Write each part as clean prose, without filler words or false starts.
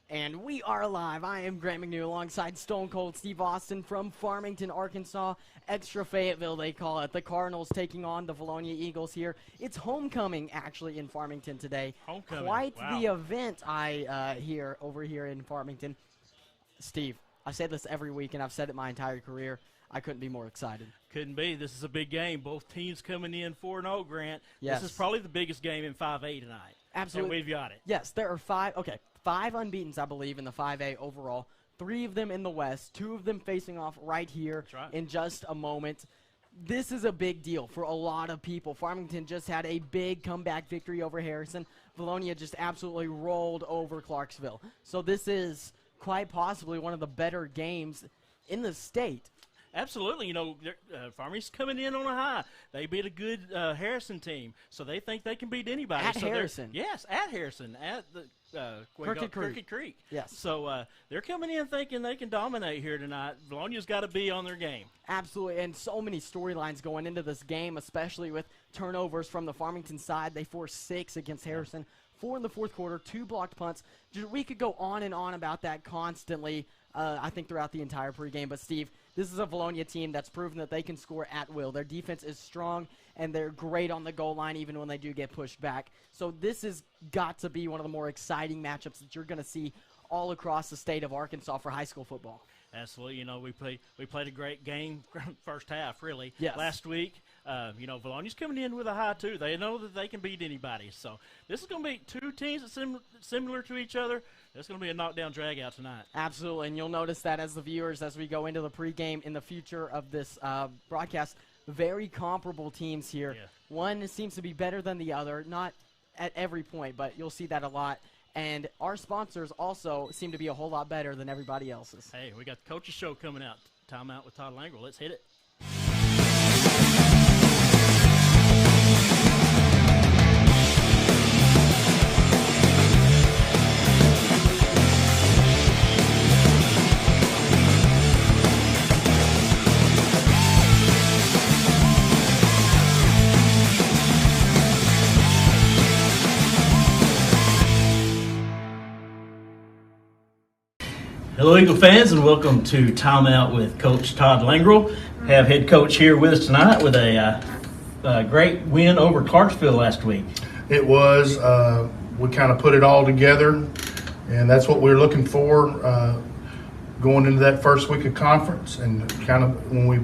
And we are live. I am Grant McNew alongside Stone Cold Steve Austin from Farmington, Arkansas. Extra Fayetteville, they call it. The Cardinals taking on the Vilonia Eagles here. It's homecoming, actually, in Farmington today. Homecoming. Quite Wow. the event I hear over here in Farmington. Steve, I say this every week, and I've said it my entire career. I couldn't be more excited. Couldn't be. This is a big game. Both teams coming in 4-0, Grant. Yes. This is probably the biggest game in 5A tonight. Absolutely. And we've got it. Yes, there are five unbeatens, I believe, in the 5A overall. 3 of them in the West, 2 of them facing off right here right. in just a moment. This is a big deal for a lot of people. Farmington just had a big comeback victory over Harrison. Vilonia just absolutely rolled over Clarksville. So this is quite possibly one of the better games in the state. Absolutely. You know, Farmington's coming in on a high. They beat a good Harrison team, so they think they can beat anybody. At so Harrison. Yes, at Harrison, at the Crooked Creek. Yes. So they're coming in thinking they can dominate here tonight. Vilonia's got to be on their game. Absolutely, and so many storylines going into this game, especially with turnovers from the Farmington side. They forced 6 against Harrison, 4 in the fourth quarter, 2 blocked punts. We could go on and on about that constantly, I think, throughout the entire pregame. But, Steve, this is a Vilonia team that's proven that they can score at will. Their defense is strong, and they're great on the goal line even when they do get pushed back. So this has got to be one of the more exciting matchups that you're going to see all across the state of Arkansas for high school football. Absolutely. You know, we played a great game first half, really. Yes. Last week. You know, Vilonia's coming in with a high, too. They know that they can beat anybody. So this is going to be 2 teams that's similar to each other. It's going to be a knockdown drag-out tonight. Absolutely, and you'll notice that as the viewers, as we go into the pregame in the future of this broadcast, very comparable teams here. Yeah. One seems to be better than the other, not at every point, but you'll see that a lot. And our sponsors also seem to be a whole lot better than everybody else's. Hey, we got the Coach's Show coming out. Time out with Todd Langrel. Let's hit it. Hello, Eagle fans, and welcome to Timeout with Coach Todd Langrel. Have head coach here with us tonight with a great win over Clarksville last week. It was. We kind of put it all together, and that's what we were looking for going into that first week of conference. And kind of when we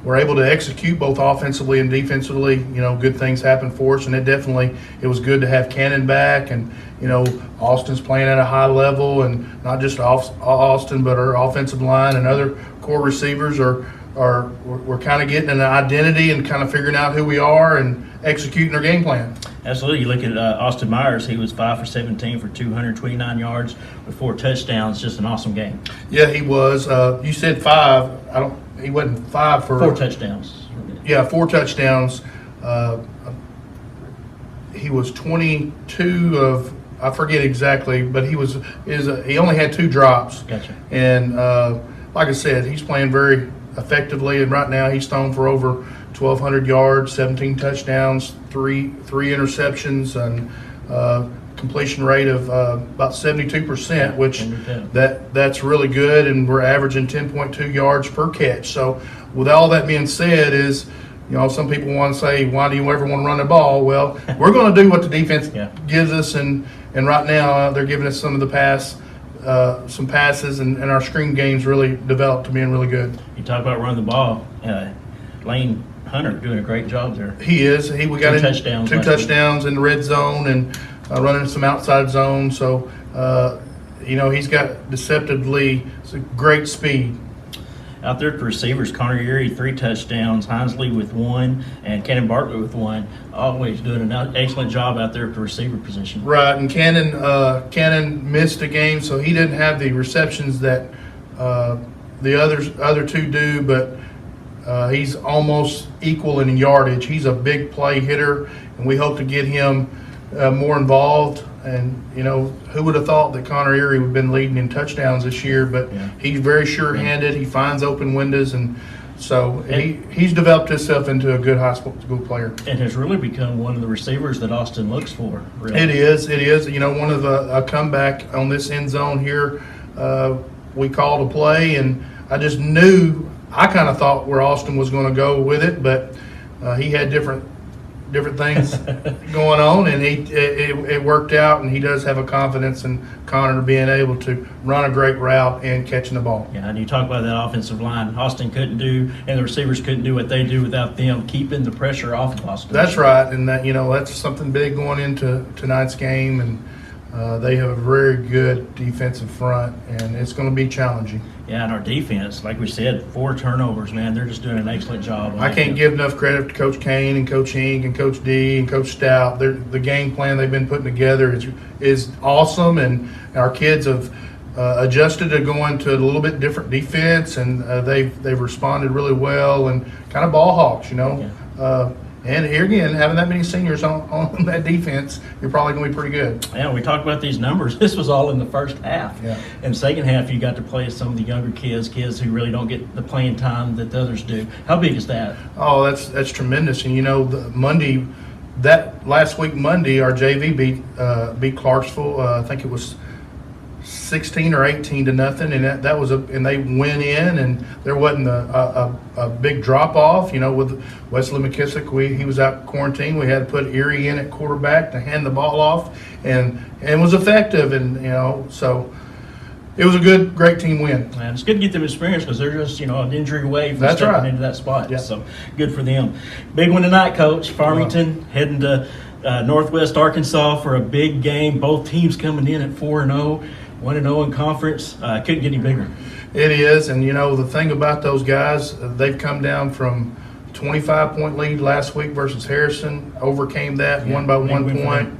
were able to execute both offensively and defensively, you know, good things happened for us. And it was good to have Cannon back, and you know, Austin's playing at a high level, and not just Austin, but our offensive line and other core receivers we're kind of getting an identity and kind of figuring out who we are and executing our game plan. Absolutely. You look at Austin Myers, he was 5 for 17 for 229 yards with 4 touchdowns. Just an awesome game. Yeah, he was. You said 5. He wasn't 5 for 4 touchdowns. Yeah, 4 touchdowns. He was 22 of, I forget exactly, but he only had 2 drops. Gotcha. And like I said, he's playing very effectively, and right now he's thrown for over 1,200 yards, 17 touchdowns, three interceptions, and completion rate of about 72%, which that's really good, and we're averaging 10.2 yards per catch. So with all that being said, you know, some people want to say, why do you ever want to run the ball? Well, we're going to do what the defense gives us, and right now they're giving us some of the some passes, and our screen game's really developed to being really good. You talk about running the ball. Lane Hunter doing a great job there. He is. We got 2 touchdowns. 2 touchdowns in the red zone and running some outside zone. So, you know, he's got deceptively great speed. Out there for receivers, Connor Erie, 3 touchdowns, Hinesley with 1, and Cannon Bartlett with 1. Always doing an excellent job out there at the receiver position. Right, and Cannon missed a game, so he didn't have the receptions that the other 2 do, but he's almost equal in yardage. He's a big play hitter, and we hope to get him more involved. And, you know, who would have thought that Connor Erie would have been leading in touchdowns this year, but he's very sure-handed. He finds open windows, and So he's developed himself into a good high school player. And has really become one of the receivers that Austin looks for. Really. It is. You know, one of a comeback on this end zone here. We called a play, and I just knew. I kind of thought where Austin was going to go with it, but he had different things going on, and it worked out. And he does have a confidence in Connor being able to run a great route and catching the ball. Yeah, and you talk about that offensive line. Austin couldn't do, and the receivers couldn't do what they do without them keeping the pressure off of Austin. That's right, and that's something big going into tonight's game, and they have a very good defensive front, and it's going to be challenging. Yeah, and our defense, like we said, 4 turnovers, man. They're just doing an excellent job. I can't give enough credit to Coach Kane and Coach Ink and Coach D and Coach Stout. The game plan they've been putting together is awesome, and our kids have adjusted to going to a little bit different defense, and they've responded really well, and kind of ball hawks, Yeah. And here again, having that many seniors on that defense, you're probably going to be pretty good. Yeah, we talked about these numbers. This was all in the first half. Yeah. In the second half, you got to play some of the younger kids who really don't get the playing time that the others do. How big is that? Oh, that's tremendous. And last week Monday, our JV beat Clarksville. I think it was 16 or 18 to nothing, and that was and they went in, and there wasn't a big drop off. With Wesley McKissick, he was out quarantined. We had to put Erie in at quarterback to hand the ball off, and was effective, and so it was a great team win. And it's good to get them experience because they're just an injury away from That's stepping right. into that spot. Yeah. So good for them. Big one tonight, Coach. Farmington heading to Northwest Arkansas for a big game. Both teams coming in at 4-0. 1-0 in conference. Couldn't get any bigger. It is, and the thing about those guys, they've come down from 25-point lead last week versus Harrison, overcame that, won by 1 point.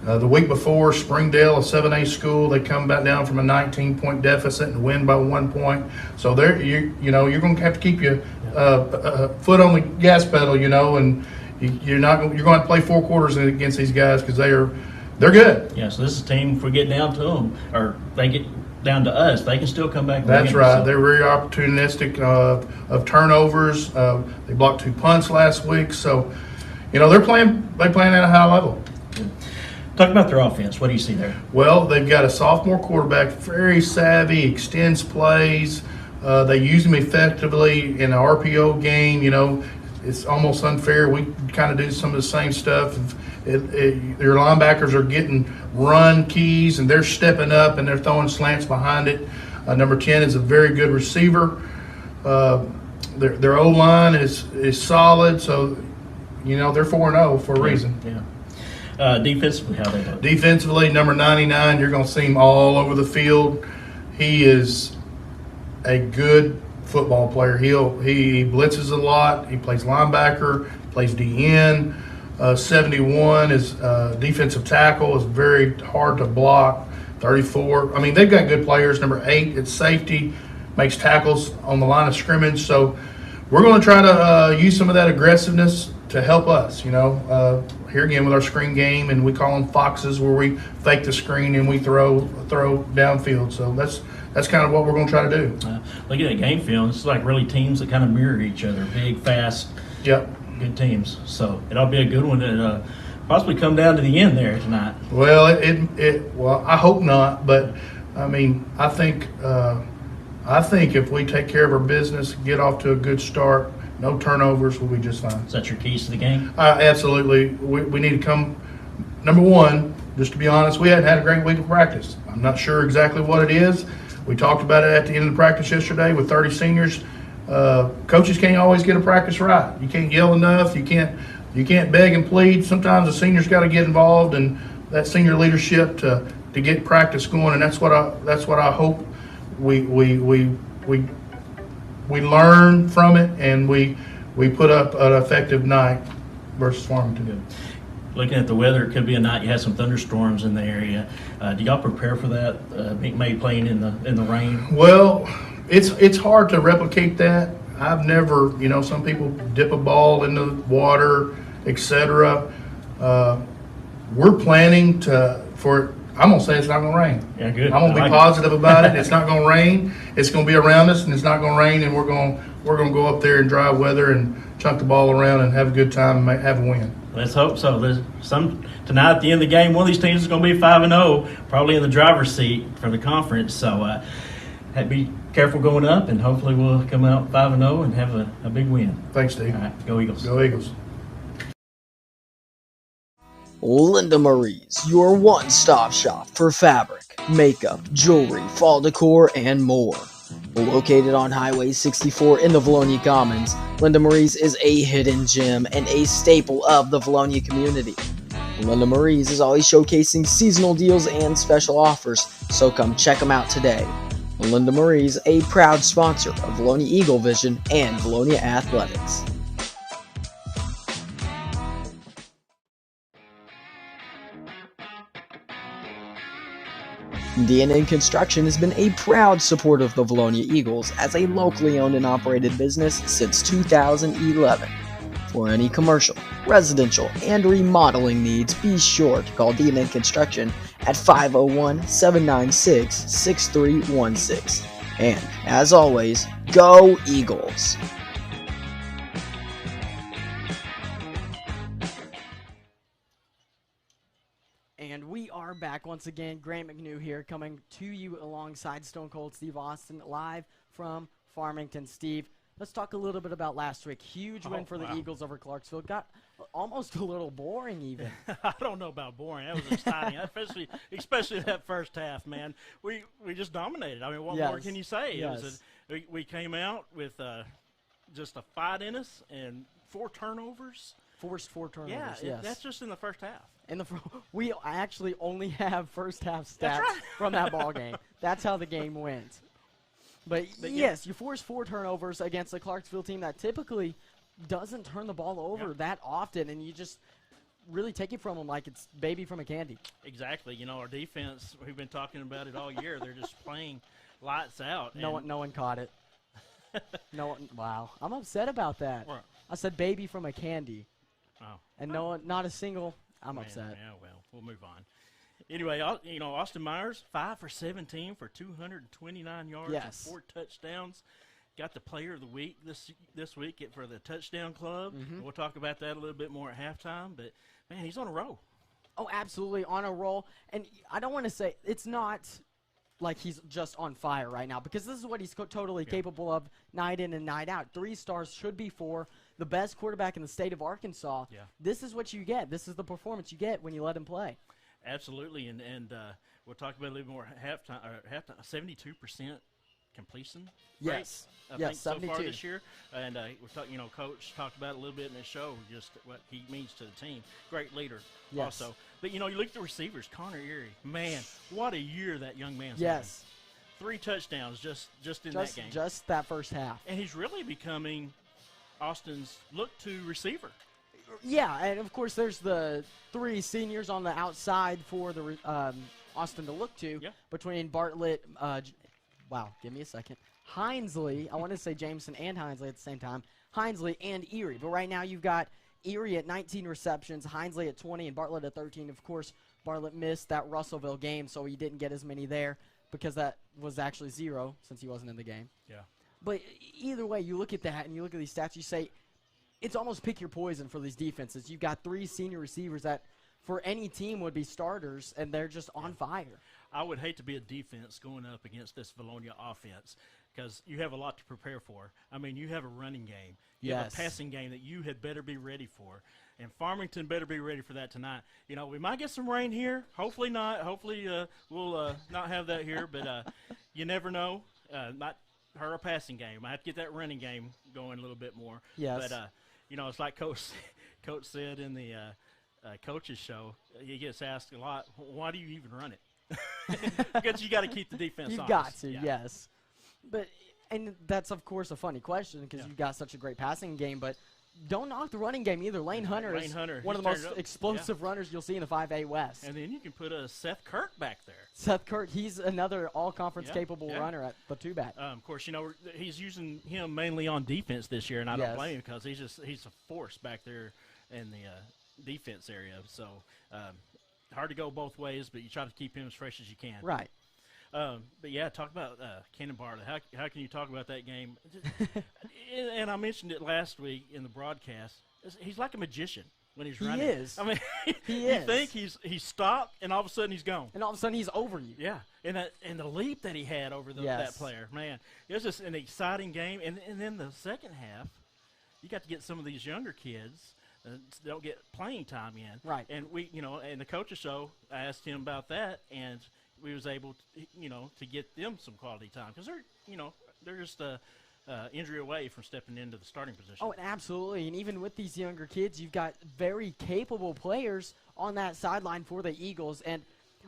The week before, Springdale, a 7A school, they come back down from a 19-point deficit and win by 1 point. So you're going to have to keep your foot on the gas pedal, and you're going to have to play 4 quarters against these guys because they're good. Yeah, so this is a team, if we get down to them, or they get down to us, they can still come back. That's right. So. They're very opportunistic of turnovers. They blocked 2 punts last week. So, they're playing at a high level. Good. Talk about their offense. What do you see there? Well, they've got a sophomore quarterback, very savvy, extends plays. They use him effectively in the RPO game. It's almost unfair. We kind of do some of the same stuff. Your linebackers are getting run keys, and they're stepping up, and they're throwing slants behind it. Number 10 is a very good receiver. Their O-line is solid, so, they're 4-0 for a reason. Yeah. Defensively, how they look? Defensively, number 99, you're going to see him all over the field. He is a good football player. He blitzes a lot. He plays linebacker, plays DN. 71 is defensive tackle, is very hard to block. 34, I mean, they've got good players. Number 8, it's safety, makes tackles on the line of scrimmage. So we're going to try to use some of that aggressiveness to help us, here again with our screen game, and we call them foxes, where we fake the screen and we throw downfield. So that's kind of what we're going to try to do. Looking at game film, it's like really teams that kind of mirror each other, big, fast. Yep. Good teams, so it'll be a good one to possibly come down to the end there tonight. Well, well, I hope not, but I mean, I think if we take care of our business, get off to a good start, no turnovers, we'll be just fine. Is that your keys to the game? Absolutely. We need to come. Number one, just to be honest, we hadn't had a great week of practice. I'm not sure exactly what it is. We talked about it at the end of the practice yesterday with 30 seniors. Coaches can't always get a practice right. You can't yell enough. You can't beg and plead. Sometimes the seniors got to get involved in that senior leadership to get practice going, and that's what I hope we learn from it, and we put up an effective night versus Farmington. Good. Looking at the weather, it could be a night you had some thunderstorms in the area. Do y'all prepare for that? Maybe playing in the rain. Well, it's hard to replicate that. I've never, some people dip a ball in the water, etc. We're planning I'm going to say it's not going to rain. Yeah, good. I'm going to be positive about it. It's not going to rain. It's going to be around us, and it's not going to rain, and we're going we're going to go up there in dry weather and chunk the ball around and have a good time and have a win. Let's hope so. There's tonight at the end of the game, one of these teams is going to be 5-0, probably in the driver's seat for the conference. So be careful going up, and hopefully we'll come out 5-0 and have a big win. Thanks, Steve. All right, go Eagles. Go Eagles. Linda Marie's, your one-stop shop for fabric, makeup, jewelry, fall decor, and more. Located on Highway 64 in the Vilonia Commons, Linda Marie's is a hidden gem and a staple of the Vilonia community. Linda Marie's is always showcasing seasonal deals and special offers, so come check them out today. Linda Marie's, a proud sponsor of Vilonia Eagle Vision and Vilonia Athletics. D&N Construction has been a proud supporter of the Vilonia Eagles as a locally owned and operated business since 2011. For any commercial, residential, and remodeling needs, be sure to call D&N Construction at 501-796-6316. And, as always, go Eagles! And we are back once again. Grant McNew here, coming to you alongside Stone Cold Steve Austin, live from Farmington. Steve, let's talk a little bit about last week. Huge win for the Eagles over Clarksville. Got almost a little boring even. I don't know about boring. That was exciting, especially that first half, man. We just dominated. I mean, what more can you say? Yes. We came out with just a fight in us and 4 turnovers. Forced 4 turnovers. Yeah, yes. That's just in the first half. We actually only have first half stats right. from that ball game. That's how the game went. But yes, you force 4 turnovers against a Clarksville team that typically doesn't turn the ball over that often, and you just really take it from them like it's baby from a candy. Exactly. You know, our defense, we've been talking about it all year. They're just playing lights out. No one caught it. No one. Wow, I'm upset about that. What? I said baby from a candy, Oh. and no one, not a single. I'm upset. Yeah, well, we'll move on. Anyway, you know, Austin Myers, 5 for 17 for 229 yards and 4 touchdowns. Got the player of the week this week for the touchdown club. We'll talk about that a little bit more at halftime. But, man, he's on a roll. Oh, absolutely, on a roll. And I don't want to say it's not like he's just on fire right now, because this is what he's totally capable of night in and night out. 3 stars, should be 4. The best quarterback in the state of Arkansas. Yeah. This is what you get. This is the performance you get when you let him play. Absolutely, and we'll talk about it a little more halftime. 72% completion. Yes, I yes, think 72 so far this year. And Coach talked about it a little bit in his show, just what he means to the team. Great leader, also. But you look at the receivers. Connor Erie, man, what a year that young man's having. 3 touchdowns just in that game. Just that first half. And he's really becoming Austin's look-to receiver. Yeah, and of course there's the 3 seniors on the outside for the Austin to look to between Bartlett. Wow, give me a second. Hinesley. I want to say Jameson and Hinesley at the same time. Hinesley and Erie. But right now you've got Erie at 19 receptions, Hinesley at 20, and Bartlett at 13. Of course, Bartlett missed that Russellville game, so he didn't get as many there because that was actually 0 since he wasn't in the game. Yeah. But either way, you look at that and you look at these stats, you say it's almost pick your poison for these defenses. You've got 3 senior receivers that for any team would be starters, and they're just on fire. I would hate to be a defense going up against this Vilonia offense because you have a lot to prepare for. I mean, you have a running game. You have a passing game that you had better be ready for. And Farmington better be ready for that tonight. You know, we might get some rain here. Hopefully not. Hopefully we'll not have that here. But you never know. Might hurt our passing game. I have to get that running game going a little bit more. Yes. But, it's like Coach said in the coach's show. He gets asked a lot, why do you even run it? Because you got to keep the defense honest. You've got to, yes. And that's, of course, a funny question because you've got such a great passing game, but don't knock the running game either. Lane Hunter is one of the most explosive runners you'll see in the 5A West. And then you can put Seth Kirk back there. Seth Kirk, he's another all-conference capable runner at the 2-back. Of course, he's using him mainly on defense this year, and I don't blame him because he's a force back there in the defense area. So hard to go both ways, but you try to keep him as fresh as you can. Right. But yeah, talk about Cannon Bartlett. How can you talk about that game? And I mentioned it last week in the broadcast. He's like a magician when he's running. He is. I mean, He you is. think he's stopped, and all of a sudden he's gone. And all of a sudden he's over you. Yeah, and the leap that he had over that player, man, it was just an exciting game. And then the second half, you got to get some of these younger kids don't get playing time in. Right. And we, in the coaches show, I asked him about that, and we was able to, to get them some quality time because they're just injury away from stepping into the starting position. Oh, and absolutely. And even with these younger kids, you've got very capable players on that sideline for the Eagles. And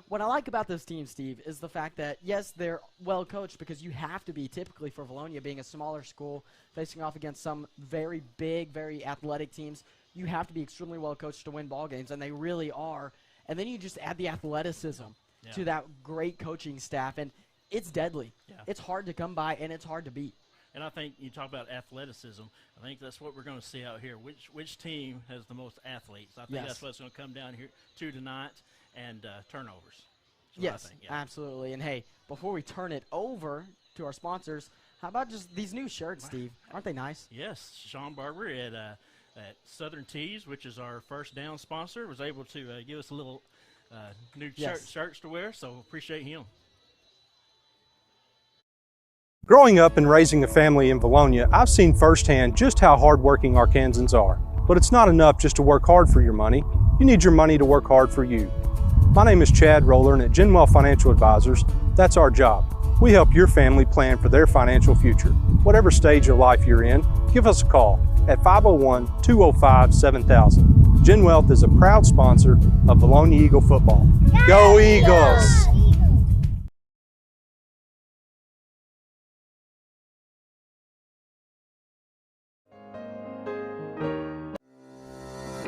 what I like about this team, Steve, is the fact that, yes, they're well coached because you have to be typically for Vilonia being a smaller school facing off against some very big, very athletic teams. You have to be extremely well coached to win ball games, and they really are. And then you just add the athleticism to that great coaching staff, and it's deadly. Yeah. It's hard to come by, and it's hard to beat. And I think you talk about athleticism. I think that's what we're going to see out here. Which team has the most athletes? I think that's what's going to come down here to tonight, and turnovers. Yes, absolutely. And, hey, before we turn it over to our sponsors, how about just these new shirts, Steve? Aren't they nice? Yes. Sean Barber at Southern Tees, which is our first down sponsor, was able to give us a little new shirts to wear, so appreciate him. Growing up and raising a family in Vilonia, I've seen firsthand just how hardworking Arkansans are. But it's not enough just to work hard for your money. You need your money to work hard for you. My name is Chad Roller, and at Genwell Financial Advisors, that's our job. We help your family plan for their financial future. Whatever stage of life you're in, give us a call at 501-205-7000. Gen Wealth is a proud sponsor of Vilonia Eagle football. Go Eagles!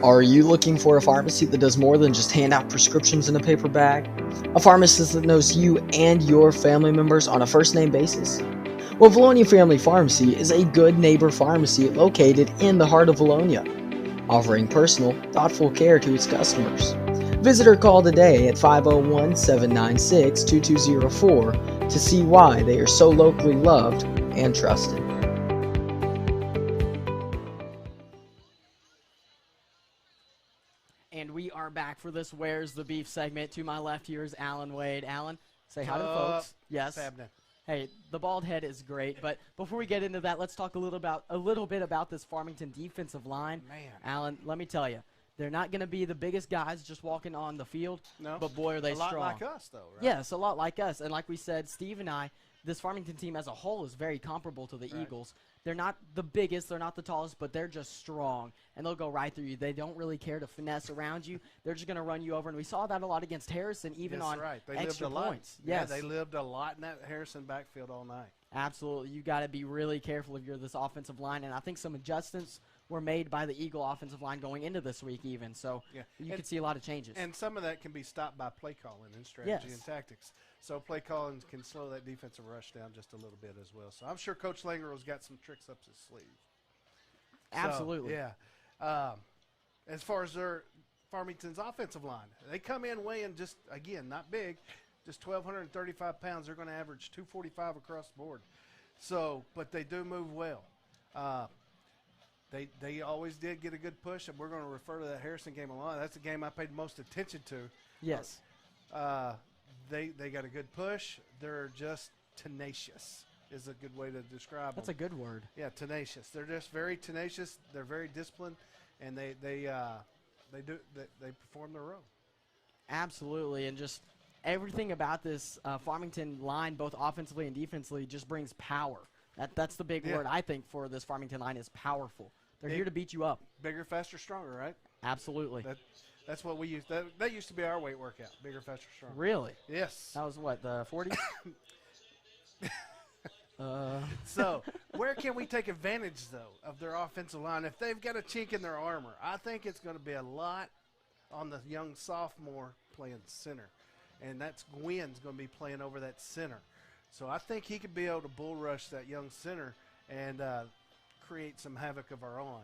Are you looking for a pharmacy that does more than just hand out prescriptions in a paper bag? A pharmacist that knows you and your family members on a first-name basis? Well, Vilonia Family Pharmacy is a good neighbor pharmacy located in the heart of Vilonia, offering personal, thoughtful care to its customers. Visit or call today at 501-796-2204 to see why they are so locally loved and trusted. And we are back for this Where's the Beef segment. To my left here is Alan Wade. Alan, say hi to folks. Yes. Hey, the bald head is great, but before we get into that, let's talk a little bit about this Farmington defensive line. Man. Alan, let me tell you, they're not going to be the biggest guys just walking on the field, but boy, are they strong. A lot like us, though, right? Yes, a lot like us. And like we said, Steve and I, this Farmington team as a whole is very comparable to the Eagles. They're not the biggest, they're not the tallest, but they're just strong, and they'll go right through you. They don't really care to finesse around you. They're just going to run you over, and we saw that a lot against Harrison, even on extra points. Yes, they lived a lot in that Harrison backfield all night. Absolutely. You got to be really careful if you're this offensive line, and I think some adjustments were made by the Eagle offensive line going into this week even, so you could see a lot of changes. And some of that can be stopped by play calling and strategy and tactics. So play calling can slow that defensive rush down just a little bit as well. So I'm sure Coach Langer has got some tricks up his sleeve. Absolutely. So, as far as Farmington's offensive line, they come in weighing just, again, not big, just 1,235 pounds. They're going to average 245 across the board. So, but they do move well. They always did get a good push, and we're going to refer to that Harrison game a lot. That's the game I paid most attention to. Yes. They got a good push. They're just tenacious is a good way to describe them. That's a good word. Yeah, tenacious. They're just very tenacious. They're very disciplined, and they perform their role. Absolutely, and just everything about this Farmington line, both offensively and defensively, just brings power. That's the big word, I think, for this Farmington line is powerful. They're here to beat you up. Bigger, faster, stronger, right? Absolutely. That's what we used. That used to be our weight workout, bigger, faster, stronger. Really? Yes. That was what, the 40s? So where can we take advantage, though, of their offensive line? If they've got a chink in their armor, I think it's going to be a lot on the young sophomore playing center. And that's Gwynn's going to be playing over that center. So I think he could be able to bull rush that young center and create some havoc of our own.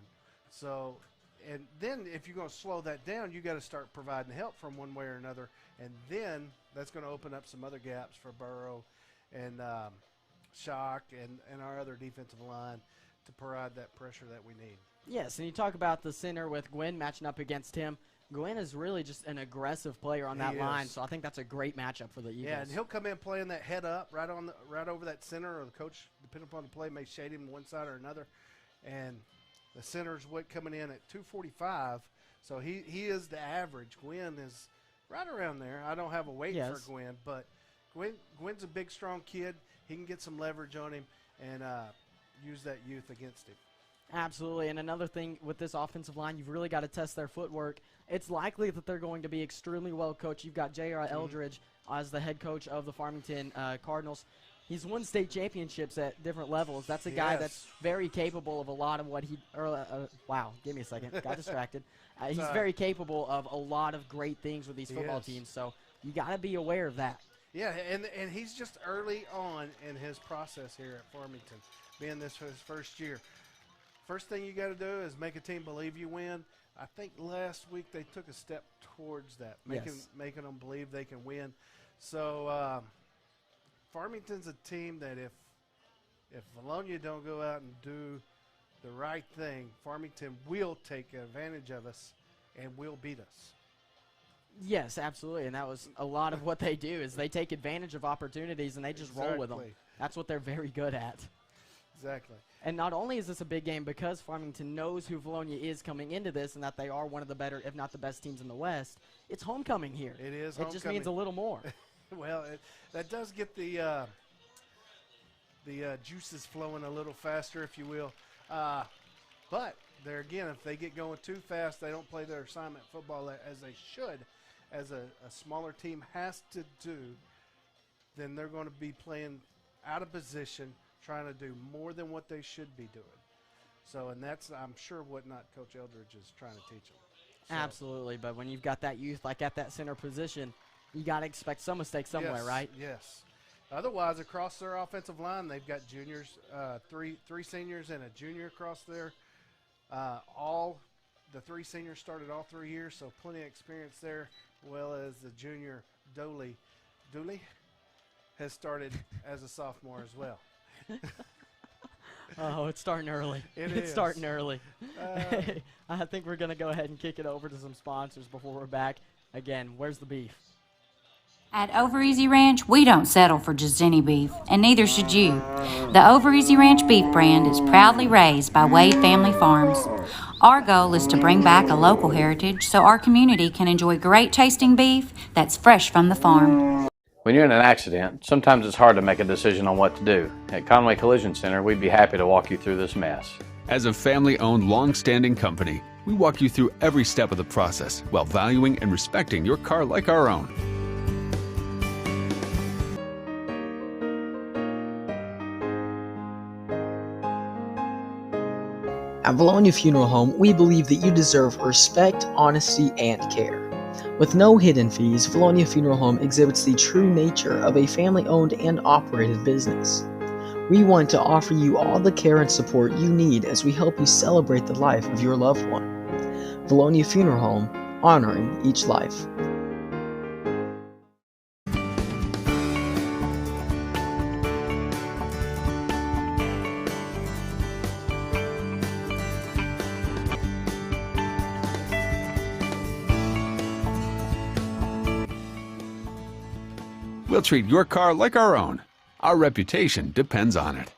So And then if you're going to slow that down, you got to start providing help from one way or another, and then that's going to open up some other gaps for Burrow and Shock and our other defensive line to provide that pressure that we need. Yes, and you talk about the center with Gwynn matching up against him. Gwynn is really just an aggressive player on that line, so I think that's a great matchup for the Eagles. Yeah, and he'll come in playing that head up right over that center, or the coach, depending upon the play, may shade him one side or another. And the center's coming in at 245, so he is the average. Gwynn is right around there. I don't have a weight for Gwynn, but Gwynn's a big, strong kid. He can get some leverage on him and use that youth against him. Absolutely, and another thing with this offensive line, you've really got to test their footwork. It's likely that they're going to be extremely well coached. You've got J.R. Eldridge as the head coach of the Farmington Cardinals. He's won state championships at different levels. That's a guy that's very capable of a lot of what he wow, give me a second. Got distracted. He's very capable of a lot of great things with these football teams, so you got to be aware of that. Yeah, and he's just early on in his process here at Farmington, being this his first year. First thing you got to do is make a team believe you win. I think last week they took a step towards that, making them believe they can win. So Farmington's a team that if Vilonia don't go out and do the right thing, Farmington will take advantage of us and will beat us. Yes, absolutely, and that was a lot of what they do is they take advantage of opportunities and they just roll with them. That's what they're very good at. Exactly. And not only is this a big game because Farmington knows who Vilonia is coming into this and that they are one of the better, if not the best teams in the West, it's homecoming here. It is homecoming. It just means a little more. Well, that does get the juices flowing a little faster, if you will. But there again, if they get going too fast, they don't play their assignment football as they should, as a smaller team has to do, then they're going to be playing out of position, trying to do more than what they should be doing. So, and that's, I'm sure, what not Coach Eldridge is trying to teach them. So. Absolutely, but when you've got that youth like at that center position, you got to expect some mistakes somewhere, right? Yes. Otherwise, across their offensive line, they've got juniors, three seniors and a junior across there. The three seniors started all 3 years, so plenty of experience there, well as the junior Dooley has started as a sophomore as well. Oh, it's starting early. It's starting early. I think we're going to go ahead and kick it over to some sponsors before we're back. Again, where's the beef? At Over Easy Ranch, we don't settle for just any beef, and neither should you. The Over Easy Ranch beef brand is proudly raised by Wade Family Farms. Our goal is to bring back a local heritage so our community can enjoy great tasting beef that's fresh from the farm. When you're in an accident, sometimes it's hard to make a decision on what to do. At Conway Collision Center, we'd be happy to walk you through this mess. As a family-owned, long-standing company, we walk you through every step of the process while valuing and respecting your car like our own. At Vilonia Funeral Home, we believe that you deserve respect, honesty, and care. With no hidden fees, Vilonia Funeral Home exhibits the true nature of a family-owned and operated business. We want to offer you all the care and support you need as we help you celebrate the life of your loved one. Vilonia Funeral Home, honoring each life. We'll treat your car like our own. Our reputation depends on it.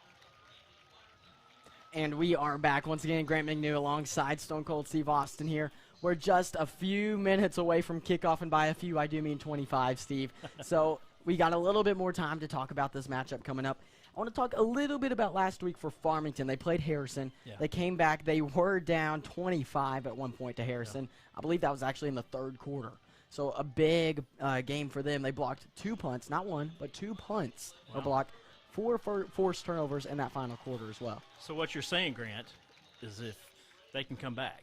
And we are back once again. Grant McNew alongside Stone Cold Steve Austin here. We're just a few minutes away from kickoff, and by a few, I do mean 25, Steve. So we got a little bit more time to talk about this matchup coming up. I want to talk a little bit about last week for Farmington. They played Harrison. Yeah. They came back. They were down 25 at one point to Harrison. Yeah. I believe that was actually in the third quarter. So a big game for them. They blocked 2 punts, not one, but 2 punts. Wow. They blocked 4 forced turnovers in that final quarter as well. So what you're saying, Grant, is if they can come back,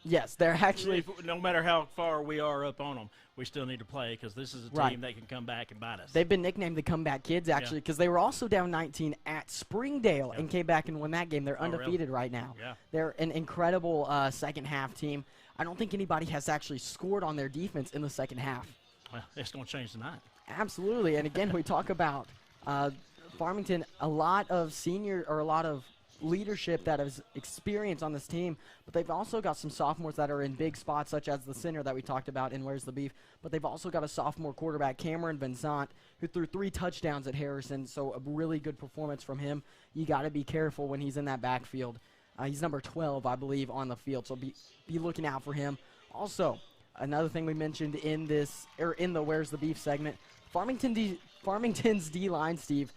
Yes, they're actually. No matter how far we are up on them, we still need to play because this is a team that can come back and bite us. They've been nicknamed the Comeback Kids, actually, because they were also down 19 at Springdale and came back and won that game. They're undefeated right now. Yeah. They're an incredible second-half team. I don't think anybody has actually scored on their defense in the second half. Well, it's going to change tonight. Absolutely. And, again, we talk about Farmington, a lot of leadership that has experience on this team, but they've also got some sophomores that are in big spots, such as the center that we talked about in Where's the Beef, but they've also got a sophomore quarterback, Cameron Vincent, who threw 3 touchdowns at Harrison, so a really good performance from him. You got to be careful when he's in that backfield. He's number 12, I believe, on the field, so be looking out for him. Also, another thing we mentioned in the Where's the Beef segment, Farmington's D-line, Steve,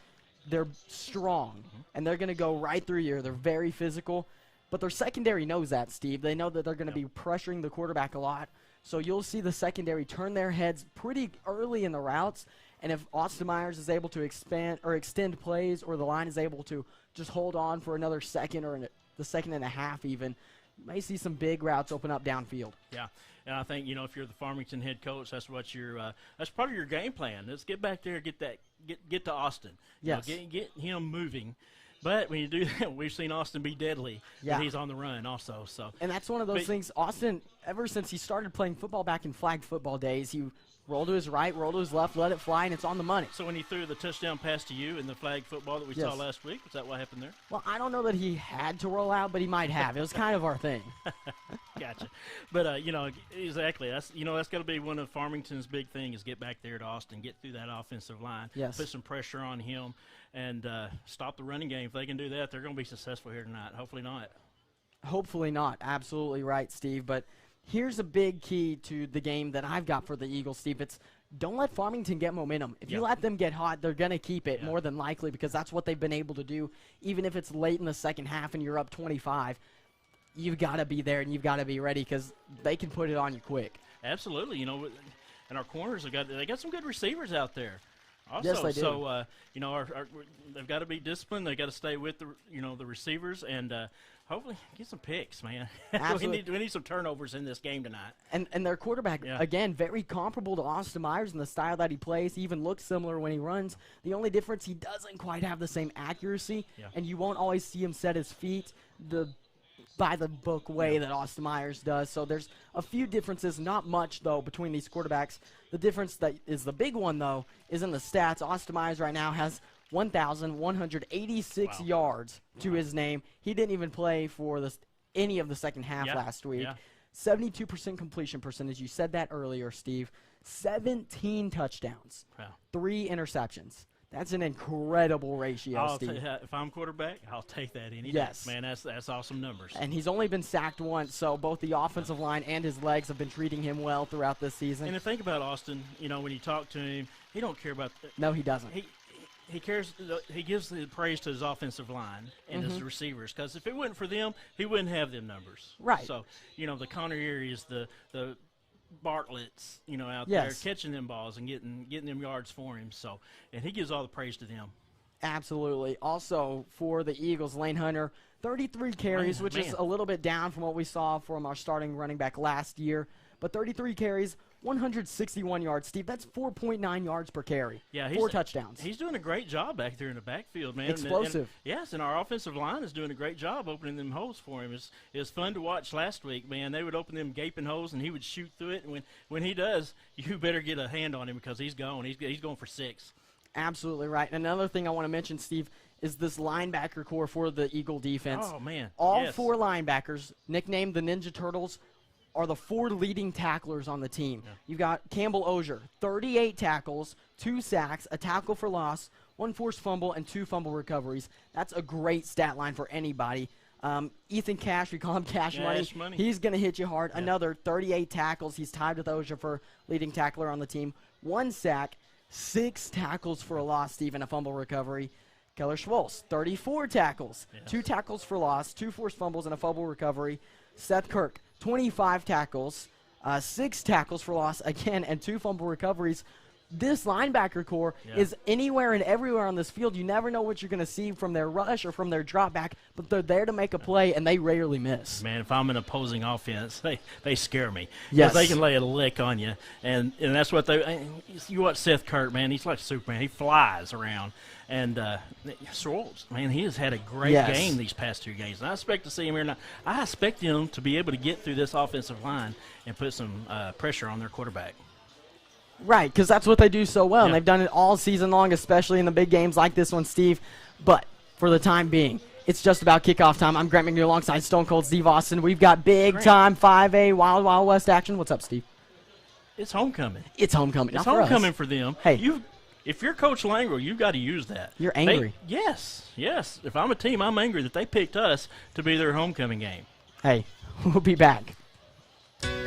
they're strong, and they're going to go right through you. They're very physical, but their secondary knows that, Steve. They know that they're going to be pressuring the quarterback a lot, so you'll see the secondary turn their heads pretty early in the routes, and if Austin Myers is able to extend plays, or the line is able to just hold on for another second or the second and a half even, you may see some big routes open up downfield. Yeah. And I think, if you're the Farmington head coach, that's what that's part of your game plan. Let's get back there, get to Austin. Yes. Get him moving. But when you do that, we've seen Austin be deadly when he's on the run also. So. And that's one of those things, Austin, ever since he started playing football back in flag football days, he roll to his right, roll to his left, let it fly, and it's on the money. So when he threw the touchdown pass to you in the flag football that we saw last week, is that what happened there? Well, I don't know that he had to roll out, but he might have. It was kind of our thing. Gotcha. But, exactly. That's got to be one of Farmington's big things is get back there to Austin, get through that offensive line, put some pressure on him, and stop the running game. If they can do that, they're going to be successful here tonight. Hopefully not. Hopefully not. Absolutely right, Steve. But here's a big key to the game that I've got for the Eagles, Steve. It's don't let Farmington get momentum. If you let them get hot, they're going to keep it more than likely because that's what they've been able to do. Even if it's late in the second half and you're up 25, you've got to be there and you've got to be ready because they can put it on you quick. Absolutely. And our corners, they got some good receivers out there. Also, yes, they do. So, they've got to be disciplined. They've got to stay with the receivers and hopefully get some picks, man. we need some turnovers in this game tonight. And their quarterback, again, very comparable to Austin Myers in the style that he plays. He even looks similar when he runs. The only difference, he doesn't quite have the same accuracy, and you won't always see him set his feet by the book way that Austin Myers does. So there's a few differences, not much, though, between these quarterbacks. The difference that is the big one, though, is in the stats. Austin Myers right now has 1,186 yards to his name. He didn't even play for any of the second half last week. 72% completion percentage. You said that earlier, Steve. 17 touchdowns. 3 interceptions. That's an incredible ratio, Steve. If I'm quarterback, I'll take that any day. Man, that's awesome numbers. And he's only been sacked once, so both the offensive line and his legs have been treating him well throughout this season. And to think about Austin, when you talk to him, he don't care about No, he doesn't. He cares. He gives the praise to his offensive line and his receivers because if it wasn't for them, he wouldn't have them numbers. Right. So the Connor Erie's, the Bartlett's, out there catching them balls and getting them yards for him. So, and he gives all the praise to them. Absolutely. Also for the Eagles, Lane Hunter, 33 carries, which is a little bit down from what we saw from our starting running back last year. But 33 carries, 161 yards. Steve, that's 4.9 yards per carry. Yeah, 4 touchdowns. He's doing a great job back there in the backfield, man. Explosive. And our offensive line is doing a great job opening them holes for him. It was fun to watch last week, man. They would open them gaping holes, and he would shoot through it. And when he does, you better get a hand on him because he's gone. He's going for 6. Absolutely right. And another thing I want to mention, Steve, is this linebacker core for the Eagle defense. Oh, man. All 4 linebackers, nicknamed the Ninja Turtles, are the 4 leading tacklers on the team. You've got Campbell Ozier, 38 tackles, 2 sacks, a tackle for loss, 1 forced fumble, and 2 fumble recoveries. That's a great stat line for anybody. Ethan Cash, we call him Cash Money. He's going to hit you hard. Another 38 tackles. He's tied with Ozier for leading tackler on the team. 1 sack, 6 tackles for a loss, Steve, and a fumble recovery. Keller Schwolz, 34 tackles, 2 tackles for loss, 2 forced fumbles, and a fumble recovery. Seth Kirk, 25 tackles, 6 tackles for loss again, and 2 fumble recoveries. this linebacker core is anywhere and everywhere on this field. You never know what you're going to see from their rush or from their drop back, but they're there to make a play, and they rarely miss. Man, if I'm an opposing offense, they scare me. Yes. They can lay a lick on you, and that's what you watch Seth Kurt, man. He's like Superman. He flies around. And Stroles, man, he has had a great game these past 2 games. And I expect to see him here now. I expect him to be able to get through this offensive line and put some pressure on their quarterback. Right, because that's what they do so well, and they've done it all season long, especially in the big games like this one, Steve. But for the time being, it's just about kickoff time. I'm Grant McNeil alongside Stone Cold Steve Austin. We've got big-time 5A Wild Wild West action. What's up, Steve? It's homecoming. It's homecoming. It's homecoming for them. Hey. If you're Coach Langro, you've got to use that. You're angry. Yes. If I'm a team, I'm angry that they picked us to be their homecoming game. Hey, we'll be back.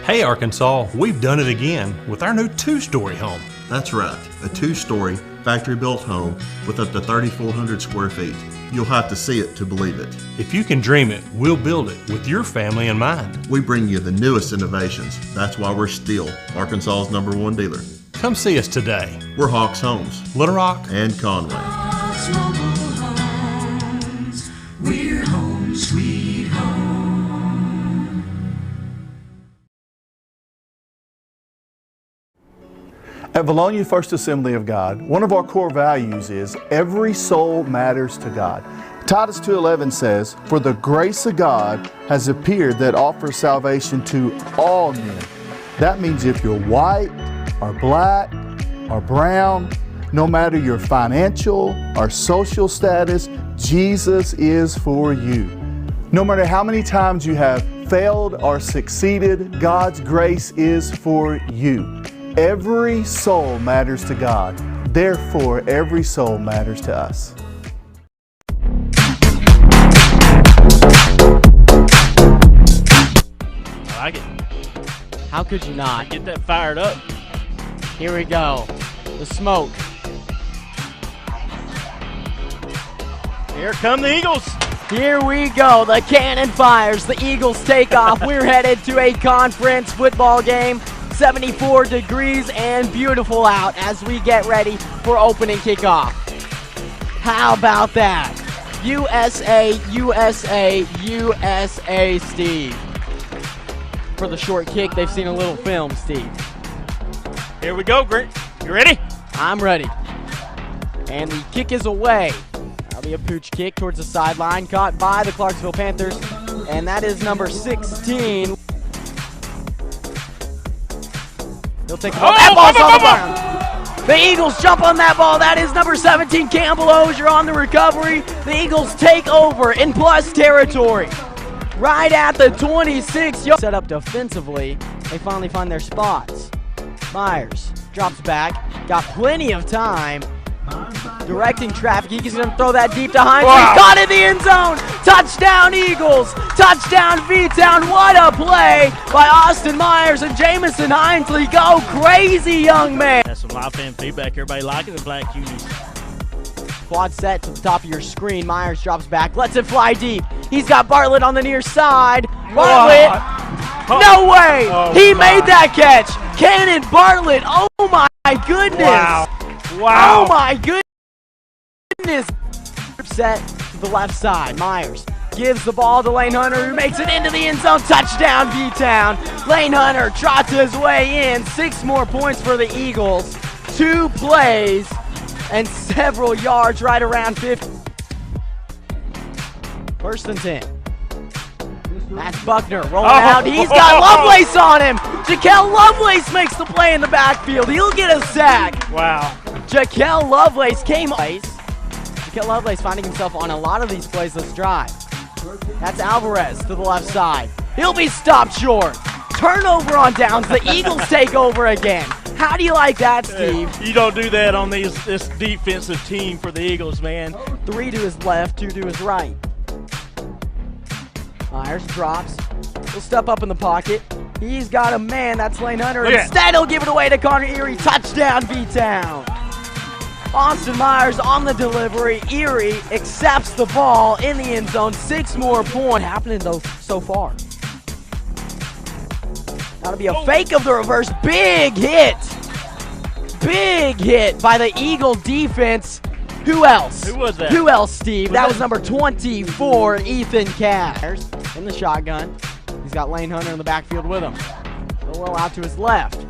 Hey Arkansas, we've done it again with our new 2-story home. That's right, a 2-story factory-built home with up to 3,400 square feet. You'll have to see it to believe it. If you can dream it, we'll build it with your family in mind. We bring you the newest innovations. That's why we're still Arkansas's #1 dealer. Come see us today. We're Hawks Homes, Little Rock, and Conway. Hawks Mobile Homes, we're home sweet home. At Vilonia First Assembly of God, one of our core values is every soul matters to God. Titus 2:11 says, "For the grace of God has appeared that offers salvation to all men." That means if you're white or black or brown, no matter your financial or social status, Jesus is for you. No matter how many times you have failed or succeeded, God's grace is for you. Every soul matters to God. Therefore, every soul matters to us. I like it. How could you not? Get that fired up. Here we go. The smoke. Here come the Eagles. Here we go. The cannon fires. The Eagles take off. We're headed to a conference football game. 74 degrees and beautiful out as we get ready for opening kickoff. How about that? USA, USA, USA, Steve. For the short kick, they've seen a little film, Steve. Here we go, Grant. You ready? I'm ready. And the kick is away. That'll be a pooch kick towards the sideline, caught by the Clarksville Panthers. And that is number 16. He'll take the ball. That ball's on the ground. The Eagles jump on that ball. That is number 17, Campbell Osier on the recovery. The Eagles take over in plus territory. Right at the 26. Set up defensively. They finally find their spots. Myers drops back. Got plenty of time. Directing traffic. He's going to throw that deep to Hines. Wow. He's got it in the end zone. Touchdown Eagles. Touchdown V-Town. What a play by Austin Myers and Jamison Hinesley. Go crazy, young man. That's some live fan feedback. Everybody liking the black unis. Quad set to the top of your screen. Myers drops back. Lets it fly deep. He's got Bartlett on the near side. Bartlett. No way. He made that catch. Cannon Bartlett. Oh my goodness. Wow. Oh my goodness. Set to the left side. Myers gives the ball to Lane Hunter, who makes it into the end zone. Touchdown V-Town. Lane Hunter trots his way in. 6 more points for the Eagles. 2 plays and several yards right around 50. 1st and 10. That's Buckner rolling out. He's got Lovelace on him. Jaquel Lovelace makes the play in the backfield. He'll get a sack. Wow. Jaquel Lovelace came. Jaquel Lovelace finding himself on a lot of these plays this drive. That's Alvarez to the left side. He'll be stopped short. Turnover on downs. The Eagles take over again. How do you like that, Steve? You don't do that on this defensive team for the Eagles, man. 3 to his left, 2 to his right. Myers drops. He'll step up in the pocket. He's got a man. That's Lane Hunter. Instead, he'll give it away to Connor Erie. Touchdown, V-Town. Austin Myers on the delivery. Erie accepts the ball in the end zone. 6 more points happening though so far. That'll be a fake of the reverse. Big hit big hit by the Eagle defense. Who else? Who was that? Who else, Steve? That was number 24, Ethan Cash. In the shotgun. He's got Lane Hunter in the backfield with him. A little out to his left.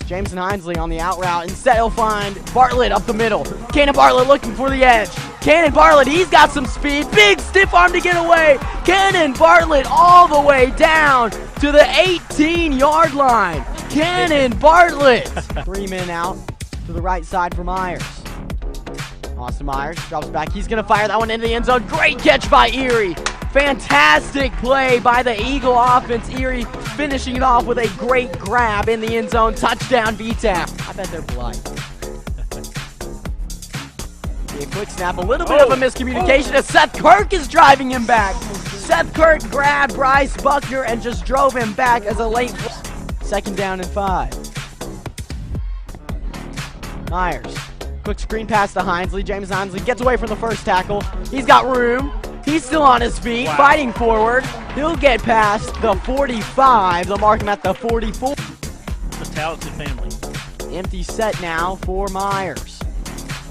Jameson Hinesley on the out route. Instead, he'll find Bartlett up the middle. Cannon Bartlett looking for the edge. Cannon Bartlett, he's got some speed. Big stiff arm to get away. Cannon Bartlett all the way down to the 18-yard line. Cannon Bartlett. 3 men out to the right side for Myers. Austin Myers drops back. He's going to fire that one into the end zone. Great catch by Erie. Fantastic play by the Eagle offense. Erie finishing it off with a great grab in the end zone. Touchdown, V-Town. I bet they're polite. A quick snap, a little bit of a miscommunication as Seth Kirk is driving him back. Seth Kirk grabbed Bryce Buckner and just drove him back as a late 2nd down and 5. Myers, quick screen pass to Hinesley. James Hinesley gets away from the first tackle. He's got room. He's still on his feet, fighting forward. He'll get past the 45. They'll mark him at the 44. The talented family. Empty set now for Myers.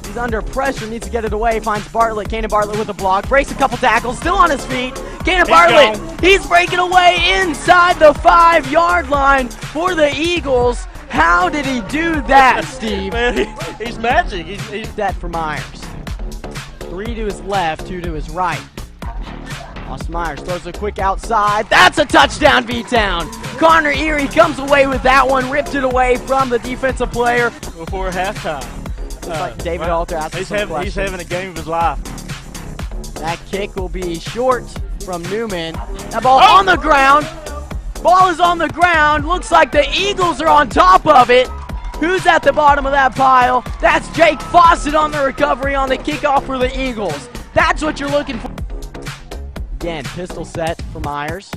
He's under pressure, needs to get it away, finds Bartlett. Cannon Bartlett with a block, breaks a couple tackles, still on his feet. Cannon Bartlett, he's breaking away inside the 5-yard line for the Eagles. How did he do that, Steve? Man, he's magic. He's set for Myers. 3 to his left, 2 to his right. Austin Myers throws a quick outside. That's a touchdown, V-Town. Connor Erie comes away with that one, ripped it away from the defensive player. Before halftime. Like David Alter asking he's some questions. having a game of his life. That kick will be short from Newman. That ball on the ground. Ball is on the ground. Looks like the Eagles are on top of it. Who's at the bottom of that pile? That's Jake Fawcett on the recovery on the kickoff for the Eagles. That's what you're looking for. Again, pistol set for Myers.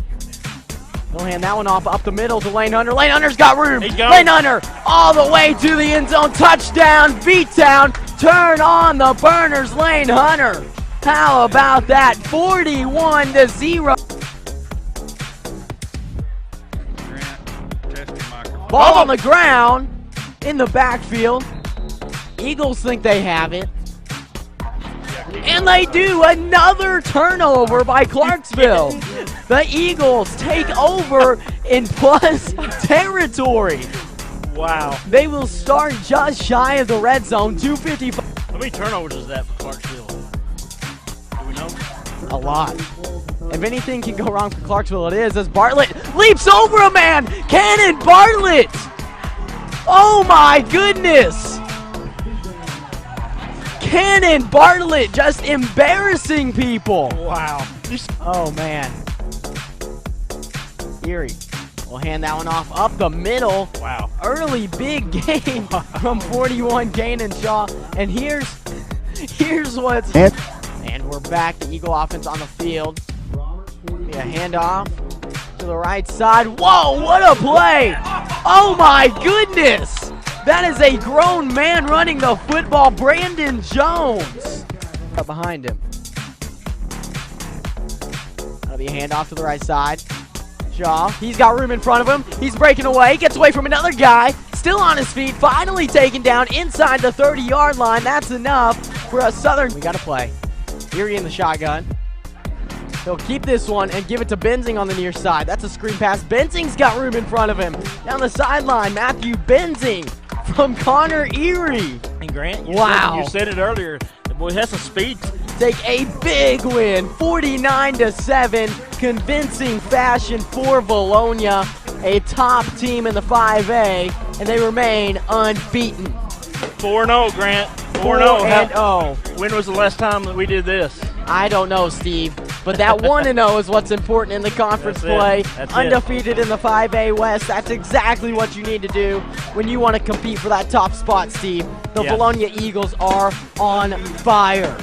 He'll hand that one off up the middle to Lane Hunter. Lane Hunter's got room. Lane Hunter all the way to the end zone. Touchdown, V-Town. Turn on the burners, Lane Hunter. How about that? 41-0. Ball on the ground in the backfield. Eagles think they have it. And they do. Another turnover by Clarksville. The Eagles take over in plus territory. Wow. They will start just shy of the red zone, 2:55. How many turnovers is that for Clarksville? Do we know? A lot. If anything can go wrong for Clarksville, it is as Bartlett leaps over a man. Cannon Bartlett. Oh my goodness. Cannon Bartlett just embarrassing people. Wow. Oh man. Erie will hand that one off up the middle. Wow. Early big game from 41 Kanan Shaw. And here's what's... And we're back. The Eagle offense on the field. Be a handoff to the right side. Whoa, what a play. Oh my goodness. That is a grown man running the football, Brandon Jones. Up behind him. That'll be a handoff to the right side. Shaw, he's got room in front of him. He's breaking away, gets away from another guy. Still on his feet, finally taken down inside the 30-yard line. That's enough for a Southern. We got to play. Erie in the shotgun. He'll keep this one and give it to Benzing on the near side. That's a screen pass. Benzing's got room in front of him. Down the sideline, Matthew Benzing from Connor Erie. And Grant, Wow. You said it earlier. The boy has some speed. Take a big win, 49-7, convincing fashion for Vilonia, a top team in the 5A, and they remain unbeaten. 4-0, Grant. 4-0. When was the last time that we did this? I don't know, Steve, but that 1-0 is what's important in the conference play. Undefeated in the 5A West. That's exactly what you need to do when you want to compete for that top spot, Steve. The Vilonia Eagles are on fire.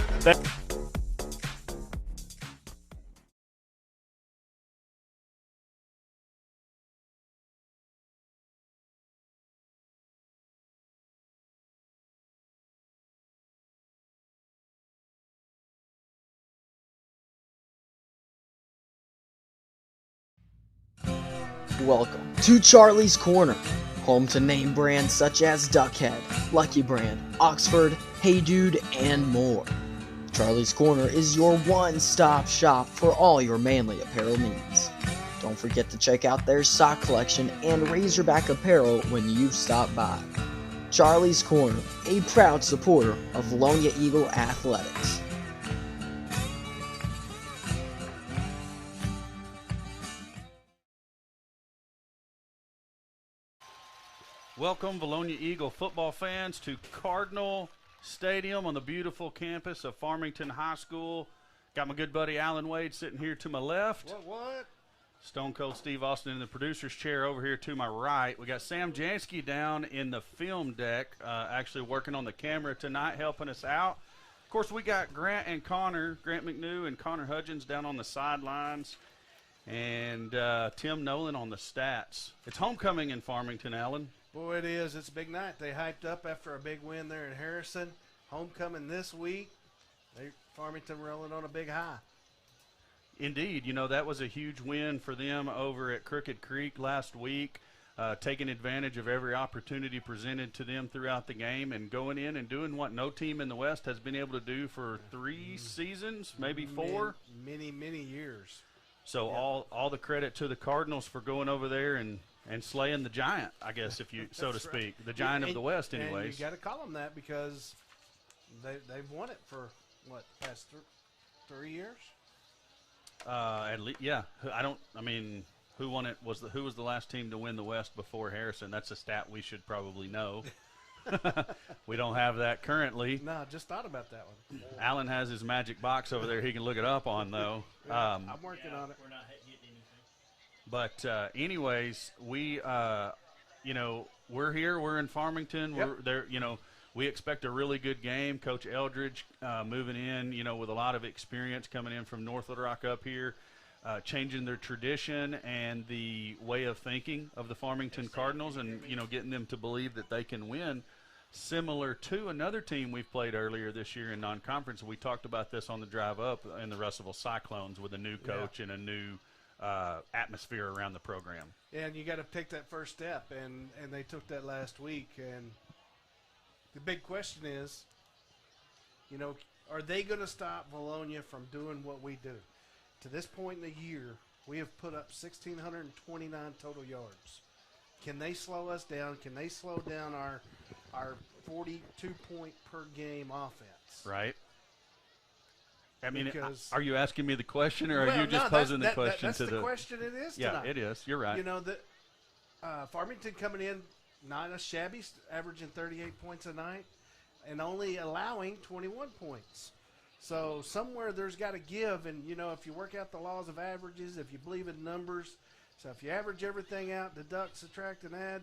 Welcome to Charlie's Corner, home to name brands such as Duckhead, Lucky Brand, Oxford, Hey Dude, and more. Charlie's Corner is your one-stop shop for all your manly apparel needs. Don't forget to check out their sock collection and Razorback apparel when you stop by. Charlie's Corner, a proud supporter of Vilonia Eagle Athletics. Welcome, Vilonia Eagle football fans, to Cardinal Stadium on the beautiful campus of Farmington High School. Got my good buddy Alan Wade sitting here to my left. What? Stone Cold Steve Austin in the producer's chair over here to my right. We got Sam Jansky down in the film deck, actually working on the camera tonight, helping us out. Of course, we got Grant McNew and Connor Hudgens down on the sidelines, and Tim Nolan on the stats. It's homecoming in Farmington, Alan. Boy, it is. It's a big night. They hyped up after a big win there in Harrison. Homecoming this week. Farmington rolling on a big high. Indeed. You know, that was a huge win for them over at Crooked Creek last week, taking advantage of every opportunity presented to them throughout the game and going in and doing what no team in the West has been able to do for 3 seasons, maybe 4. Many years. So all the credit to the Cardinals for going over there and slaying the giant, I guess, if you so to speak, the giant of the West, anyways. And you got to call them that because they've won it for what, past 3 years? At least, yeah. Who won it? Who was the last team to win the West before Harrison? That's a stat we should probably know. We don't have that currently. No, just thought about that one. Alan has his magic box over there he can look it up on, though. I'm working on it. We're not getting anything. But anyways, we, we're here. We're in Farmington. Yep. We're there. We expect a really good game. Coach Eldridge moving in, with a lot of experience coming in from North Little Rock up here, changing their tradition and the way of thinking of the Farmington Cardinals and, getting them to believe that they can win, similar to another team we've played earlier this year in non-conference. We talked about this on the drive up in the Russellville Cyclones with a new coach and a new atmosphere around the program. And you got to take that first step, and they took that last week. And the big question is, are they going to stop Vilonia from doing what we do? To this point in the year, we have put up 1,629 total yards. Can they slow us down? Can they slow down our 42-point per game offense? Right. I mean, Because- are you asking me the question, or are you just posing the question that's to the question it is tonight. Yeah, it is. You're right. Farmington coming in, not a shabby, averaging 38 points a night, and only allowing 21 points. So somewhere there's got to give, and, if you work out the laws of averages, if you believe in numbers, so if you average everything out, deduct, subtract, and add,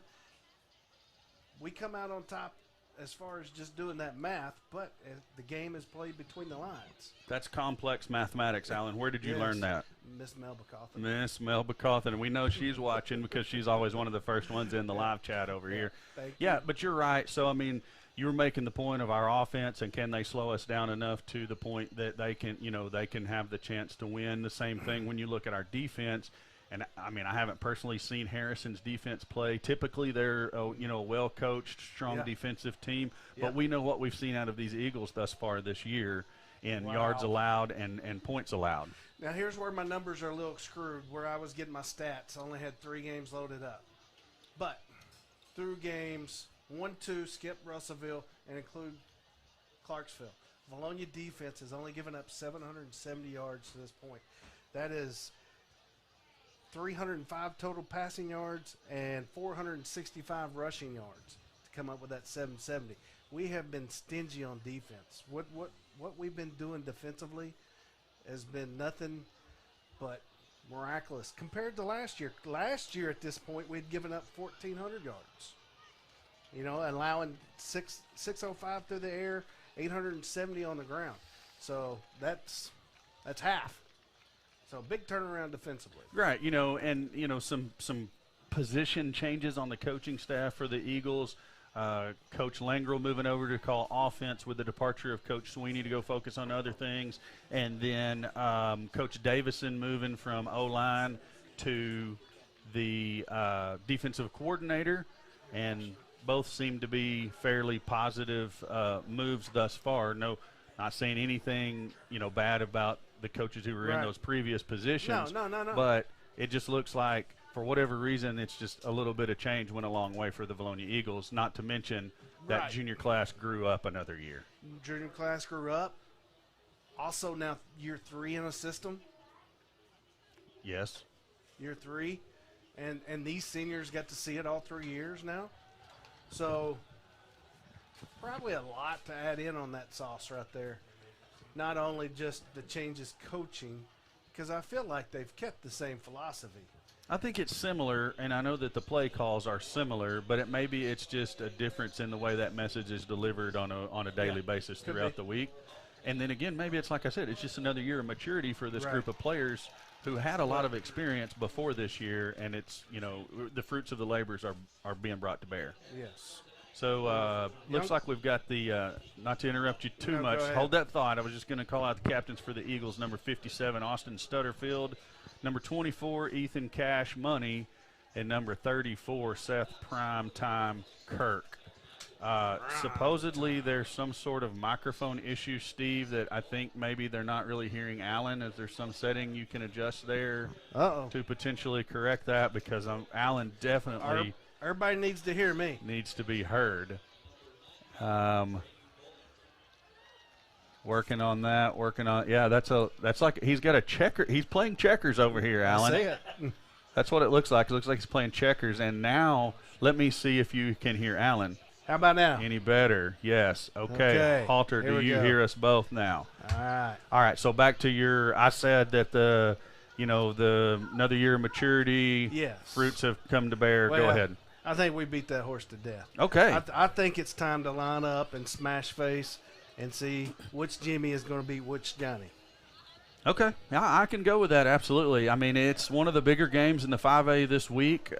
we come out on top as far as just doing that math, but the game is played between the lines. That's complex mathematics, Alan. Where did you learn that? Miss Melba Cawthon. Miss Melba Cawthon. And we know she's watching because she's always one of the first ones in the live chat over here. Thank Yeah, you. but you're right. So, you were making the point of our offense, and can they slow us down enough to the point that they can have the chance to win? The same thing when you look at our defense. And, I haven't personally seen Harrison's defense play. Typically, they're, a well-coached, strong defensive team. But we know what we've seen out of these Eagles thus far this year in yards allowed and points allowed. Now, here's where my numbers are a little screwed, where I was getting my stats. I only had 3 games loaded up. But through games 1, 2, skip Russellville, and include Clarksville, Vilonia defense has only given up 770 yards to this point. That is 305 total passing yards and 465 rushing yards to come up with that 770. We have been stingy on defense. What we've been doing defensively has been nothing but miraculous compared to last year. Last year at this point, we'd given up 1,400 yards. Allowing 605 through the air, 870 on the ground. So that's half. So big turnaround defensively. Right, some position changes on the coaching staff for the Eagles. Coach Langrel moving over to call offense with the departure of Coach Sweeney to go focus on other things. And then Coach Davison moving from O-line to the defensive coordinator. and both seem to be fairly positive moves thus far. No, not saying anything, bad about the coaches who were in those previous positions. No. But it just looks like, for whatever reason, it's just a little bit of change went a long way for the Vilonia Eagles, not to mention that junior class grew up another year. Junior class grew up. Also now year 3 in a system. Yes. Year 3. And these seniors got to see it all 3 years now. So probably a lot to add in on that sauce right there. Not only just the changes coaching, because I feel like they've kept the same philosophy. I think it's similar, and I know that the play calls are similar, but maybe it's just a difference in the way that message is delivered on a daily basis throughout the week. And then again, maybe it's like I said, it's just another year of maturity for this group of players who had a lot of experience before this year, and it's, the fruits of the labors are being brought to bear. Yes. So looks like we've got the, not to interrupt you too much, hold that thought. I was just going to call out the captains for the Eagles, number 57, Austin Stutterfield, number 24, Ethan Cash Money, and number 34, Seth Primetime Kirk. Supposedly there's some sort of microphone issue, Steve, that I think maybe they're not really hearing Alan. Is there some setting you can adjust there to potentially correct that? Because Alan definitely everybody needs to hear me. Needs to be heard. Working on that. Yeah, that's like he's got a checker. He's playing checkers over here, Alan. I see it. That's what it looks like. It looks like he's playing checkers. And now let me see if you can hear Alan. How about now? Any better? Yes. Okay. Halter, do you hear us both now? All right. So back to I said that the another year of maturity, fruits have come to bear. Well, go ahead. I think we beat that horse to death. Okay. I think it's time to line up and smash face and see which Jimmy is going to beat which Johnny. Okay. Yeah, I can go with that, absolutely. I mean, it's one of the bigger games in the 5A this week.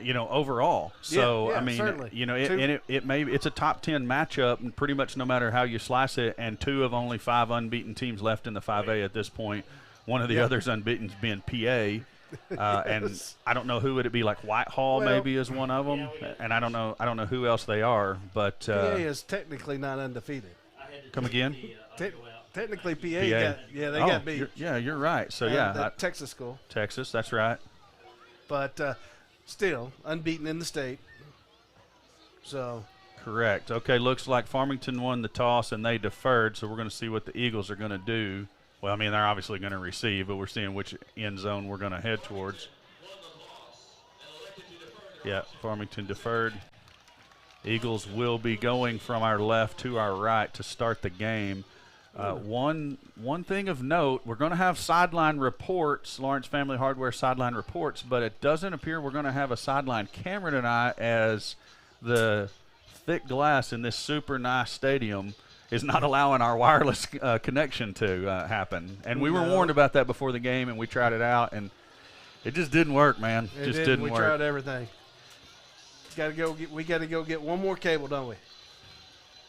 Overall. So I mean, certainly. It's a top 10 matchup, and pretty much no matter how you slice it. And 2 of only 5 unbeaten teams left in the 5A at this point. One of the others unbeaten's been PA, and I don't know who would it be. Like Whitehall maybe is one of them, and I don't know who else they are. But PA is technically not undefeated. Come again? Technically, PA. Got beat. You're right. So Texas school. Texas, that's right. But. Still unbeaten in the state. So correct. Okay, looks like Farmington won the toss and they deferred, so we're going to see what the Eagles are going to do. Well, I mean, they're obviously going to receive, but we're seeing which end zone we're going to head towards. Yeah, Farmington deferred. Eagles will be going from our left to our right to start the game. One thing of note, we're going to have sideline reports, Lawrence Family Hardware sideline reports, but it doesn't appear we're going to have a sideline camera tonight, as the thick glass in this super nice stadium is not allowing our wireless connection to happen. And we were warned about that before the game, and we tried it out, and it just didn't work, man. It just didn't work. We tried everything. We got to go get one more cable, don't we?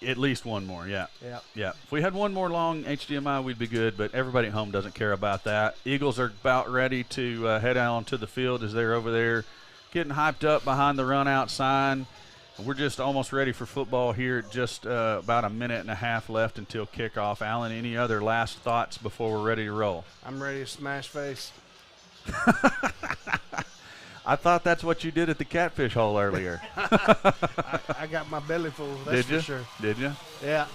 At least one more, yeah. Yeah. If we had one more long HDMI, we'd be good, but everybody at home doesn't care about that. Eagles are about ready to head out onto the field as they're over there getting hyped up behind the run-out sign. We're just almost ready for football here. Just about a minute and a half left until kickoff. Alan, any other last thoughts before we're ready to roll? I'm ready to smash face. I thought that's what you did at the catfish hole earlier. I got my belly full, that's for sure. Did you? Yeah.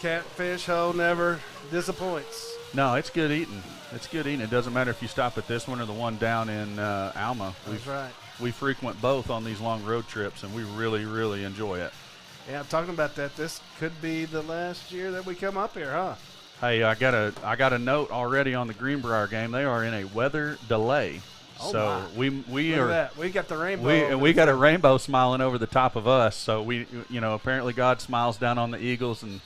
Catfish hole never disappoints. No, it's good eating. It's good eating. It doesn't matter if you stop at this one or the one down in Alma. That's right. We frequent both on these long road trips, and we really, really enjoy it. Yeah, I'm talking about that. This could be the last year that we come up here, huh? Hey, I got a note already on the Greenbrier game. They are in a weather delay. Oh so my. we are that. We got the rainbow. We got a rainbow smiling over the top of us. So we apparently God smiles down on the Eagles, and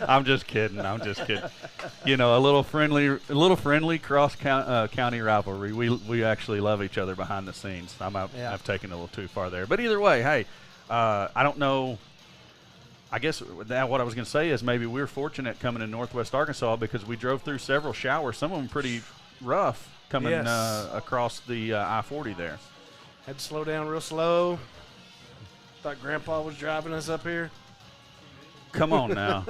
I'm just kidding. A little friendly cross county rivalry. We actually love each other behind the scenes. I've taken it a little too far there, but either way, hey, I don't know. I guess what I was going to say is maybe we're fortunate coming to Northwest Arkansas because we drove through several showers. Some of them pretty rough. Coming across the I-40 there. Had to slow down real slow. Thought Grandpa was driving us up here. Come on now.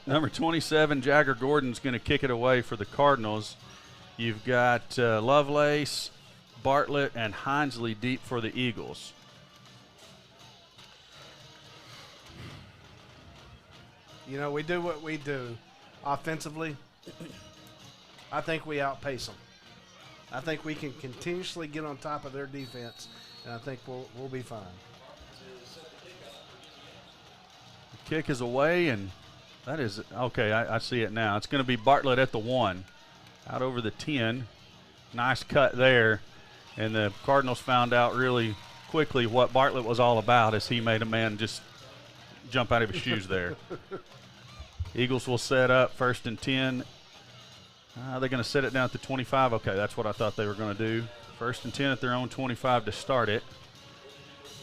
Number 27, Jagger Gordon's going to kick it away for the Cardinals. You've got Lovelace, Bartlett, and Hinesley deep for the Eagles. You know, we do what we do offensively. I think we outpace them. I think we can continuously get on top of their defense, and I think we'll be fine. The kick is away, and that is okay. I see it now. It's going to be Bartlett at the 1, out over the 10. Nice cut there, and the Cardinals found out really quickly what Bartlett was all about as he made a man just jump out of his shoes there. Eagles will set up 1st and 10. They're going to set it down at the 25. Okay, that's what I thought they were going to do. 1st and 10 at their own 25 to start it.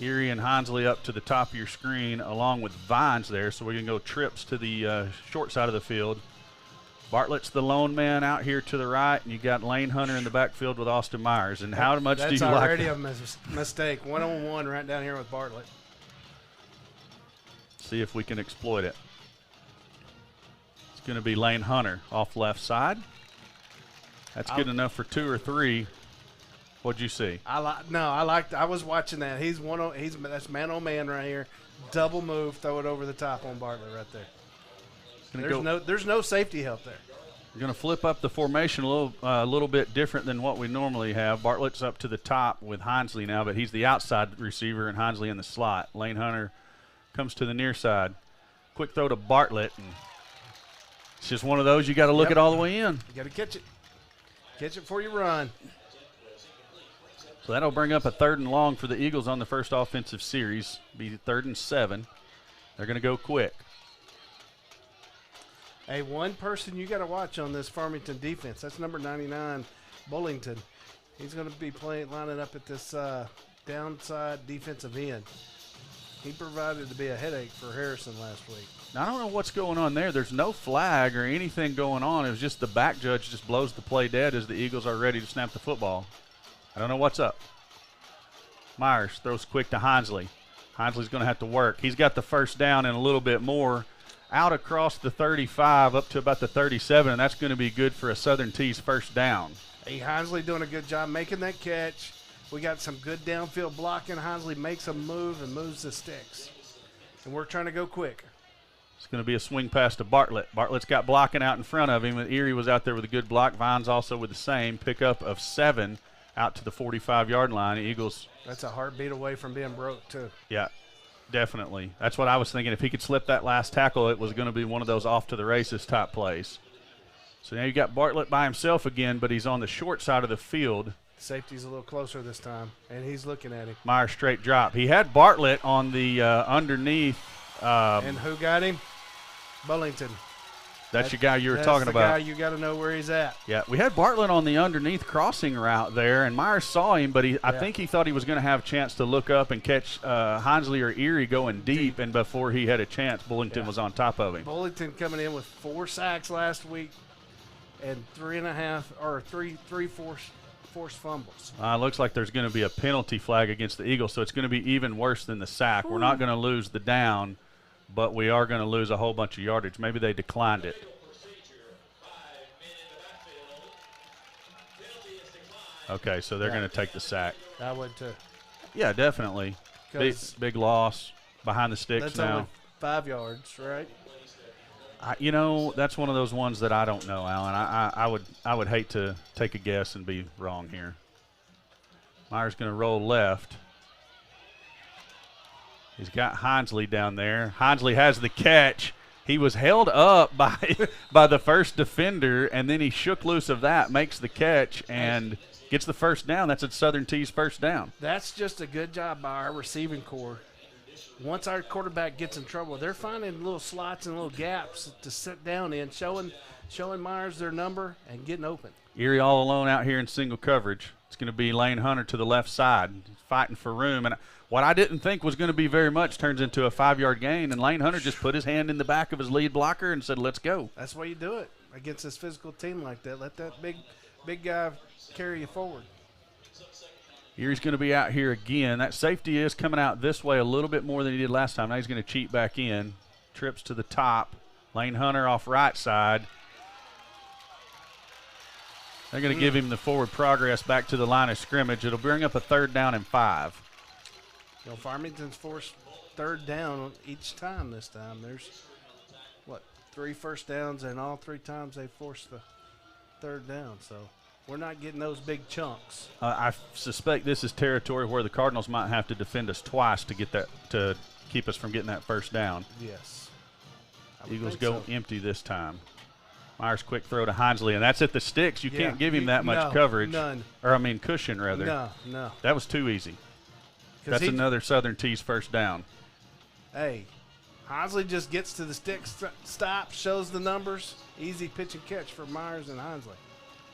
Erie and Hinesley up to the top of your screen along with Vines there, so we can go trips to the short side of the field. Bartlett's the lone man out here to the right, and you got Lane Hunter in the backfield with Austin Myers. And how much do you like that? That's already a mistake. 1-on-1 right down here with Bartlett. See if we can exploit it. It's going to be Lane Hunter off left side. That's good enough for 2 or 3. What'd you see? I was watching that. That's man on man right here. Double move, throw it over the top on Bartlett right there. There's no safety help there. We're going to flip up the formation a little bit different than what we normally have. Bartlett's up to the top with Hinesley now, but he's the outside receiver and Hinesley in the slot. Lane Hunter comes to the near side. Quick throw to Bartlett, and it's just one of those you got to look it all the way in. You got to catch it. Catch it before you run. So that'll bring up a 3rd and long for the Eagles on the first offensive series. Be 3rd and 7. They're going to go quick. Hey, one person you got to watch on this Farmington defense. That's number 99, Bullington. He's going to be lining up at this downside defensive end. He provided to be a headache for Harrison last week. Now, I don't know what's going on there. There's no flag or anything going on. It was just the back judge just blows the play dead as the Eagles are ready to snap the football. I don't know what's up. Myers throws quick to Hinesley. Hinesley's going to have to work. He's got the first down and a little bit more. Out across the 35 up to about the 37, and that's going to be good for a Southern Tees first down. Hey, Hinesley doing a good job making that catch. We got some good downfield blocking. Hinesley makes a move and moves the sticks. And we're trying to go quick. It's going to be a swing pass to Bartlett. Bartlett's got blocking out in front of him. Erie was out there with a good block. Vines also with the same. Pickup of 7 out to the 45-yard line. Eagles. That's a heartbeat away from being broke, too. Yeah, definitely. That's what I was thinking. If he could slip that last tackle, it was going to be one of those off to the races type plays. So now you got Bartlett by himself again, but he's on the short side of the field. Safety's a little closer this time, and he's looking at him. Myers straight drop. He had Bartlett on the underneath. And who got him? Bullington. That's your guy you were talking about. That's the guy you got to know where he's at. Yeah, we had Bartlett on the underneath crossing route there, and Myers saw him, but I think he thought he was going to have a chance to look up and catch Hinesley or Erie going deep, and before he had a chance, Bullington was on top of him. Bullington coming in with 4 sacks last week and 3 forced fumbles. Looks like there's going to be a penalty flag against the Eagles, so it's going to be even worse than the sack. We're not going to lose the down, but we are going to lose a whole bunch of yardage. Maybe they declined it. Okay, so they're going to take the sack. I would too. Yeah, definitely. Big loss behind the sticks that's now. Only 5 yards, right? That's one of those ones that I don't know, Alan. I would hate to take a guess and be wrong here. Myers going to roll left. He's got Hinesley down there. Hinesley has the catch. He was held up by the first defender, and then he shook loose of that, makes the catch, and gets the first down. That's at Southern Tees first down. That's just a good job by our receiving corps. Once our quarterback gets in trouble, they're finding little slots and little gaps to sit down in, showing Myers their number and getting open. Erie all alone out here in single coverage. It's going to be Lane Hunter to the left side, fighting for room. And what I didn't think was going to be very much turns into a 5-yard gain, and Lane Hunter just put his hand in the back of his lead blocker and said, let's go. That's why you do it against this physical team like that. Let that big guy carry you forward. Erie's going to be out here again. That safety is coming out this way a little bit more than he did last time. Now he's going to cheat back in. Trips to the top. Lane Hunter off right side. They're going to give him the forward progress back to the line of scrimmage. It'll bring up a 3rd down and 5. You know, Farmington's forced 3rd down each time this time. There's, 3 first downs, and all 3 times they forced the 3rd down. So we're not getting those big chunks. I suspect this is territory where the Cardinals might have to defend us twice to get that to keep us from getting that 1st down. Yes. Eagles go empty this time. Myers quick throw to Hinesley, and that's at the sticks. You can't give him that much coverage. None. Or, I mean, cushion, rather. No. That was too easy. That's another Southern Tees 1st down. Hey, Hinesley just gets to the stick, stops, shows the numbers. Easy pitch and catch for Myers and Hinesley.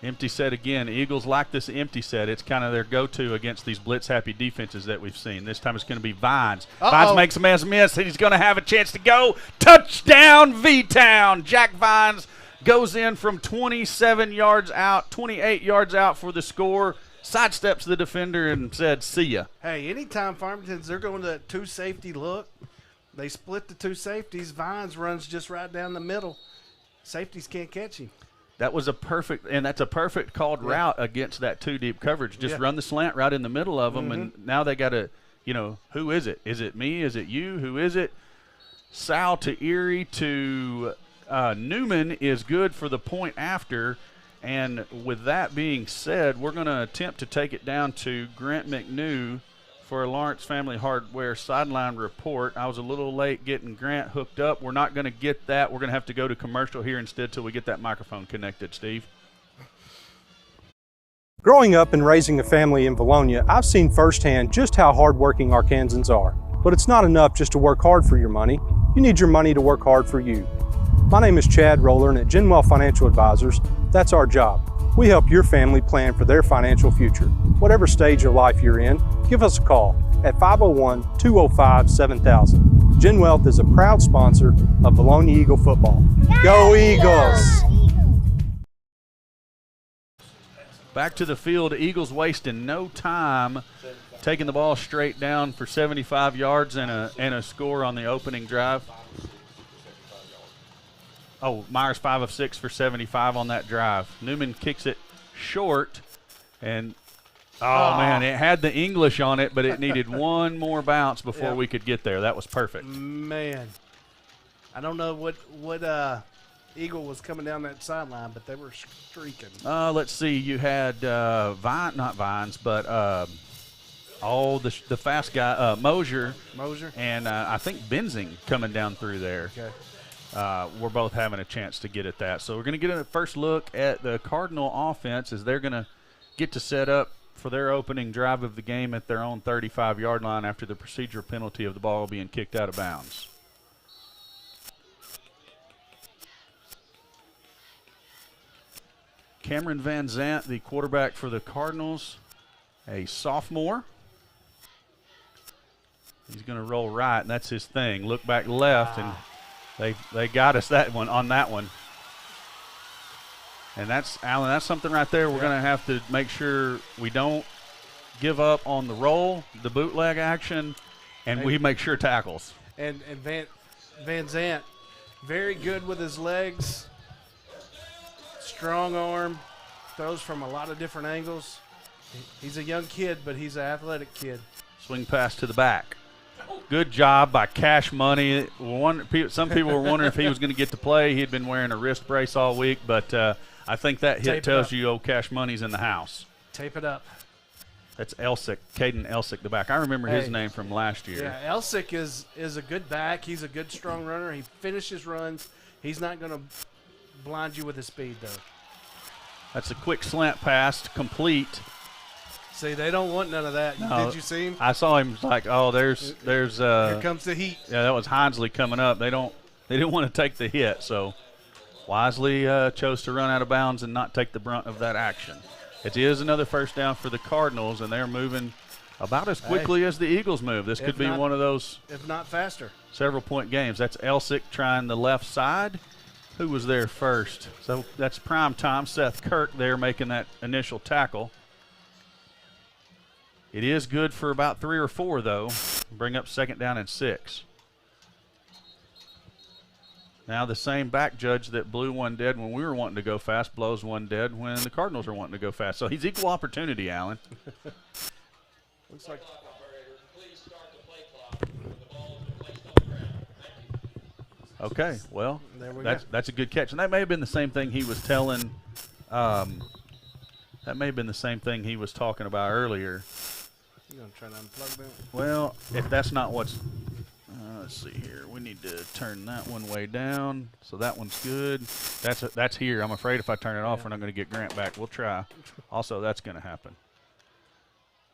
Empty set again. Eagles like this empty set. It's kind of their go-to against these blitz-happy defenses that we've seen. This time it's going to be Vines. Vines makes a miss, and he's going to have a chance to go. Touchdown, V-Town. Jack Vines goes in from 27 yards out, 28 yards out for the score. Sidesteps the defender and said, see ya. Hey, anytime Farmington's, they're going to that 2 safety look. They split the 2 safeties. Vines runs just right down the middle. Safeties can't catch him. That's a perfect called route against that 2 deep coverage. Just run the slant right in the middle of them, and now they got to, who is it? Is it me? Is it you? Who is it? Sal to Erie to Newman is good for the point after. And with that being said, we're going to attempt to take it down to Grant McNew for a Lawrence Family Hardware sideline report. I was a little late getting Grant hooked up. We're not going to get that. We're going to have to go to commercial here instead till we get that microphone connected, Steve. Growing up and raising a family in Vilonia, I've seen firsthand just how hardworking Arkansans are. But it's not enough just to work hard for your money. You need your money to work hard for you. My name is Chad Roller, and at Genwell Financial Advisors, that's our job. We help your family plan for their financial future. Whatever stage of life you're in, give us a call at 501-205-7000. Genwealth is a proud sponsor of Vilonia Eagle football. Go Eagles! Back to the field, Eagles wasting no time, taking the ball straight down for 75 yards and a score on the opening drive. Oh, Myers 5 of 6 for 75 on that drive. Newman kicks it short, and man, it had the English on it, but it needed one more bounce before we could get there. That was perfect. Man, I don't know what Eagle was coming down that sideline, but they were streaking. Let's see. You had the fast guy, Mosier, and I think Benzing coming down through there. Okay. We're both having a chance to get at that. So we're going to get a first look at the Cardinal offense as they're going to get to set up for their opening drive of the game at their own 35-yard line after the procedural penalty of the ball being kicked out of bounds. Cameron Van Zant, the quarterback for the Cardinals, a sophomore. He's going to roll right, and that's his thing. Look back left, and they got us on that one. And that's, Alan, that's something right there we're going to have to make sure we don't give up on the roll, the bootleg action, and we make sure tackles. And Van Zant, very good with his legs, strong arm, throws from a lot of different angles. He's a young kid, but he's an athletic kid. Swing pass to the back. Good job by Cash Money. Some people were wondering if he was going to get to play. He had been wearing a wrist brace all week, but I think that hit tells you old Cash Money's in the house. Tape it up. That's Elsick, Caden Elsick, the back. I remember his name from last year. Yeah, Elsick is a good back. He's a good, strong runner. He finishes runs. He's not going to blind you with his speed, though. That's a quick slant pass, complete. See, they don't want none of that. No, did you see him? I saw him like, there's here comes the heat. Yeah, that was Hinesley coming up. They didn't want to take the hit, so wisely chose to run out of bounds and not take the brunt of that action. It is another first down for the Cardinals, and they're moving about as quickly as the Eagles move. This could be one of those, if not faster, several-point games. That's Elsick trying the left side. Who was there first? So that's prime time. Seth Kirk there making that initial tackle. It is good for about 3 or 4, though. Bring up 2nd down and 6. Now the same back judge that blew one dead when we were wanting to go fast blows one dead when the Cardinals are wanting to go fast. So he's equal opportunity, Alan. Looks like. Okay, well, go. that's a good catch, and that may have been the same thing he was telling. That may have been the same thing he was talking about earlier. You gonna try to unplug that? Well, if that's not what's, let's see here. We need to turn that one way down, so that one's good. That's here. I'm afraid if I turn it off, we're not going to get Grant back. We'll try. Also, that's going to happen.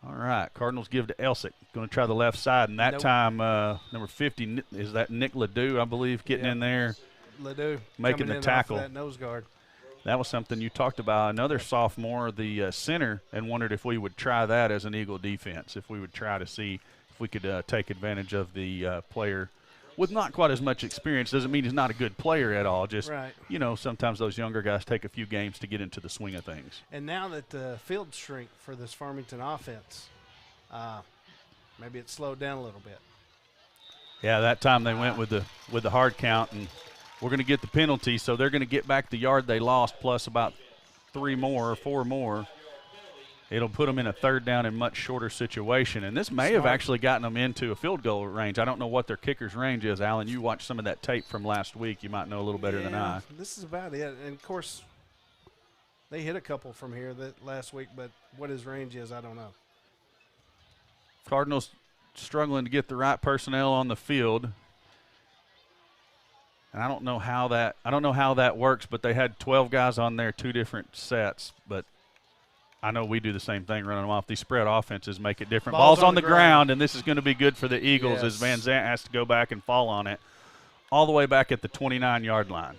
All right, Cardinals give to Elsick. Going to try the left side, and that time number 50 is that Nick Ledoux, I believe, getting in there, Ledoux making the tackle. Off that nose guard. That was something you talked about. Another sophomore, the center, and wondered if we would try that as an Eagle defense, if we would try to see if we could take advantage of the player with not quite as much experience. Doesn't mean he's not a good player at all. Just, you know, sometimes those younger guys take a few games to get into the swing of things. And now that the field shrink for this Farmington offense, maybe it slowed down a little bit. Yeah, that time they went with the hard count, and we're going to get the penalty, so they're going to get back the yard they lost plus about 3 more or 4 more. It'll put them in a 3rd down and much shorter situation. And this may have actually gotten them into a field goal range. I don't know what their kicker's range is, Alan. You watched some of that tape from last week. You might know a little better than I. This is about it. And, of course, they hit a couple from here last week, but what his range is, I don't know. Cardinals struggling to get the right personnel on the field. And I don't know how that works, but they had 12 guys on there, 2 different sets, but I know we do the same thing, running them off. These spread offenses make it different. Ball's on the ground, and this is going to be good for the Eagles as Van Zant has to go back and fall on it all the way back at the 29-yard line.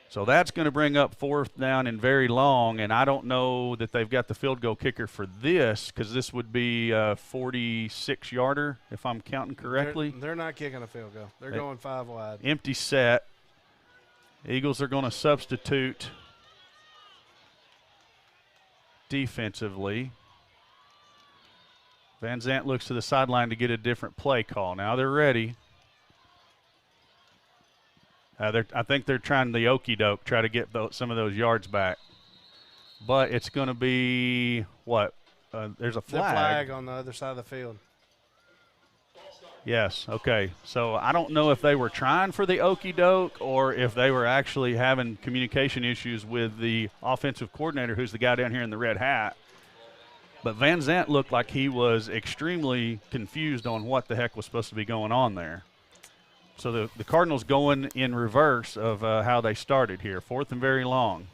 So that's going to bring up 4th down and very long, and I don't know that they've got the field goal kicker for this because this would be a 46-yarder if I'm counting correctly. They're not kicking a field goal. They're going 5 wide. Empty set. Eagles are going to substitute defensively. Van Zant looks to the sideline to get a different play call. Now they're ready. I think they're trying the okey-doke, try to get some of those yards back. But it's going to be, what? There's a flag. The flag on the other side of the field. Yes, okay. So I don't know if they were trying for the okey-doke or if they were actually having communication issues with the offensive coordinator, who's the guy down here in the red hat. But Van Zant looked like he was extremely confused on what the heck was supposed to be going on there. So the Cardinals going in reverse of how they started here. 4th and very long.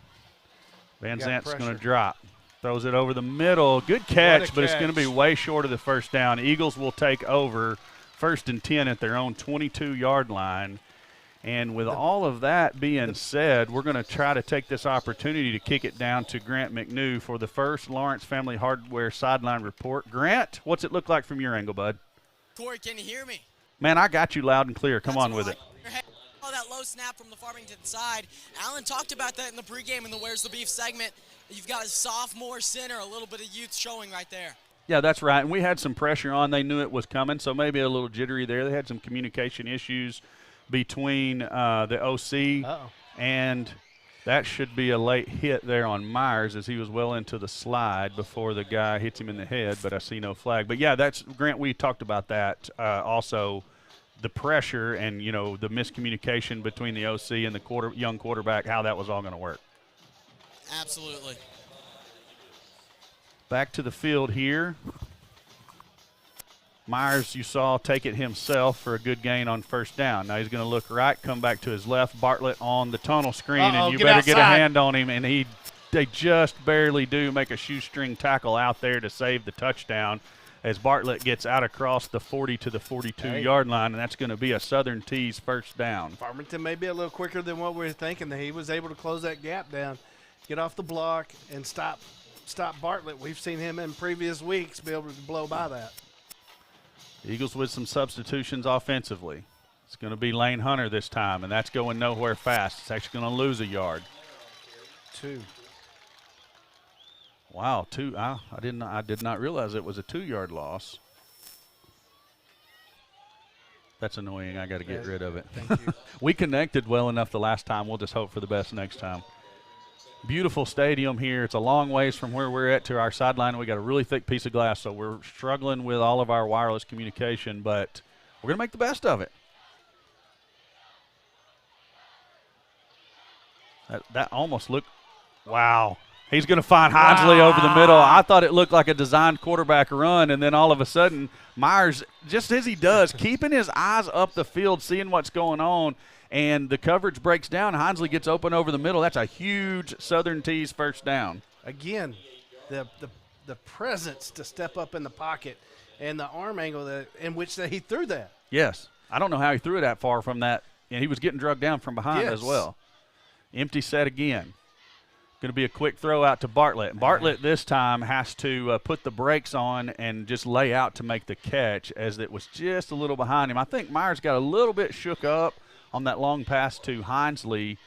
Van Zant's going to drop. Throws it over the middle. Good catch, but it's going to be way short of the 1st down. Eagles will take over 1st and 10 at their own 22-yard line. And with all of that being said, we're going to try to take this opportunity to kick it down to Grant McNew for the first Lawrence Family Hardware sideline report. Grant, what's it look like from your angle, bud? Corey, can you hear me? Man, I got you loud and clear. Come on with it. Oh, that low snap from the Farmington side. Alan talked about that in the pregame in the Where's the Beef segment. You've got a sophomore center, a little bit of youth showing right there. Yeah, that's right. And we had some pressure on. They knew it was coming, so maybe a little jittery there. They had some communication issues between the OC and that should be a late hit there on Myers as he was well into the slide before the guy hits him in the head, but I see no flag. But, yeah, that's Grant, we talked about that also, the pressure and, you know, the miscommunication between the OC and the young quarterback, how that was all going to work. Absolutely. Back to the field here. Myers, you saw, take it himself for a good gain on 1st down. Now he's going to look right, come back to his left. Bartlett on the tunnel screen, and you better get a hand on him. And they just barely do make a shoestring tackle out there to save the touchdown as Bartlett gets out across the 40 to the 42-yard line, and that's going to be a Southern Tees 1st down. Farmington may be a little quicker than what we were thinking. He was able to close that gap down, get off the block, and stop Bartlett. We've seen him in previous weeks be able to blow by that. Eagles with some substitutions offensively. It's going to be Lane Hunter this time, and that's going nowhere fast. It's actually going to lose a yard. 2. Wow, I did not realize it was a 2-yard loss. That's annoying. I got to get rid of it. Thank you. We connected well enough the last time. We'll just hope for the best next time. Beautiful stadium here. It's a long ways from where we're at to our sideline. We got a really thick piece of glass, so we're struggling with all of our wireless communication, but we're going to make the best of it. That almost looked – wow. He's going to find Hinesley over the middle. I thought it looked like a designed quarterback run, and then all of a sudden Myers, just as he does, keeping his eyes up the field, seeing what's going on, and the coverage breaks down. Hinesley gets open over the middle. That's a huge Southern Tees first down. Again, the presence to step up in the pocket and the arm angle in which he threw that. Yes. I don't know how he threw it that far from that. And he was getting drugged down from behind as well. Empty set again. Going to be a quick throw out to Bartlett. Bartlett this time has to put the brakes on and just lay out to make the catch, as it was just a little behind him. I think Myers got a little bit shook up on that long pass to Hinesley.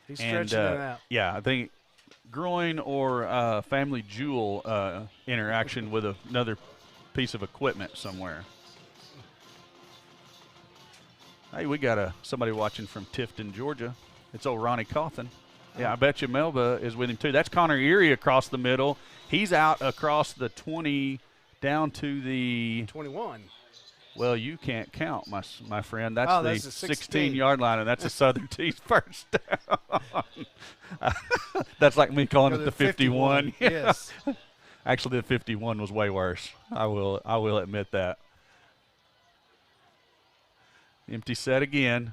He's stretching it out. Yeah, I think groin or family jewel interaction with another piece of equipment somewhere. Hey, we got somebody watching from Tifton, Georgia. It's old Ronnie Cawthon. Yeah, I bet you Melba is with him too. That's Connor Erie across the middle. He's out across the 20 down to the 21. Well, you can't count, my friend. That's the 16. 16-yard line, and that's a Southern Tees first down. That's like me calling it the 51. Yes. Actually, the 51 was way worse. I will admit that. Empty set again.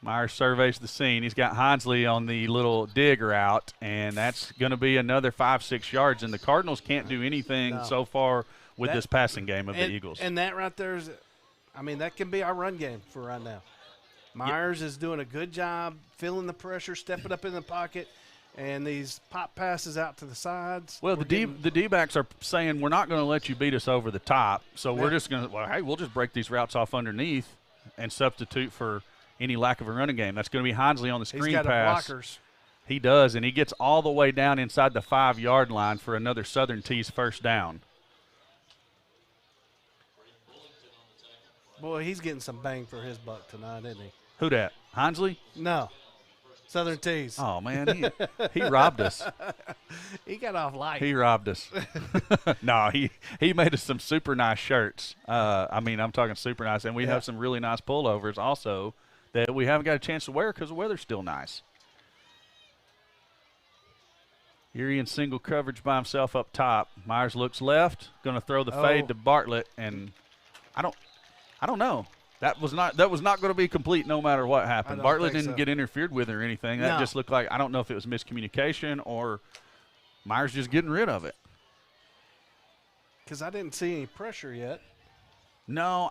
Myers surveys the scene. He's got Hinesley on the little dig route, and that's going to be another 5-6 yards. And the Cardinals can't do anything so far with this passing game of the Eagles. And that right there is, that can be our run game for right now. Myers is doing a good job feeling the pressure, stepping up in the pocket, and these pop passes out to the sides. Well, the D-backs are saying we're not going to let you beat us over the top, so we're just going to, we'll just break these routes off underneath and substitute for any lack of a running game. That's going to be Hinesley on the screen pass. Blockers. He does, and he gets all the way down inside the 5-yard line for another Southern Tees first down. Boy, he's getting some bang for his buck tonight, isn't he? Who dat? Hinesley? No. Southern Tees. Oh, man, he robbed us. He got off light. He robbed us. No, he made us some super nice shirts. I'm talking super nice, and we have some really nice pullovers also that we haven't got a chance to wear because the weather's still nice. Erie in single coverage by himself up top. Myers looks left, going to throw the fade to Bartlett, and I don't know. That was not going to be complete no matter what happened. Bartlett didn't get interfered with or anything. That just looked like, I don't know if it was miscommunication or Myers just getting rid of it. Because I didn't see any pressure yet. No,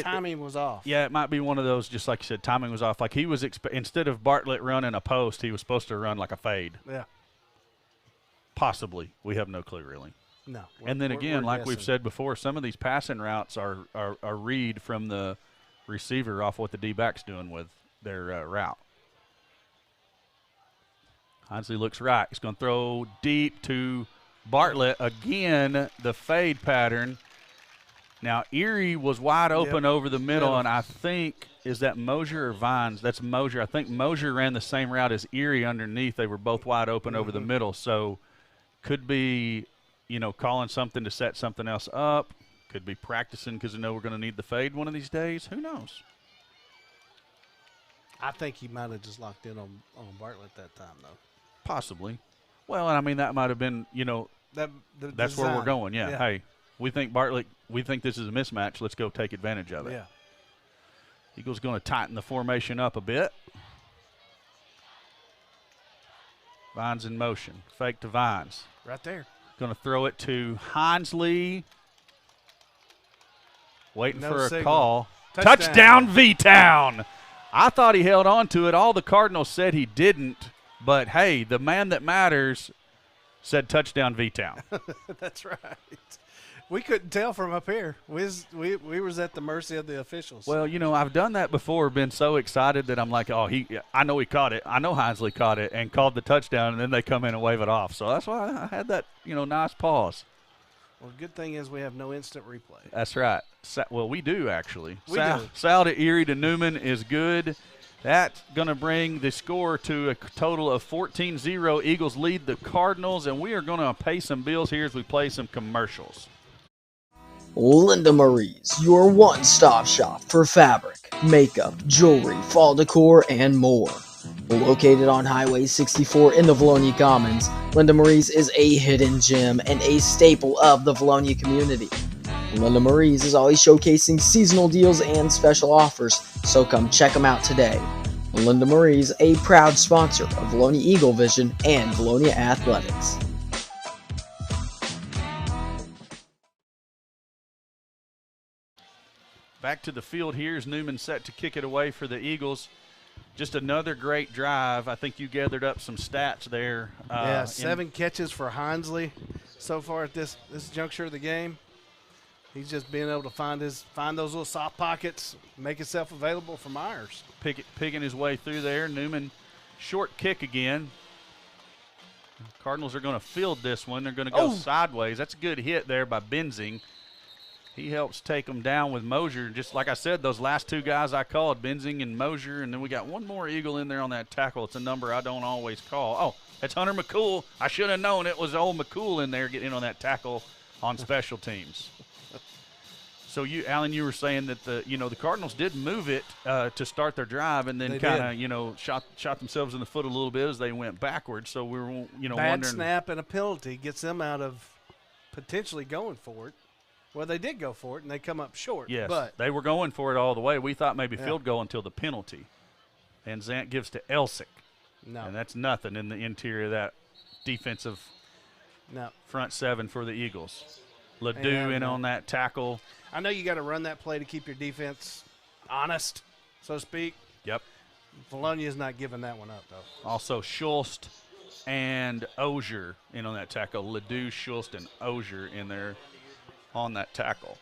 timing was off. Yeah, it might be one of those, just like you said, timing was off. Like he was, instead of Bartlett running a post, he was supposed to run like a fade. Yeah. Possibly. We have no clue, really. No. And then again, like we've said before, some of these passing routes are read from the receiver off what the D-back's doing with their route. Hinesley looks right. He's going to throw deep to Bartlett. Again, the fade pattern. Now, Erie was wide open over the middle, and I think, is that Mosier or Vines? That's Mosier. I think Mosier ran the same route as Erie underneath. They were both wide open over the middle, so could be, calling something to set something else up. Could be practicing because they know we're going to need the fade one of these days. Who knows? I think he might have just locked in on Bartlett that time, though. Possibly. Well, and that might have been, that's where we're going. Yeah. Hey, we think this is a mismatch. Let's go take advantage of it. Yeah. Eagles going to tighten the formation up a bit. Vines in motion. Fake to Vines. Right there. Going to throw it to Hinesley. Waiting for a signal. call. Touchdown V-Town. I thought he held on to it. All the Cardinals said he didn't. But, hey, the man that matters said touchdown V-Town. That's right. We couldn't tell from up here. We was at the mercy of the officials. Well, I've done that before, been so excited that I'm like, I know he caught it. I know Hinsley caught it and called the touchdown, and then they come in and wave it off. So that's why I had that, nice pause. Well, good thing is we have no instant replay. That's right. Well, we do, actually. We do. Sal to Erie to Newman is good. That's going to bring the score to a total of 14-0. Eagles lead the Cardinals, and we are going to pay some bills here as we play some commercials. Linda Marie's, your one-stop shop for fabric, makeup, jewelry, fall decor, and more. Located on Highway 64 in the Vilonia Commons, Linda Marie's is a hidden gem and a staple of the Vilonia community. Linda Marie's is always showcasing seasonal deals and special offers, so come check them out today. Linda Marie's, a proud sponsor of Vilonia Eagle Vision and Vilonia Athletics. Back to the field here is Newman set to kick it away for the Eagles. Just another great drive. I think you gathered up some stats there. 7 catches for Hinsley so far at this juncture of the game. He's just being able to find those little soft pockets, make himself available for Myers. Picking his way through there. Newman, short kick again. Cardinals are going to field this one. They're going to go sideways. That's a good hit there by Benzing. He helps take them down with Mosier. Just like I said, those last 2 guys I called, Benzing and Mosier, and then we got one more Eagle in there on that tackle. It's a number I don't always call. Oh, that's Hunter McCool. I should have known it was old McCool in there getting in on that tackle on special teams. So, Alan, you were saying that the Cardinals did move it to start their drive, and then kind of shot themselves in the foot a little bit as they went backwards. So we were bad wondering. Snap and a penalty gets them out of potentially going for it. Well, they did go for it, and they come up short. Yes, but they were going for it all the way. We thought maybe field goal until the penalty. And Zant gives to Elsick. No. And that's nothing in the interior of that defensive front 7 for the Eagles. Ledoux in on that tackle. I know you got to run that play to keep your defense honest, so to speak. Yep. Vilonia is not giving that one up, though. Also, Schulst and Ozier in on that tackle. Ledoux, Schulst, and Ozier in there on that tackle.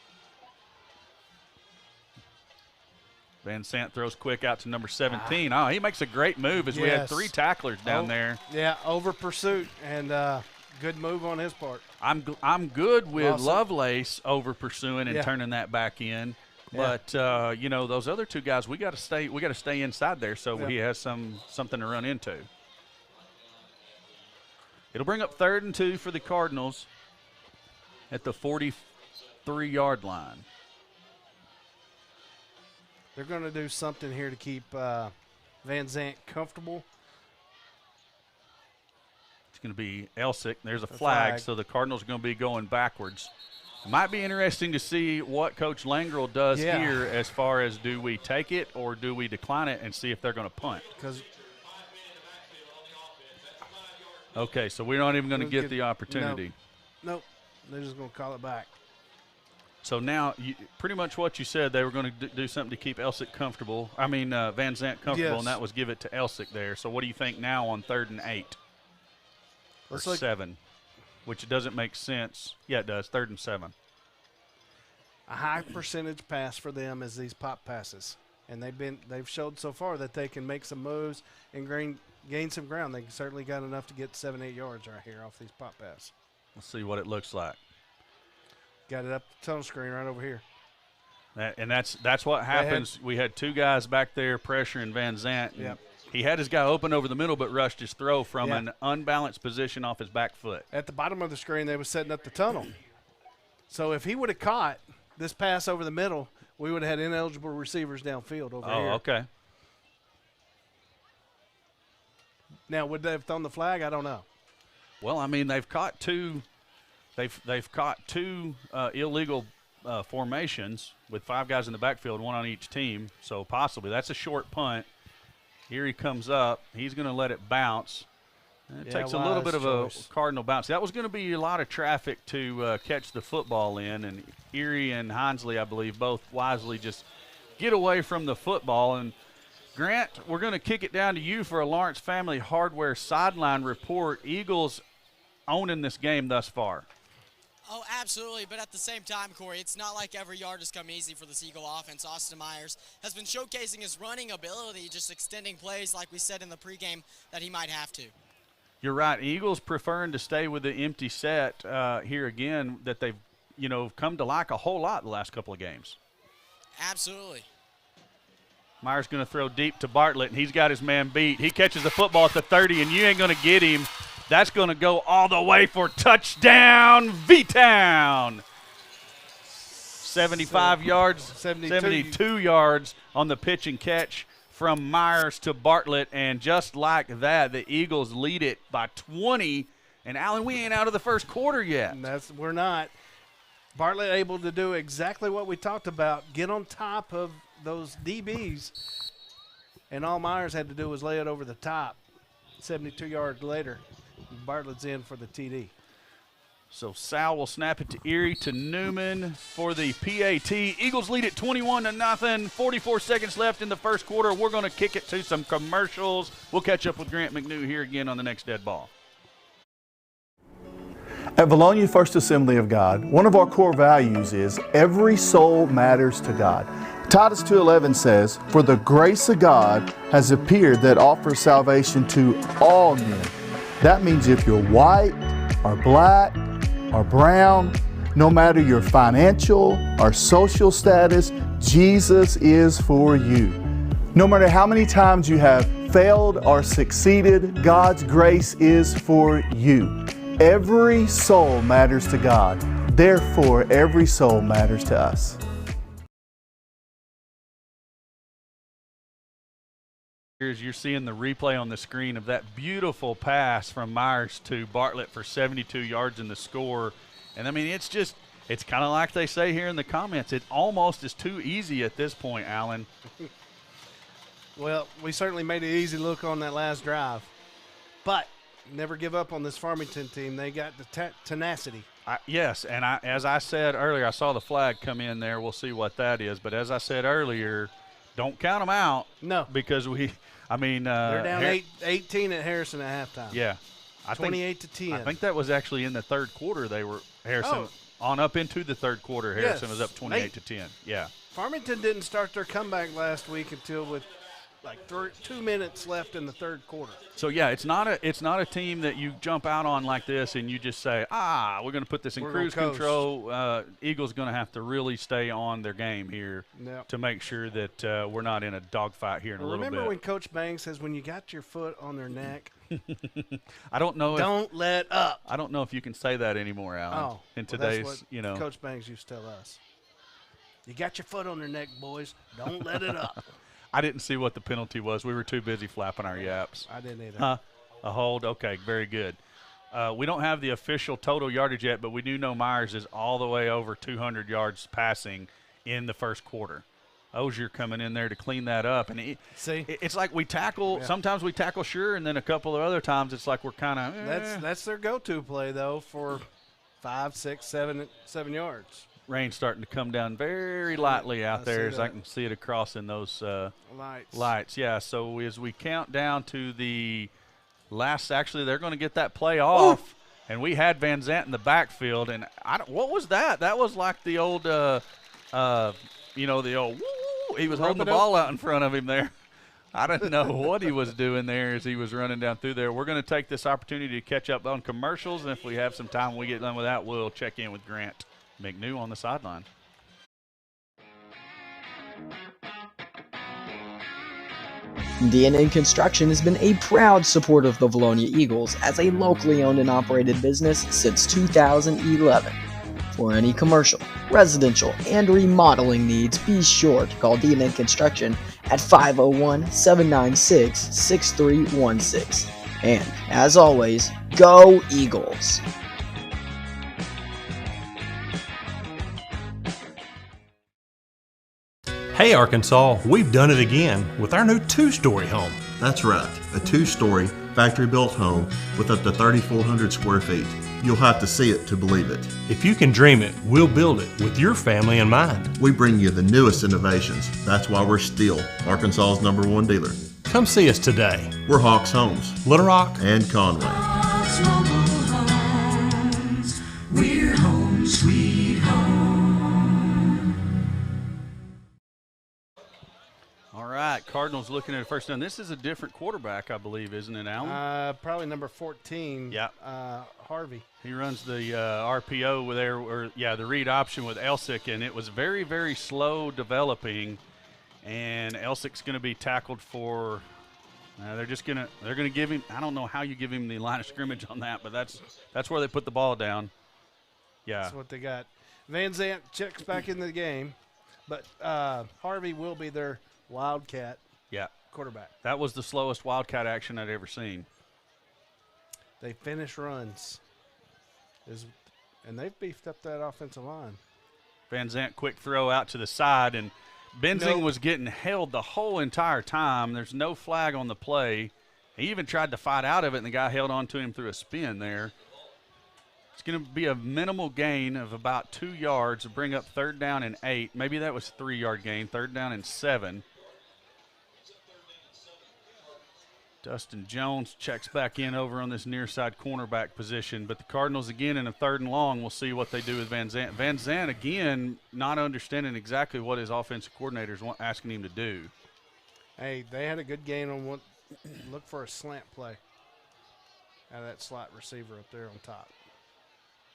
Van Sant throws quick out to number 17. Oh, he makes a great move as we had 3 tacklers down there. Yeah, over pursuit and good move on his part. I'm good with Lovelace over pursuing and turning that back in. But those other 2 guys, we got to stay inside there so he has something to run into. It'll bring up 3rd and 2 for the Cardinals at the 43-yard line. They're going to do something here to keep Van Zant comfortable. It's going to be Elsick. There's a flag, so the Cardinals are going to be going backwards. It might be interesting to see what Coach Langrel does here as far as do we take it or do we decline it and see if they're going to punt. Okay, so we're not even going to get the opportunity. Nope. They're just going to call it back. So now, pretty much what you said, they were going to do something to keep Elsick comfortable. Van Zant comfortable, and that was give it to Elsick there. So what do you think now on 3rd and 8? Or 7, which doesn't make sense. Yeah, it does. 3rd and 7. A high percentage pass for them is these pop passes, and they've showed so far that they can make some moves and gain some ground. They certainly got enough to get 7-8 yards right here off these pop passes. Let's see what it looks like. Got it up the tunnel screen right over here. And that's what happens. We had 2 guys back there pressuring Van Zant. Yep. He had his guy open over the middle, but rushed his throw from an unbalanced position off his back foot. At the bottom of the screen, they were setting up the tunnel. So if he would have caught this pass over the middle, we would have had ineligible receivers downfield over here. Oh, okay. Now, would they have thrown the flag? I don't know. Well, I mean, they've caught 2. They've caught 2 illegal formations with 5 guys in the backfield, 1 on each team. So possibly that's a short punt. Here he comes up. He's going to let it bounce. It takes a little bit of a Cardinal bounce. That was going to be a lot of traffic to catch the football in, and Erie and Hinsley, I believe, both wisely just get away from the football. And Grant, we're going to kick it down to you for a Lawrence Family Hardware sideline report. Eagles owning this game thus far. Oh, absolutely. But at the same time, Corey, it's not like every yard has come easy for the Eagle offense. Austin Myers has been showcasing his running ability, just extending plays, like we said in the pregame, that he might have to. You're right. Eagles preferring to stay with the empty set here again that they've, come to like a whole lot the last couple of games. Absolutely. Myers going to throw deep to Bartlett, and he's got his man beat. He catches the football at the 30, and you ain't going to get him. That's going to go all the way for touchdown, V-Town. 75 yards, 72 yards on the pitch and catch from Myers to Bartlett. And just like that, the Eagles lead it by 20. And, Alan, we ain't out of the first quarter yet. We're not. Bartlett able to do exactly what we talked about, get on top of those DBs. And all Myers had to do was lay it over the top. 72 yards later, Bartlett's in for the TD. So Sal will snap it to Erie to Newman for the PAT. Eagles lead it 21-0. 44 seconds left in the first quarter. We're going to kick it to some commercials. We'll catch up with Grant McNew here again on the next Dead Ball. At Vilonia First Assembly of God, one of our core values is every soul matters to God. Titus 2:11 says, "For the grace of God has appeared that offers salvation to all men." That means if you're white or black or brown, no matter your financial or social status, Jesus is for you. No matter how many times you have failed or succeeded, God's grace is for you. Every soul matters to God. Therefore, every soul matters to us. You're seeing the replay on the screen of that beautiful pass from Myers to Bartlett for 72 yards in the score. And, I mean, it's kind of like they say here in the comments. It almost is too easy at this point, Alan. Well, we certainly made it easy look on that last drive. But never give up on this Farmington team. They got the tenacity. Yes, and as I said earlier, I saw the flag come in there. We'll see what that is. But as I said earlier, don't count them out. No. Because they're down 18 at Harrison at halftime. Yeah. 28-10. I think that was actually in the third quarter. Harrison on up into the third quarter. Harrison was up 28-10. Yeah. Farmington didn't start their comeback last week until with like 2 minutes left in the third quarter. So yeah, it's not a team that you jump out on like this and you just say, we're going to put this in cruise control. Eagles going to have to really stay on their game here to make sure that we're not in a dogfight here in a little bit. Remember when Coach Banks says, when you got your foot on their neck, I don't know. Don't let up. I don't know if you can say that anymore, Alan. Today's, that's what Coach Banks used to tell us. You got your foot on their neck, boys. Don't let it up. I didn't see what the penalty was. We were too busy flapping our yaps. I didn't either. A hold? Okay, very good. We don't have the official total yardage yet, but we do know Myers is all the way over 200 yards passing in the first quarter. Ozier coming in there to clean that up. And it's like we tackle. Yeah. Sometimes we tackle sure, and then a couple of other times it's like we're kind of. That's their go-to play, though, for 5, 6, 7 yards. Rain starting to come down very lightly out there as I can see it across in those lights. Yeah, so as we count down to the last, actually they're going to get that play off. And we had Van Zant in the backfield. And what was that? That was like the old, the old woo. He was holding the ball out in front of him there. I didn't know what he was doing there as he was running down through there. We're going to take this opportunity to catch up on commercials. And if we have some time when we get done with that, we'll check in with Grant McNew on the sideline. D&N Construction has been a proud supporter of the Vilonia Eagles as a locally owned and operated business since 2011. For any commercial, residential, and remodeling needs, be sure to call D&N Construction at 501-796-6316. And, as always, go Eagles! Hey Arkansas, we've done it again with our new 2-story home. That's right, a 2-story factory-built home with up to 3,400 square feet. You'll have to see it to believe it. If you can dream it, we'll build it with your family in mind. We bring you the newest innovations. That's why we're still Arkansas's #1 dealer. Come see us today. We're Hawks Homes, Little Rock, and Conway. Hawks Mobile Homes. We're home Cardinals looking at a first down. This is a different quarterback, I believe, isn't it, Alan? Probably number 14. Yeah. Harvey. He runs the RPO with there, or the read option with Elsick, and it was very, very slow developing. And Elsick's going to be tackled for. They're gonna give him. I don't know how you give him the line of scrimmage on that, but that's where they put the ball down. Yeah, that's what they got. Van Zant checks back into the game, but Harvey will be their Wildcat. Quarterback. That was the slowest Wildcat action I'd ever seen. They finish runs, and they've beefed up that offensive line. Van Zant quick throw out to the side, and Benzing was getting held the whole entire time. There's no flag on the play. He even tried to fight out of it, and the guy held on to him through a spin there. It's going to be a minimal gain of about 2 yards to bring up 3rd down and 8. Maybe that was 3-yard gain, 3rd down and 7. Dustin Jones checks back in over on this near side cornerback position, but the Cardinals again in a 3rd and long. We'll see what they do with Van Zant. Van Zant again not understanding exactly what his offensive coordinators want asking him to do. Hey, they had a good game on what. Look for a slant play out of that slot receiver up there on top.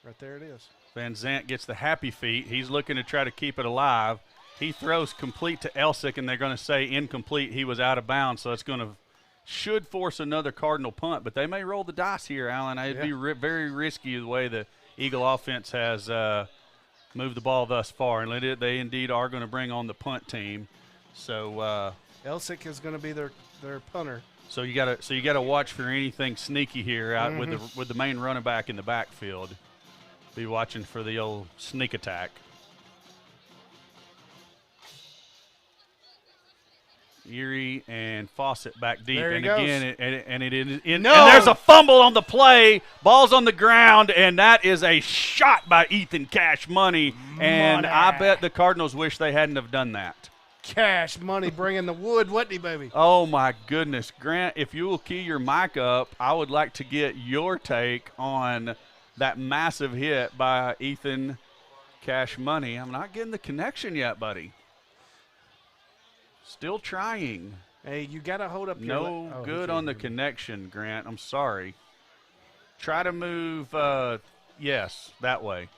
Right there it is. Van Zant gets the happy feet. He's looking to try to keep it alive. He throws complete to Elsick, and they're going to say incomplete. He was out of bounds, so it's going to should force another Cardinal punt, but they may roll the dice here, Alan. It'd be very risky the way the Eagle offense has moved the ball thus far, and they indeed are going to bring on the punt team. So Elsick is going to be their punter. So you gotta watch for anything sneaky here out with the main running back in the backfield. Be watching for the old sneak attack. Erie and Fawcett back deep, there and goes. Again, and there's a fumble on the play. Ball's on the ground, and that is a shot by Ethan Cash Money. And I bet the Cardinals wish they hadn't have done that. Cash Money bringing the wood, wasn't he, baby? Oh my goodness, Grant! If you will key your mic up, I would like to get your take on that massive hit by Ethan Cash Money. I'm not getting the connection yet, buddy. Still trying. Hey, you got to hold up your No good on the connection, Grant. I'm sorry. Try to move, yes, that way.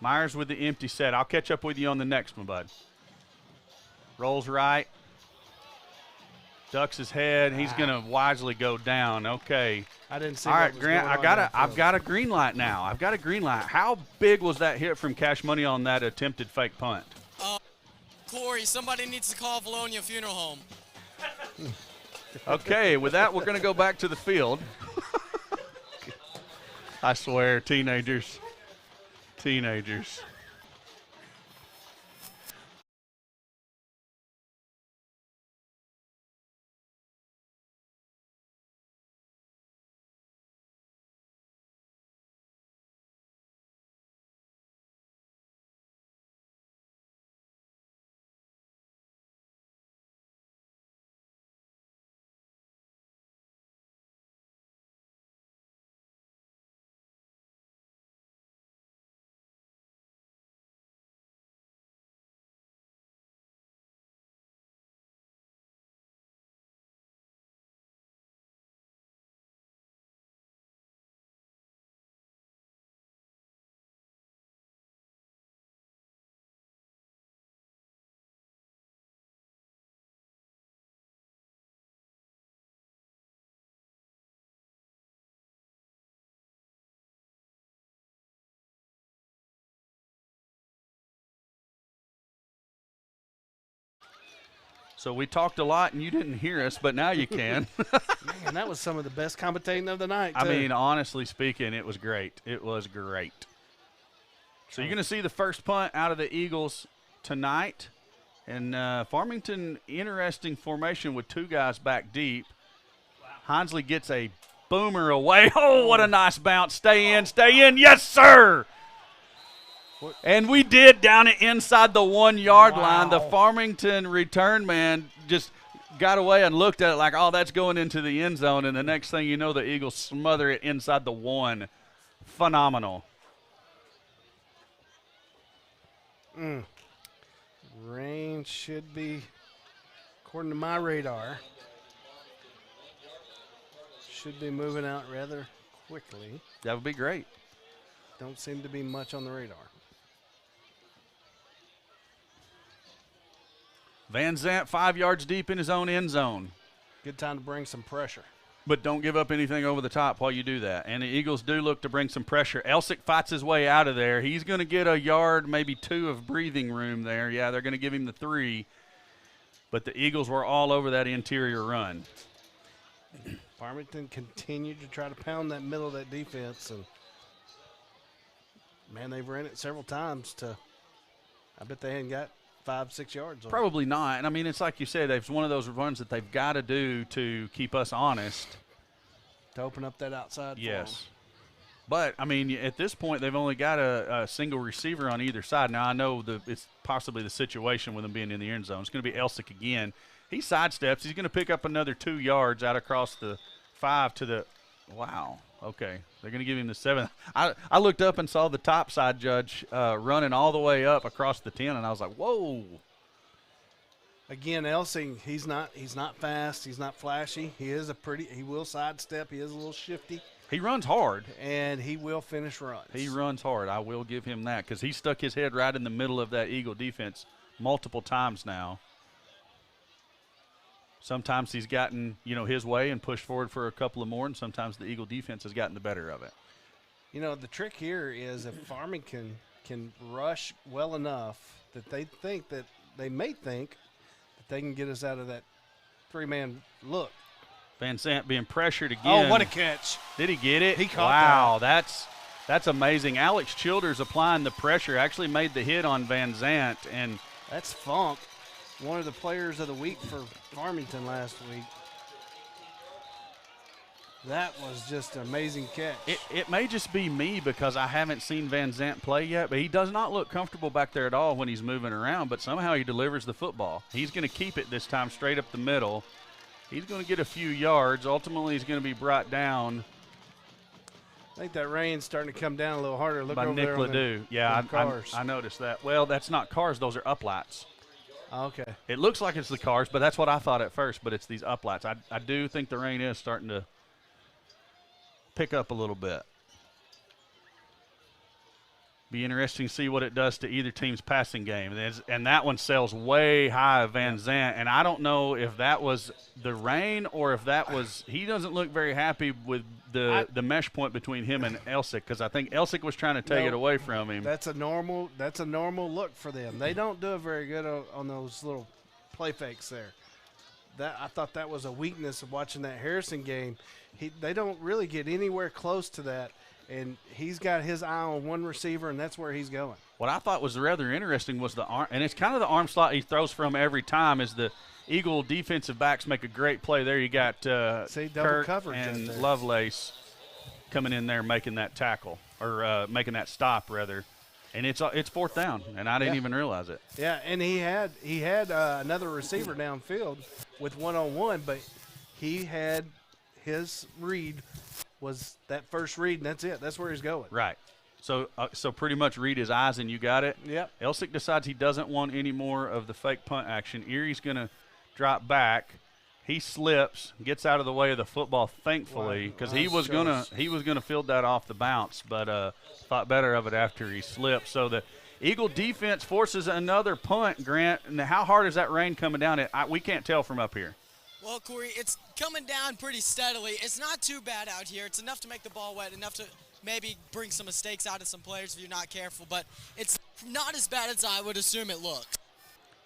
Myers with the empty set. I'll catch up with you on the next one, bud. Rolls right. Ducks his head. He's going to wisely go down. Okay. I didn't see. All right, Grant, I've got a green light now. I've got a green light. How big was that hit from Cash Money on that attempted fake punt? Corey, somebody needs to call Vilonia Funeral Home. Okay, with that, we're going to go back to the field. I swear, teenagers. So we talked a lot, and you didn't hear us, but now you can. Man, that was some of the best commentating of the night, too. I mean, honestly speaking, it was great. It was great. So you're going to see the first punt out of the Eagles tonight. And Farmington, interesting formation with 2 guys back deep. Hinsley gets a boomer away. Oh, what a nice bounce. Stay in. Yes, sir. And we did down it inside the 1-yard line. The Farmington return man just got away and looked at it like, oh, that's going into the end zone. And the next thing you know, the Eagles smother it inside the 1. Phenomenal. Rain should be according to my radar, should be moving out rather quickly. That would be great. Don't seem to be much on the radar. Van Zant 5 yards deep in his own end zone. Good time to bring some pressure. But don't give up anything over the top while you do that. And the Eagles do look to bring some pressure. Elsick fights his way out of there. He's going to get a yard, maybe 2 of breathing room there. Yeah, they're going to give him the 3. But the Eagles were all over that interior run. Farmington continued to try to pound that middle of that defense. And, man, they've ran it several times to – I bet they hadn't got 5-6 yards on Probably not. And, I mean, it's like you said, it's one of those runs that they've got to do to keep us honest. To open up that outside for Yes. them. But, I mean, at this point, they've only got a single receiver on either side. Now, I know it's possibly the situation with them being in the end zone. It's going to be Elsick again. He sidesteps. He's going to pick up another 2 yards out across the 5 to the – wow. Okay. They're going to give him the 7. I looked up and saw the top side judge running all the way up across the 10, and I was like, whoa. Again, Elsing, he's not fast. He's not flashy. He will sidestep. He is a little shifty. He runs hard. And he will finish runs. He runs hard. I will give him that because he stuck his head right in the middle of that Eagle defense multiple times now. Sometimes he's gotten, his way and pushed forward for a couple of more, and sometimes the Eagle defense has gotten the better of it. The trick here is if Farmington can rush well enough that they may think that they can get us out of that 3-man look. Van Sant being pressured again. Oh, what a catch. Did he get it? He caught that. That's amazing. Alex Childers applying the pressure actually made the hit on Van Zant. And that's Funk, one of the players of the week for Farmington last week. That was just an amazing catch. It may just be me because I haven't seen Van Zant play yet, but he does not look comfortable back there at all when he's moving around, but somehow he delivers the football. He's going to keep it this time straight up the middle. He's going to get a few yards. Ultimately, he's going to be brought down. I think that rain's starting to come down a little harder. Look by over Nick there on Ledoux. Yeah, cars. I noticed that. Well, that's not cars. Those are uplights. Okay. It looks like it's the cars, but that's what I thought at first, but it's these uplights. I do think the rain is starting to pick up a little bit. Be interesting to see what it does to either team's passing game. And that one sails way high of Van Zant. And I don't know if that was the rain or if that was – he doesn't look very happy with the mesh point between him and Elsick because I think Elsick was trying to take it away from him. That's a normal look for them. They don't do it very good on those little play fakes there. I thought that was a weakness of watching that Harrison game. They don't really get anywhere close to that. And he's got his eye on one receiver, and that's where he's going. What I thought was rather interesting was the arm, and it's kind of the arm slot he throws from every time. Is the Eagle defensive backs make a great play there. You got Kirk and Lovelace coming in there making that tackle or making that stop rather, and it's fourth down, and I didn't even realize it. Yeah, and he had another receiver downfield with one-on-one, but he had his read. Was that first read, and that's it. That's where he's going. Right. So pretty much read his eyes, and you got it. Yep. Elsick decides he doesn't want any more of the fake punt action. Erie's going to drop back. He slips, gets out of the way of the football, thankfully, because he was gonna field that off the bounce, but thought better of it after he slipped. So the Eagle defense forces another punt. Grant, and how hard is that rain coming down? We can't tell from up here. Well, Corey, it's coming down pretty steadily. It's not too bad out here. It's enough to make the ball wet, enough to maybe bring some mistakes out of some players if you're not careful, but it's not as bad as I would assume it looks.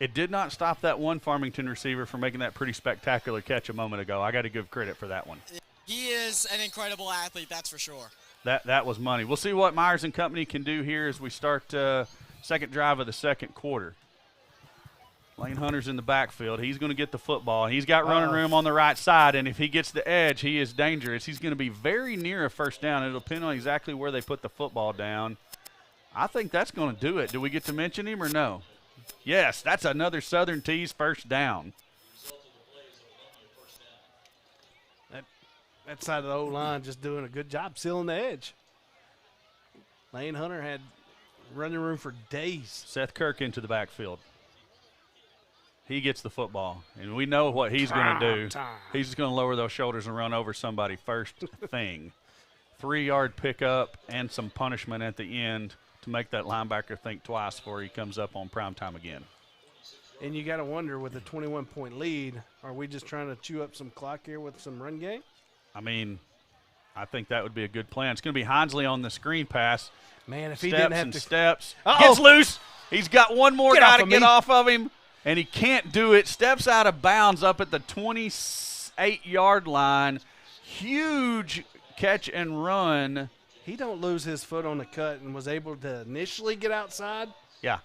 It did not stop that one Farmington receiver from making that pretty spectacular catch a moment ago. I got to give credit for that one. He is an incredible athlete, that's for sure. That was money. We'll see what Myers and company can do here as we start second drive of the second quarter. Lane Hunter's in the backfield. He's going to get the football. He's got running room on the right side, and if he gets the edge, he is dangerous. He's going to be very near a first down. It'll depend on exactly where they put the football down. I think that's going to do it. Do we get to mention him or no? Yes, that's another Southern Tees first down. That side of the O-line just doing a good job sealing the edge. Lane Hunter had running room for days. Seth Kirk into the backfield. he gets the football. And we know what he's going to do. Time. He's just going to lower those shoulders and run over somebody first thing. 3-yard pickup and some punishment at the end to make that linebacker think twice before he comes up on prime time again. And you got to wonder, with a 21-point lead, are we just trying to chew up some clock here with some run game? I mean, I think that would be a good plan. It's going to be Hinsley on the screen pass. Man, if he didn't have to steps. Uh-oh. Gets loose. He's got one more guy to get me. off of him, and he can't do it. Steps out of bounds up at the 28-yard line. Huge catch and run. He don't lose his foot on the cut and was able to initially get outside. Yeah.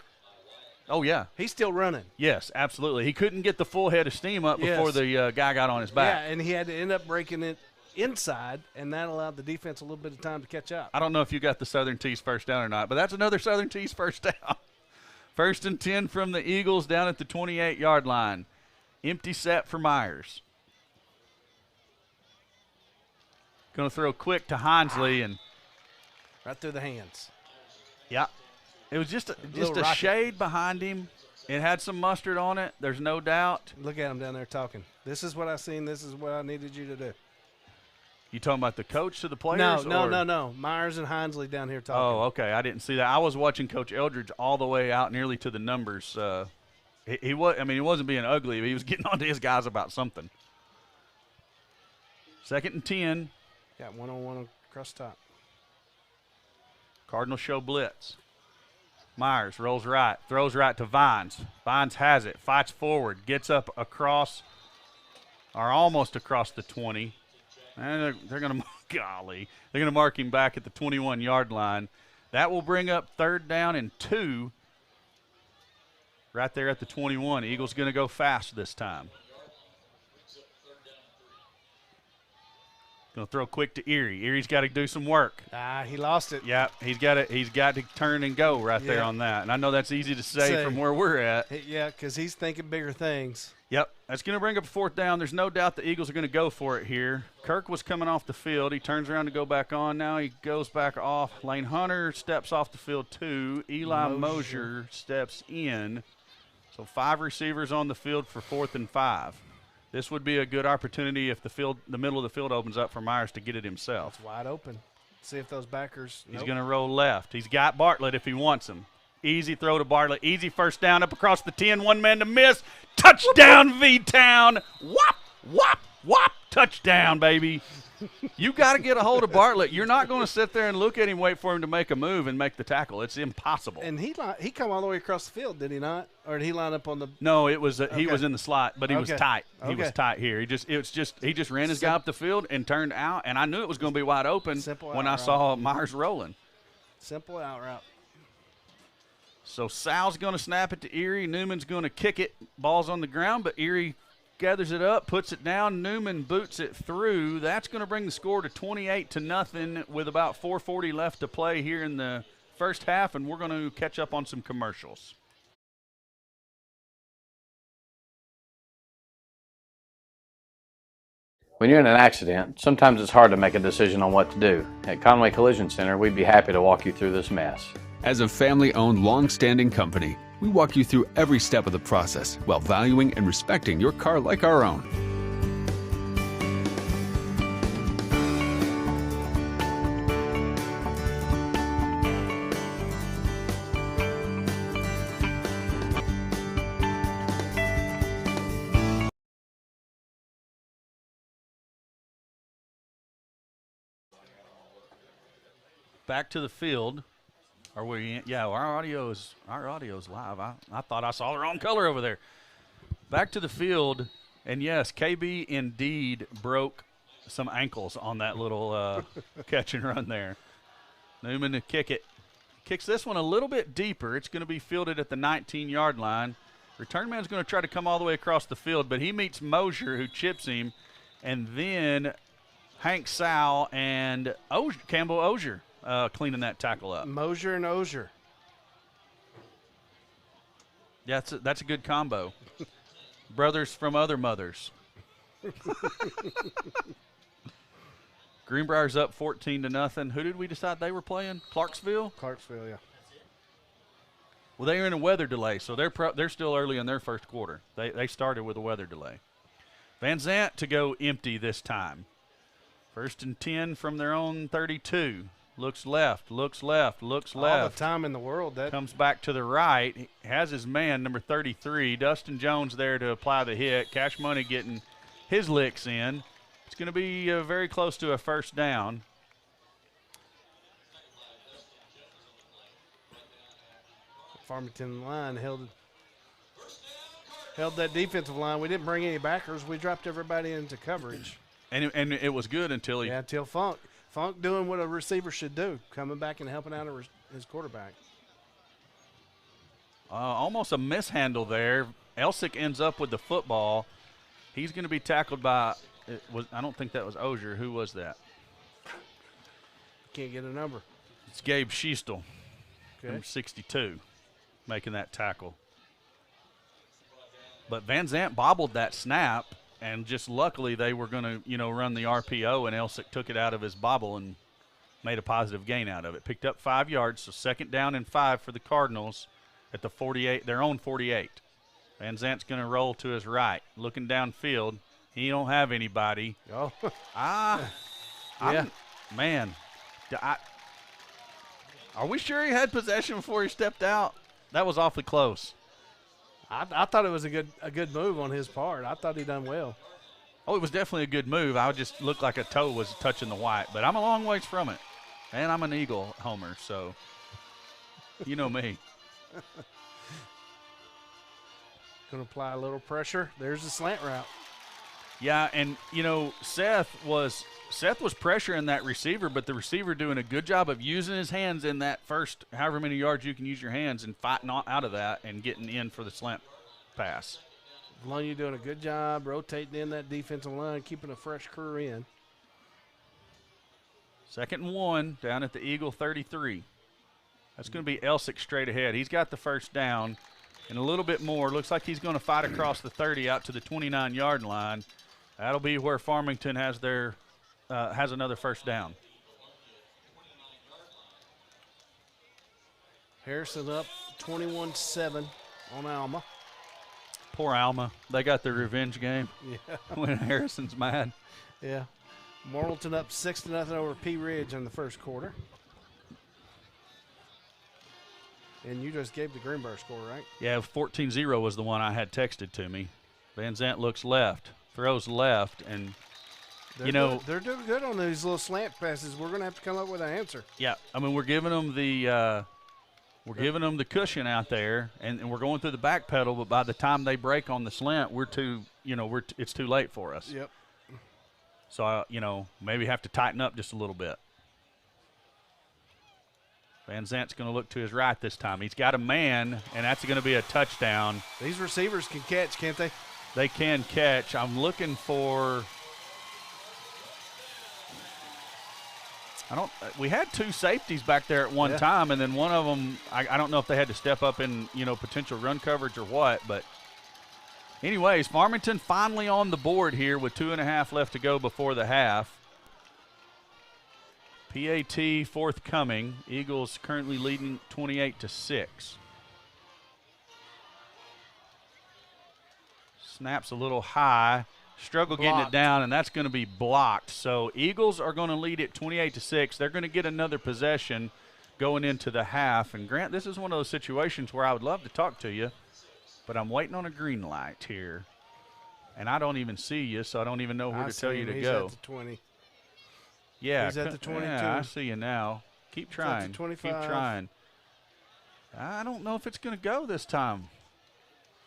Oh, yeah. He's still running. Yes, absolutely. He couldn't get the full head of steam up before the guy got on his back. Yeah, and he had to end up breaking it inside, and that allowed the defense a little bit of time to catch up. I don't know if you got the Southern Tees first down or not, but that's another Southern Tees first down. 1st and 10 from the Eagles down at the 28-yard line. Empty set for Myers. Going to throw quick to Hinsley and right through the hands. Yeah. It was just a shade behind him. It had some mustard on it. There's no doubt. Look at him down there talking. This is what I seen. This is what I needed you to do. You talking about the coach to the players? No. Myers and Hinsley down here talking. Oh, okay. I didn't see that. I was watching Coach Eldridge all the way out nearly to the numbers. He wasn't being ugly, but he was getting on to his guys about something. 2nd and 10. Got one-on-one across top. Cardinals show blitz. Myers rolls right, throws right to Vines. Vines has it, fights forward, gets up across, or almost across the 20. And they're going to mark him back at the 21-yard line. That will bring up 3rd down and 2 right there at the 21. Eagles going to go fast this time. Going to throw quick to Erie. Erie's got to do some work. He lost it. Yeah, he's got to turn and go right there on that. And I know that's easy to say from where we're at. Yeah, because he's thinking bigger things. Yep, that's going to bring up a 4th down. There's no doubt the Eagles are going to go for it here. Kirk was coming off the field. He turns around to go back on. Now he goes back off. Lane Hunter steps off the field too. Eli Mosier steps in. So 5 receivers on the field for 4th and 5. This would be a good opportunity if the middle of the field opens up for Myers to get it himself. It's wide open. See if those backers. He's going to roll left. He's got Bartlett if he wants him. Easy throw to Bartlett. Easy first down up across the 10. One man to miss. Touchdown, V-Town. Whop, whop, whop. Touchdown, baby. You got to get a hold of Bartlett. You're not going to sit there and look at him, wait for him to make a move and make the tackle. It's impossible. And he come all the way across the field, did he not? Or did he line up on the? No, it was he was in the slot, but he was tight. He Okay. was tight here. He just ran his guy up the field and turned out, and I knew it was going to be wide open when I saw Myers rolling. Simple out route. So Sal's going to snap it to Erie. Newman's going to kick it. Ball's on the ground, but Erie gathers it up, puts it down. Newman boots it through. That's going to bring the score to 28-0 with about 4:40 left to play here in the first half, and we're going to catch up on some commercials. When you're in an accident, sometimes it's hard to make a decision on what to do. At Conway Collision Center, we'd be happy to walk you through this mess. As a family-owned, long-standing company, we walk you through every step of the process while valuing and respecting your car like our own. Back to the field. Are we? Yeah, our audio is live. I thought I saw the wrong color over there. Back to the field, and yes, KB indeed broke some ankles on that little catch and run there. Newman to kick it. Kicks this one a little bit deeper. It's going to be fielded at the 19-yard line. Return man's going to try to come all the way across the field, but he meets Mosier, who chips him, and then Hank Sal and Campbell Osier cleaning that tackle up. Mosier and Osier. Yeah, that's a good combo. Brothers from other mothers. Greenbrier's up 14-0. Who did we decide they were playing? Clarksville? Clarksville, yeah. Well, they're in a weather delay, so they're still early in their first quarter. They started with a weather delay. Van Zant to go empty this time. 1st and 10 from their own 32. Looks left, looks left, looks left. All the time in the world. That comes back to the right. He has his man, number 33, Dustin Jones, there to apply the hit. Cash Money getting his licks in. It's going to be very close to a first down. Farmington line held that defensive line. We didn't bring any backers. We dropped everybody into coverage. And it was good until he. Yeah, until Funk. Funk doing what a receiver should do, coming back and helping out his quarterback. Almost a mishandle there. Elsick ends up with the football. He's going to be tackled by. I don't think that was Ozier. Who was that? Can't get a number. It's Gabe Schiestel, Okay. number 62, making that tackle. But Van Zant bobbled that snap, and just luckily they were going to, run the RPO, and Elsick took it out of his bobble and made a positive gain out of it. Picked up 5 yards, so 2nd down and 5 for the Cardinals at the 48, their own 48. Van Zant's going to roll to his right, looking downfield. He don't have anybody. Oh. Yeah. Man. Are we sure he had possession before he stepped out? That was awfully close. I thought it was a good move on his part. I thought he done well. Oh, it was definitely a good move. I just looked like a toe was touching the white, but I'm a long ways from it. And I'm an Eagle homer, so you know me. Going to apply a little pressure. There's the slant route. Yeah, and, Seth was pressuring that receiver, but the receiver doing a good job of using his hands in that first however many yards you can use your hands and fighting out of that and getting in for the slant pass. Vilonia doing a good job rotating in that defensive line, keeping a fresh crew in. 2nd and 1 down at the Eagle 33. That's going to be Elsick straight ahead. He's got the first down and a little bit more. Looks like he's going to fight across the 30 out to the 29-yard line. That'll be where Farmington has another first down. Harrison up 21-7 on Alma. Poor Alma. They got their revenge game. Yeah. When Harrison's mad. Yeah. Morrilton up 6-0 over Pea Ridge in the first quarter. And you just gave the Greenbrier score, right? Yeah, 14-0 was the one I had texted to me. Van Zant looks left, throws left, and they're doing good on these little slant passes. We're going to have to come up with an answer. Yeah, I mean we're giving them the cushion out there, and we're going through the back pedal. But by the time they break on the slant, it's too late for us. Yep. So maybe have to tighten up just a little bit. Van Zant's going to look to his right this time. He's got a man, and that's going to be a touchdown. These receivers can catch, can't they? They can catch. I'm looking for. We had 2 safeties back there at one time, and then one of them, I don't know if they had to step up in, potential run coverage or what. But anyways, Farmington finally on the board here with 2.5 left to go before the half. PAT forthcoming. Eagles currently leading 28-6. Snaps a little high. Struggle getting it down, and that's going to be blocked. So Eagles are going to lead it 28-6. They're going to get another possession going into the half. And Grant, this is one of those situations where I would love to talk to you, but I'm waiting on a green light here. And I don't even see you, so I don't even know where to tell you to go. He's at the 20. Yeah, he's at the 22. Yeah, I see you now. Keep trying. He's at the 25. Keep trying. I don't know if it's going to go this time.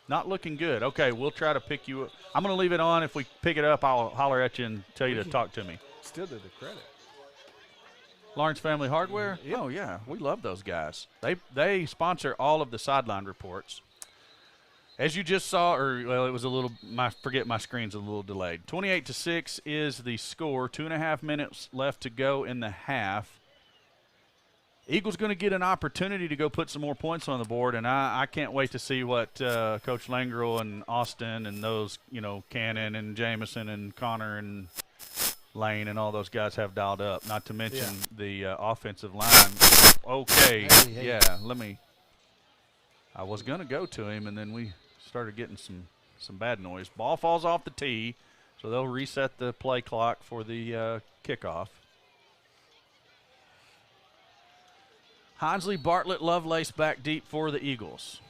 Not looking good. Okay, we'll try to pick you up. I'm going to leave it on. If we pick it up, I'll holler at you and tell you to talk to me. Still did the credit. Lawrence Family Hardware? Yep. Oh, yeah. We love those guys. They sponsor all of the sideline reports. As you just saw, it was a little, my screen's a little delayed. 28-6 is the score. 2.5 minutes left to go in the half. Eagles going to get an opportunity to go put some more points on the board, and I can't wait to see what Coach Langrel and Austin and those, Cannon and Jameson and Connor and Lane and all those guys have dialed up, not to mention the offensive line. Okay, Hey. yeah, let me. I was going to go to him, and then we started getting some bad noise. Ball falls off the tee, so they'll reset the play clock for the kickoff. Honsley, Bartlett, Lovelace back deep for the Eagles.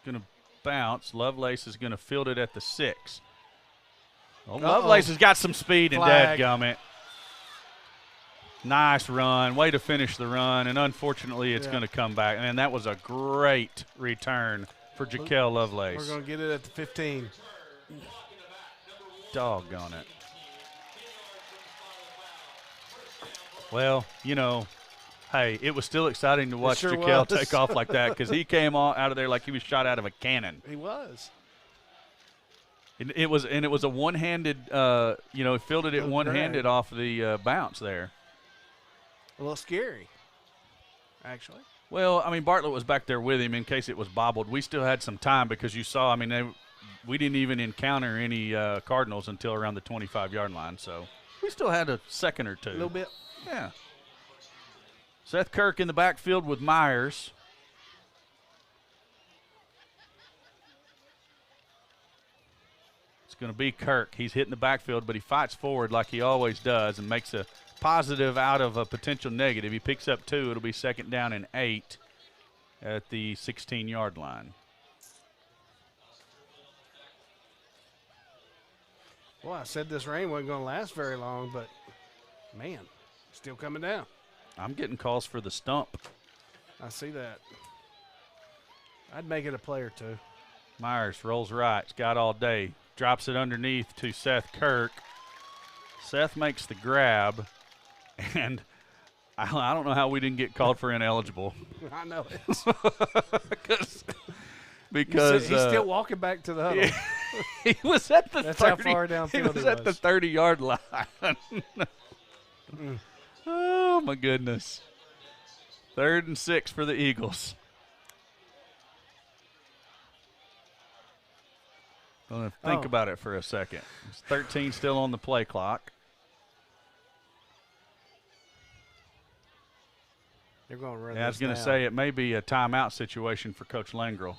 Going to bounce. Lovelace is going to field it at the 6. Oh, Lovelace has got some speed, and dadgummit. Nice run. Way to finish the run, and unfortunately it's going to come back. And that was a great return for Jaquel Lovelace. We're going to get it at the 15. Doggone it. Well, you know, hey, it was still exciting to watch Jaquel take off like that because he came out of there like he was shot out of a cannon. He was. It was a one-handed, fielded it one-handed off the bounce there. A little scary, actually. Well, I mean, Bartlett was back there with him in case it was bobbled. We still had some time because you saw, I mean, we didn't even encounter any Cardinals until around the 25-yard line. So we still had a second or two. A little bit. Yeah. Seth Kirk in the backfield with Myers. It's going to be Kirk. He's hitting the backfield, but he fights forward like he always does and makes a positive out of a potential negative. He picks up 2. It'll be 2nd down and 8 at the 16-yard line. Well, I said this rain wasn't going to last very long, but, man, still coming down. I'm getting calls for the stump. I see that. I'd make it a play or two. Myers rolls right. It's got all day. Drops it underneath to Seth Kirk. Seth makes the grab, and I don't know how we didn't get called for ineligible. I know it. because he's still walking back to the huddle. He was at the That's 30, how far downfield he was at the 30-yard line. Oh, my goodness. 3rd and 6 for the Eagles. I'm going to think about it for a second. It's 13 still on the play clock. They're going to run. Yeah, I was going to say it may be a timeout situation for Coach Langrel.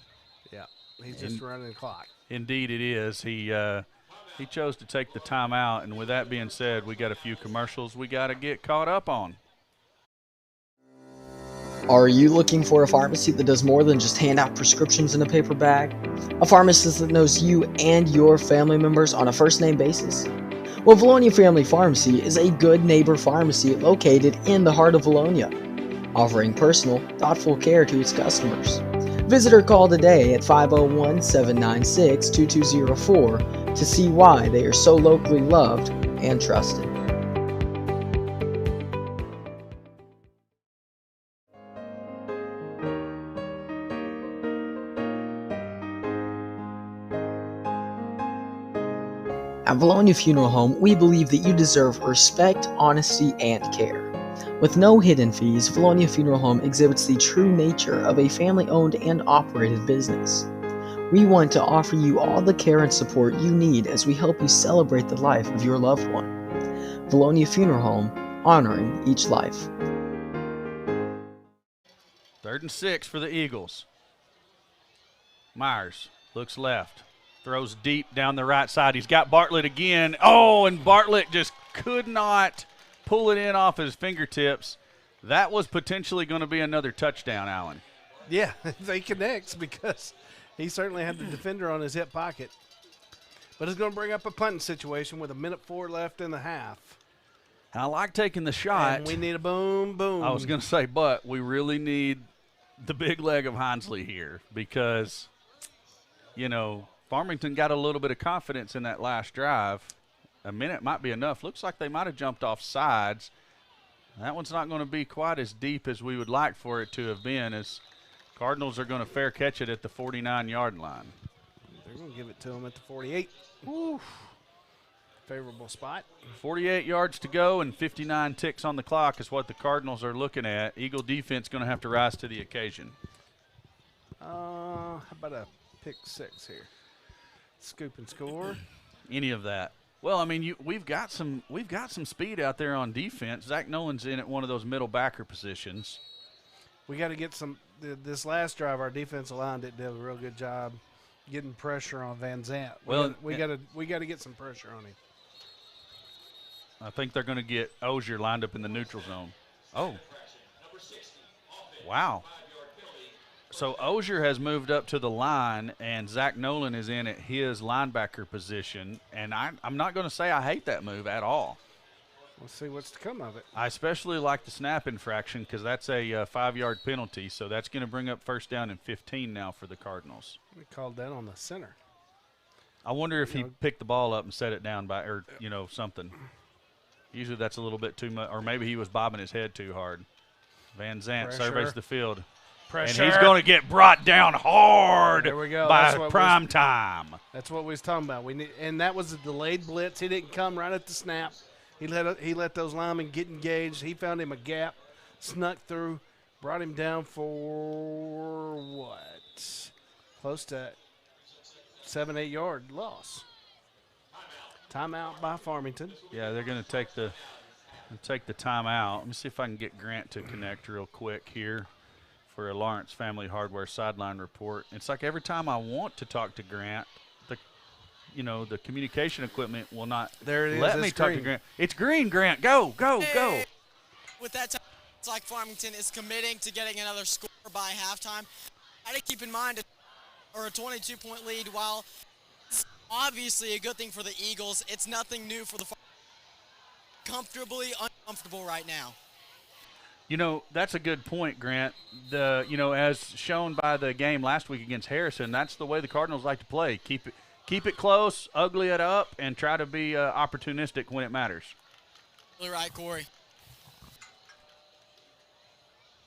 Yeah, he's just running the clock. Indeed, it is. He chose to take the timeout, and with that being said, we got a few commercials we got to get caught up on. Are you looking for a pharmacy that does more than just hand out prescriptions in a paper bag? A pharmacist that knows you and your family members on a first-name basis? Well, Vilonia Family Pharmacy is a good neighbor pharmacy located in the heart of Vilonia, offering personal, thoughtful care to its customers. Visit or call today at 501-796-2204 to see why they are so locally loved and trusted. At Vilonia Funeral Home, we believe that you deserve respect, honesty, and care. With no hidden fees, Vilonia Funeral Home exhibits the true nature of a family-owned and operated business. We want to offer you all the care and support you need as we help you celebrate the life of your loved one. Vilonia Funeral Home, honoring each life. 3rd and 6 for the Eagles. Myers looks left. Throws deep down the right side. He's got Bartlett again. Oh, and Bartlett just could not pull it in off his fingertips. That was potentially going to be another touchdown, Allen. Yeah, they connects because he certainly had the defender on his hip pocket. But it's going to bring up a punting situation with 1:04 left in the half. I like taking the shot. And we need a boom, boom. I was going to say, but we really need the big leg of Honsley here because, you know, Farmington got a little bit of confidence in that last drive. A minute might be enough. Looks like they might have jumped off sides. That one's not going to be quite as deep as we would like for it to have been, as Cardinals are going to fair catch it at the 49-yard line. They're going to give it to them at the 48. Woo. Favorable spot. 48 yards to go and 59 ticks on the clock is what the Cardinals are looking at. Eagle defense going to have to rise to the occasion. How about a pick 6 here? Scoop and score. Any of that. Well, I mean, we've got some speed out there on defense. Zach Nolan's in at one of those middle backer positions. We got to get some. This last drive, our defensive line did a real good job getting pressure on Van Zant. We got to get some pressure on him. I think they're going to get Ozier lined up in the neutral zone. Oh, wow. So Ozier has moved up to the line, and Zach Nolan is in at his linebacker position. And I'm not going to say I hate that move at all. We'll see what's to come of it. I especially like the snap infraction because that's a 5-yard penalty. So that's going to bring up first down and 15 now for the Cardinals. We called that on the center. I wonder if he picked the ball up and set it down or something. Usually that's a little bit too much, or maybe he was bobbing his head too hard. Van Zant surveys the field. Pressure. And he's going to get brought down hard there we go. by prime time. That's what we was talking about. And that was a delayed blitz. He didn't come right at the snap. He let those linemen get engaged. He found him a gap, snuck through, brought him down for what? Close to 7-8 yard loss. Timeout by Farmington. Yeah, they're going to take the timeout. Let me see if I can get Grant to connect real quick here for a Lawrence Family Hardware sideline report. It's like every time I want to talk to Grant, the communication equipment will not let me talk to Grant. It's green, Grant. Go. With that time, it's like Farmington is committing to getting another score by halftime. I got to keep in mind a 22-point lead, while it's obviously a good thing for the Eagles, it's nothing new for the comfortably uncomfortable right now. That's a good point, Grant. As shown by the game last week against Harrison, that's the way the Cardinals like to play. Keep it close, ugly it up, and try to be opportunistic when it matters. Really right, Corey.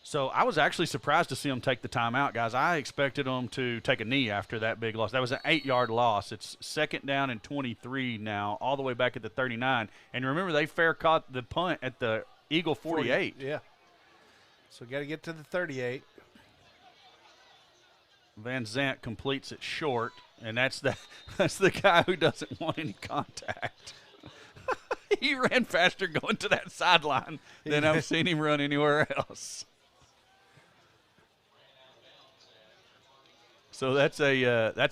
So I was actually surprised to see them take the timeout, guys. I expected them to take a knee after that big loss. That was an 8-yard loss. It's second down and 23 now, all the way back at the 39. And remember, they fair caught the punt at the Eagle 48. Yeah. So got to get to the 38. Van Zant completes it short, and that's the guy who doesn't want any contact. He ran faster going to that sideline than I've seen him run anywhere else. So that's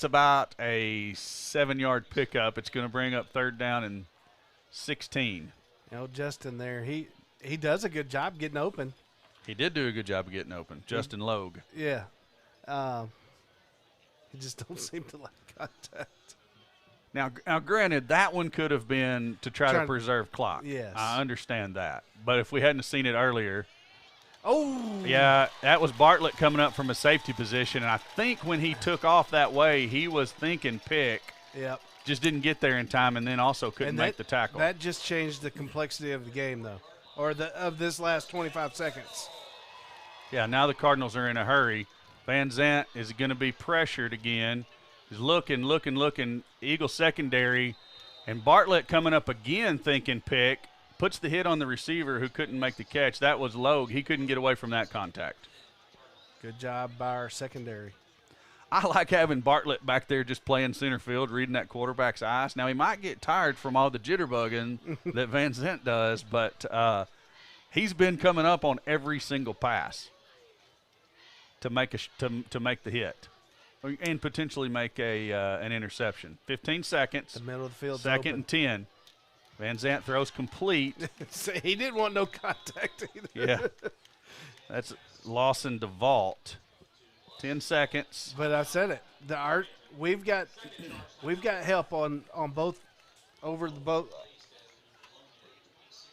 about a 7-yard pickup. It's going to bring up third down and 16. Justin there, he does a good job getting open. He did do a good job of getting open, Justin Logue. Yeah. He just don't seem to like contact. Now, granted, that one could have been to try to preserve clock. Yes. I understand that. But if we hadn't seen it earlier. Oh. Yeah, that was Bartlett coming up from a safety position. And I think when he took off that way, he was thinking pick. Yep. Just didn't get there in time, and then also couldn't make the tackle. That just changed the complexity of the game, though, or of this last 25 seconds. Yeah, now the Cardinals are in a hurry. Van Zant is going to be pressured again. He's looking. Eagle secondary. And Bartlett coming up again thinking pick. Puts the hit on the receiver who couldn't make the catch. That was Logue. He couldn't get away from that contact. Good job by our secondary. I like having Bartlett back there just playing center field, reading that quarterback's eyes. Now, he might get tired from all the jitterbugging that Van Zant does, but he's been coming up on every single pass to make the hit and potentially make an interception. 15 seconds. The middle of the field. Second and 10. Van Zant throws complete. He didn't want no contact either. Yeah. That's Lawson DeVault. 10 seconds. But I said it. We've got help on both over the boat.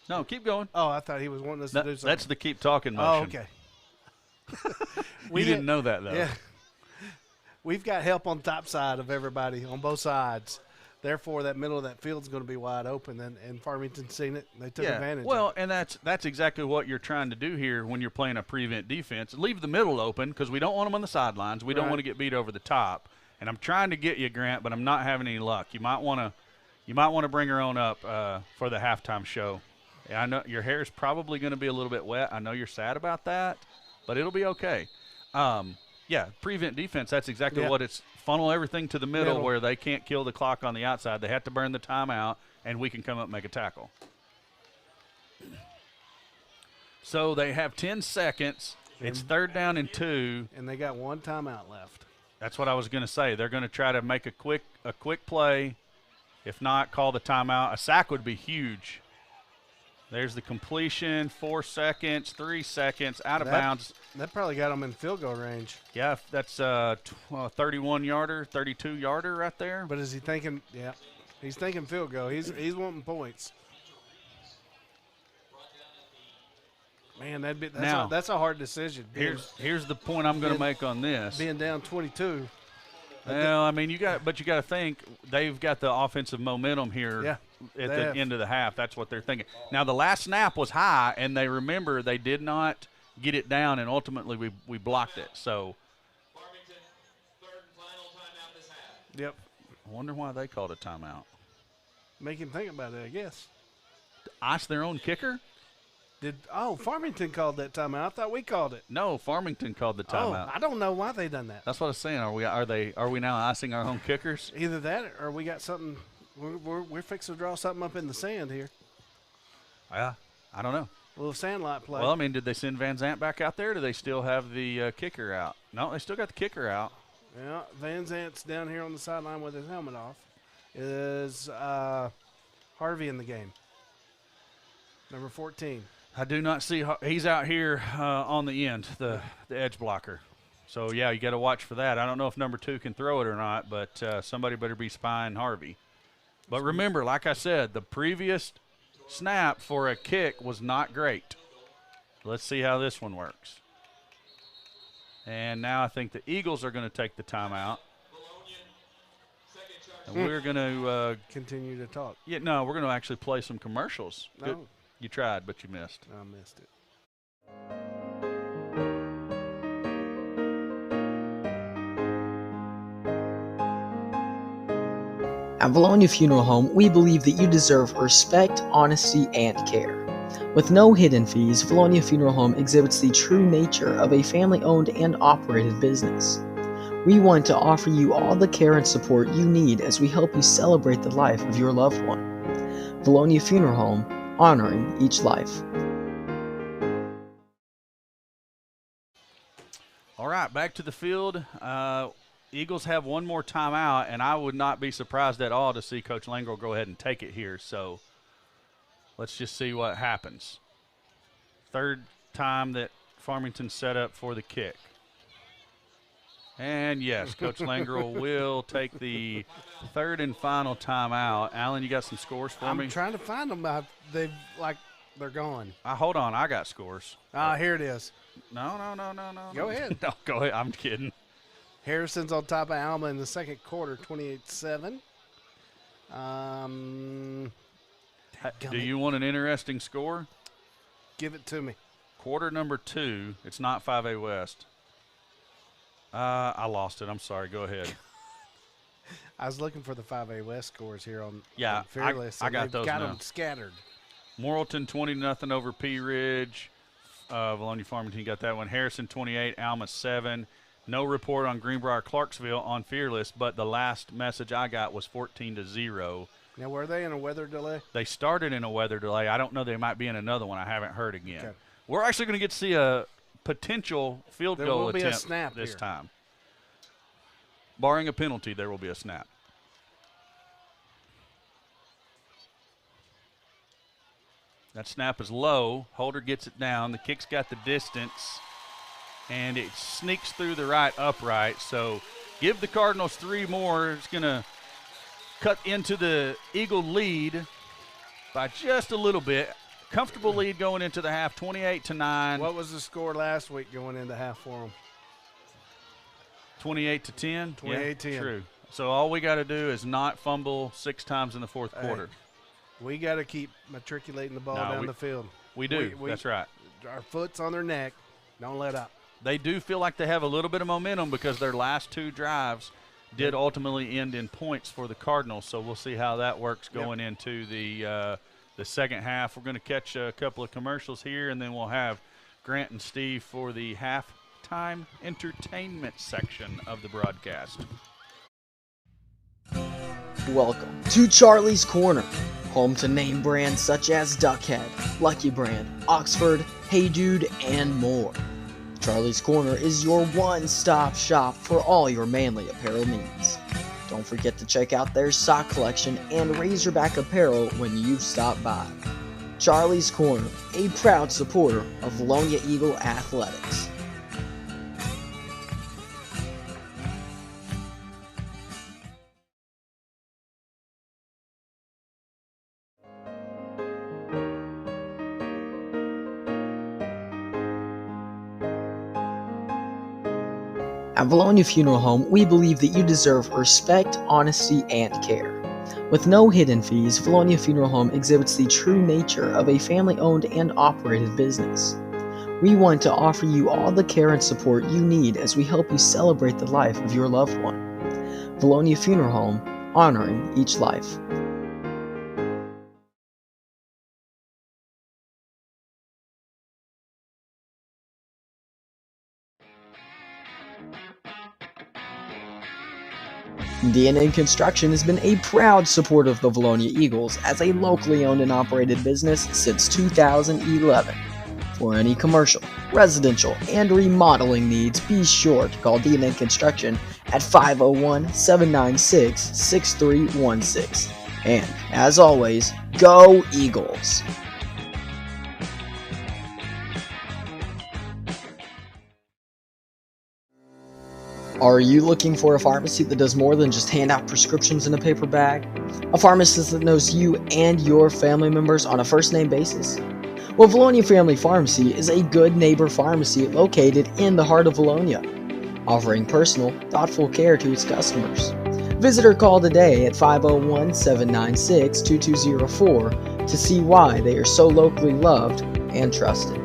No, keep going. Oh, I thought he was wanting us to do something. That's the keep talking motion. Oh, okay. We didn't know that, though. Yeah. We've got help on the top side of everybody on both sides. Therefore, that middle of that field is going to be wide open, and Farmington's seen it. And they took advantage well, of it. And that's exactly what you're trying to do here when you're playing a prevent defense. Leave the middle open because we don't want them on the sidelines. We don't want to get beat over the top. And I'm trying to get you, Grant, but I'm not having any luck. You might want to bring her on up for the halftime show. Yeah, I know your hair is probably going to be a little bit wet. I know you're sad about that, but it'll be okay. Prevent defense, that's exactly what it's. Funnel everything to the middle where they can't kill the clock on the outside. They have to burn the timeout, and we can come up and make a tackle. So they have 10 seconds. It's 3rd down and 2. And they got 1 timeout left. That's what I was going to say. They're going to try to make a quick play. If not, call the timeout. A sack would be huge. There's the completion, 4 seconds, 3 seconds, out of bounds. That probably got them in field goal range. Yeah, that's a 31-yarder, 32-yarder right there. But is he thinking, yeah, he's thinking field goal. He's wanting points. Man, that's a hard decision. Here's the point I'm going to make on this. Being down 22. Well, I mean, you got to think they've got the offensive momentum here Yeah, at the end of the half. That's what they're thinking. Now, the last snap was high, and they did not get it down, and ultimately we blocked it. So, yep. I wonder why they called a timeout. Make him think about it, I guess. Ice their own kicker? Farmington called that timeout. I thought we called it. No, Farmington called the timeout. I don't know why they done that. That's what I was saying. Are we now icing our own kickers? Either that, or we got something. We're fixing to draw something up in the sand here. Yeah, I don't know. A little sandlot play. Well, I mean, did they send Van Zant back out there? Or do they still have the kicker out? No, they still got the kicker out. Yeah, Van Zant's down here on the sideline with his helmet off. Is Harvey in the game? Number 14. I do not see – he's out here on the end, the edge blocker. So, yeah, you got to watch for that. I don't know if number 2 can throw it or not, but somebody better be spying Harvey. But remember, like I said, the previous snap for a kick was not great. Let's see how this one works. And now I think the Eagles are going to take the timeout. And we're going to continue to talk. Yeah, no, we're going to actually play some commercials. No. Good. You tried, but you missed. I missed it. At Vilonia Funeral Home, we believe that you deserve respect, honesty, and care. With no hidden fees, Vilonia Funeral Home exhibits the true nature of a family-owned and operated business. We want to offer you all the care and support you need as we help you celebrate the life of your loved one. Vilonia Funeral Home, honoring each life. All right, back to the field. Eagles have one more timeout, and I would not be surprised at all to see Coach Langro go ahead and take it here. So let's just see what happens. 3rd time that Farmington set up for the kick. And, yes, Coach Langro will take the 3rd and final timeout. Alan, you got some scores for me? I'm trying to find them. They're gone. Hold on. I got scores. Here it is. No. Go ahead. No, go ahead. I'm kidding. Harrison's on top of Alma in the second quarter, 28-7. Do you want an interesting score? Give it to me. Quarter number 2. It's not 5A West. I lost it. I'm sorry. Go ahead. I was looking for the 5A West scores here on Fearless. I got those got now. Them scattered. Morrilton 20-0 over Pea Ridge. Vilonia Farmington got that one. Harrison 28, Alma 7. No report on Greenbrier Clarksville on Fearless, but the last message I got was 14-0. Now, were they in a weather delay? They started in a weather delay. I don't know. They might be in another one. I haven't heard again. Okay. We're actually going to get to see a potential field There goal will be a attempt snap this here. time. Barring a penalty, there will be a snap. That snap is low. Holder gets it down. The kick's got the distance, and it sneaks through the right upright. So give the Cardinals 3 more. It's going to cut into the Eagle lead by just a little bit. Comfortable lead going into the half, 28-9. What was the score last week going into half for them? 28-10? 28-10. Yeah, true. So all we got to do is not fumble 6 times in the fourth quarter. We got to keep matriculating the ball down the field. We do. That's right. Our foot's on their neck. Don't let up. They do feel like they have a little bit of momentum because their last 2 drives did ultimately end in points for the Cardinals. So we'll see how that works going into the second half. We're going to catch a couple of commercials here, and then we'll have Grant and Steve for the halftime entertainment section of the broadcast. Welcome to Charlie's Corner, home to name brands such as Duckhead, Lucky Brand, Oxford, Hey Dude, and more. Charlie's Corner is your one-stop shop for all your manly apparel needs. Don't forget to check out their sock collection and Razorback apparel when you stop by. Charlie's Corner, a proud supporter of Vilonia Eagle Athletics. At Vilonia Funeral Home, we believe that you deserve respect, honesty, and care. With no hidden fees, Vilonia Funeral Home exhibits the true nature of a family-owned and operated business. We want to offer you all the care and support you need as we help you celebrate the life of your loved one. Vilonia Funeral Home, honoring each life. DNA Construction has been a proud supporter of the Vilonia Eagles as a locally owned and operated business since 2011. For any commercial, residential, and remodeling needs, be sure to call DNA Construction at 501-796-6316. And, as always, go Eagles! Are you looking for a pharmacy that does more than just hand out prescriptions in a paper bag? A pharmacist that knows you and your family members on a first-name basis? Well, Vilonia Family Pharmacy is a good neighbor pharmacy located in the heart of Vilonia, offering personal, thoughtful care to its customers. Visit or call today at 501-796-2204 to see why they are so locally loved and trusted.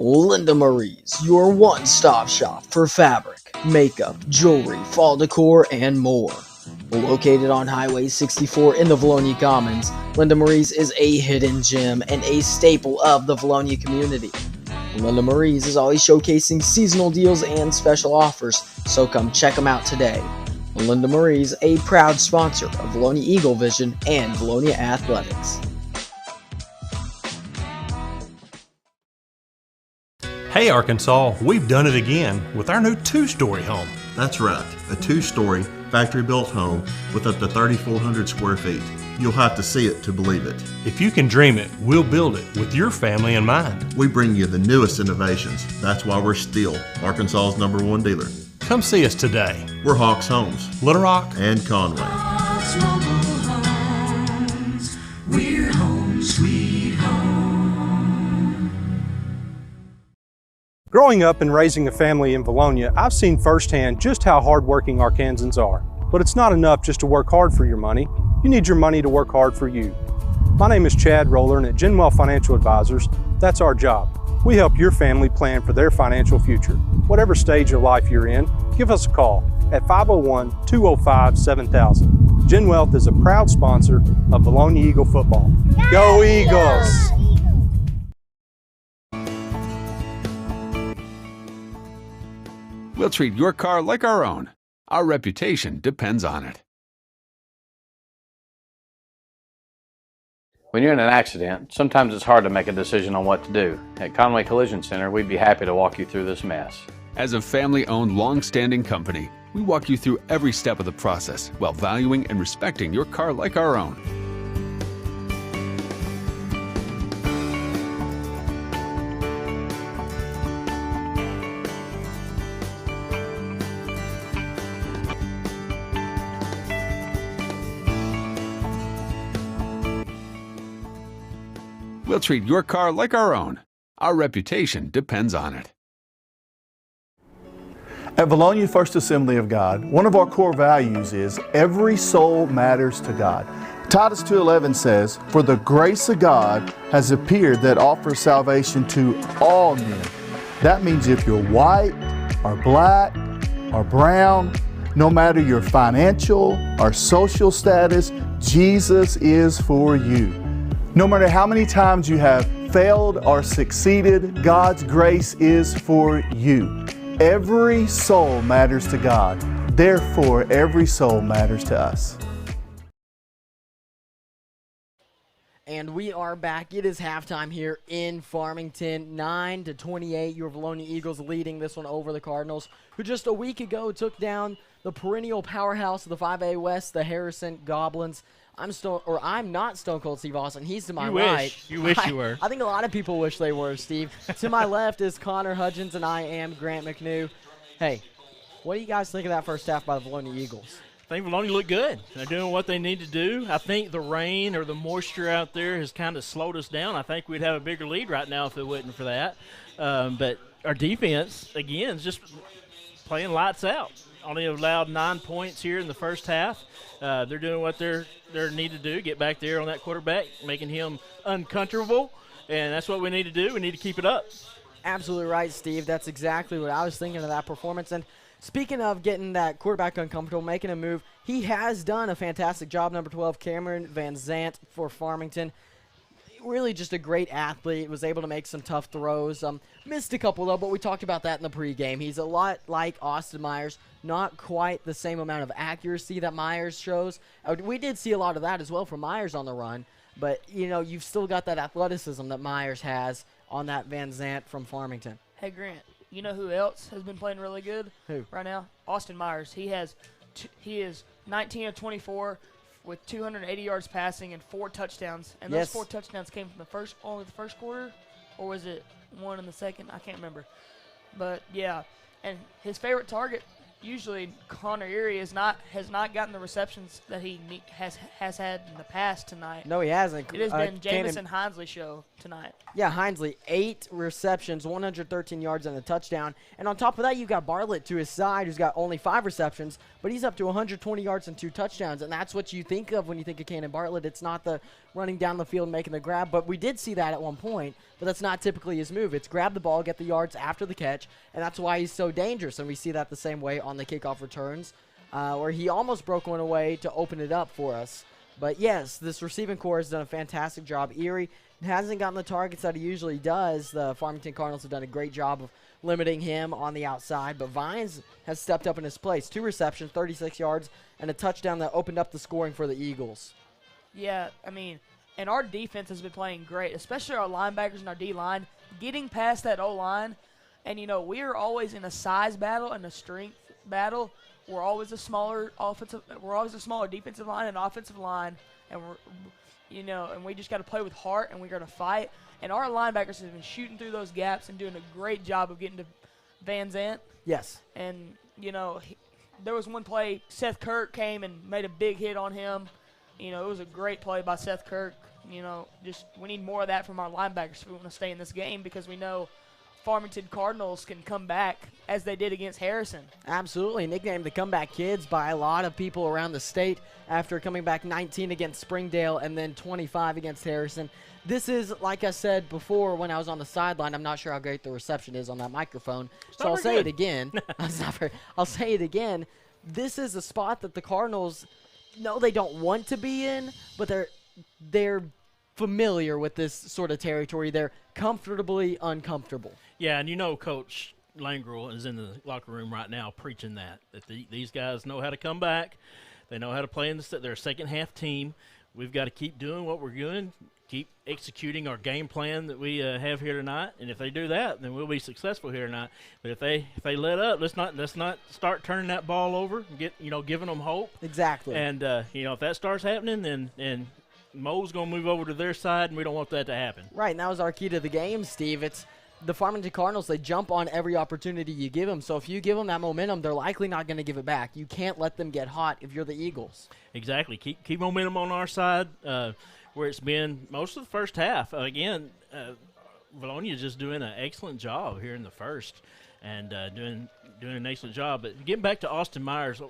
Linda Marie's, your one-stop shop for fabric, makeup, jewelry, fall decor, and more. Located on Highway 64 in the Vilonia Commons, Linda Marie's is a hidden gem and a staple of the Vilonia community. Linda Marie's is always showcasing seasonal deals and special offers, so come check them out today. Linda Marie's, a proud sponsor of Vilonia Eagle Vision and Vilonia Athletics. Hey Arkansas, we've done it again with our new two-story home. That's right, a two-story factory-built home with up to 3,400 square feet. You'll have to see it to believe it. If you can dream it, we'll build it with your family in mind. We bring you the newest innovations. That's why we're still Arkansas's #1 dealer. Come see us today. We're Hawks Homes, Little Rock, and Conway. Hawks Mobile Homes. We're home sweet home. Growing up and raising a family in Vilonia, I've seen firsthand just how hardworking Arkansans are. But it's not enough just to work hard for your money. You need your money to work hard for you. My name is Chad Roller, and at Genwell Financial Advisors, that's our job. We help your family plan for their financial future. Whatever stage of life you're in, give us a call at 501-205-7000. Genwealth is a proud sponsor of Vilonia Eagle football. Go Eagles! We'll treat your car like our own. Our reputation depends on it. When you're in an accident, sometimes it's hard to make a decision on what to do. At Conway Collision Center, we'd be happy to walk you through this mess. As a family-owned, long-standing company, we walk you through every step of the process while valuing and respecting your car like our own. We'll treat your car like our own. Our reputation depends on it. At Vilonia First Assembly of God, one of our core values is every soul matters to God. Titus 2:11 says, "For the grace of God has appeared that offers salvation to all men." That means if you're white or black or brown, no matter your financial or social status, Jesus is for you. No matter how many times you have failed or succeeded, God's grace is for you. Every soul matters to God. Therefore, every soul matters to us. And we are back. It is halftime here in Farmington. 9-28, your Vilonia Eagles leading this one over the Cardinals, who just a week ago took down the perennial powerhouse of the 5A West, the Harrison Goblins. I'm not Stone Cold Steve Austin. He's to my right. You wish you were. I think a lot of people wish they were, Steve. To my left is Connor Hudgens, and I am Grant McNew. Hey, what do you guys think of that first half by the Vilonia Eagles? I think Vilonia looked good. They're doing what they need to do. I think the rain or the moisture out there has kind of slowed us down. I think we'd have a bigger lead right now if it wasn't for that. But our defense, again, is just playing lights out. Only allowed 9 points here in the first half. They're doing what they need to do, get back there on that quarterback, making him uncomfortable, and that's what we need to do. We need to keep it up. Absolutely right, Steve. That's exactly what I was thinking of that performance. And speaking of getting that quarterback uncomfortable, making a move, he has done a fantastic job. Number 12, Cameron Van Zant for Farmington. Really just a great athlete, was able to make some tough throws. Missed a couple, though, but we talked about that in the pregame. He's a lot like Austin Myers, not quite the same amount of accuracy that Myers shows. We did see a lot of that as well from Myers on the run, but, you've still got that athleticism that Myers has on that Van Zant from Farmington. Hey, Grant, you know who else has been playing really good Who? right now? Austin Myers. He is 19 of 24 with 280 yards passing and 4 touchdowns. And those 4 touchdowns came from only the first quarter, or was it one in the second? I can't remember. But, yeah, and his favorite target, usually Connor Erie, has not gotten the receptions that he has had in the past tonight. No, he hasn't. It has been Jamison Hinesley show tonight. Yeah, Hinesley, 8 receptions, 113 yards and a touchdown. And on top of that, you've got Bartlett to his side, who's got only 5 receptions, but he's up to 120 yards and 2 touchdowns. And that's what you think of when you think of Cannon Bartlett. It's not the running down the field making the grab, but we did see that at one point, but that's not typically his move. It's grab the ball, get the yards after the catch, and that's why he's so dangerous. And we see that the same way on the kickoff returns, where he almost broke one away to open it up for us. But, yes, this receiving core has done a fantastic job. Erie hasn't gotten the targets that he usually does. The Farmington Cardinals have done a great job of limiting him on the outside, but Vines has stepped up in his place. 2 receptions, 36 yards, and a touchdown that opened up the scoring for the Eagles. Yeah, I mean, and our defense has been playing great, especially our linebackers and our D-line, getting past that O-line. And, we are always in a size battle and a strength battle. We're always a smaller defensive line and offensive line, and and we just got to play with heart, and we got to fight. And our linebackers have been shooting through those gaps and doing a great job of getting to Van Zant. Yes. And, there was one play, Seth Kirk came and made a big hit on him. It was a great play by Seth Kirk. Just we need more of that from our linebackers if we want to stay in this game, because we know Farmington Cardinals can come back as they did against Harrison. Absolutely. Nicknamed the Comeback Kids by a lot of people around the state after coming back 19 against Springdale and then 25 against Harrison. This is, like I said before when I was on the sideline, I'm not sure how great the reception is on that microphone, so I'll say it again. I'll say it again. This is a spot that the Cardinals know they don't want to be in, but they're familiar with this sort of territory. They're comfortably uncomfortable. Yeah, and Coach Langrel is in the locker room right now preaching that these guys know how to come back. They know how to play they're a second-half team. We've got to keep doing what we're doing, keep executing our game plan that we have here tonight, and if they do that, then we'll be successful here tonight. But if they let up, let's not start turning that ball over and giving them hope. Exactly. And if that starts happening, then Mo's going to move over to their side, and we don't want that to happen. Right, and that was our key to the game, Steve. It's the Farmington Cardinals, they jump on every opportunity you give them. So if you give them that momentum, they're likely not going to give it back. You can't let them get hot if you're the Eagles. Exactly. Keep momentum on our side, where it's been most of the first half. Again, Vilonia is just doing an excellent job here in the first, and doing an excellent job. But getting back to Austin Myers,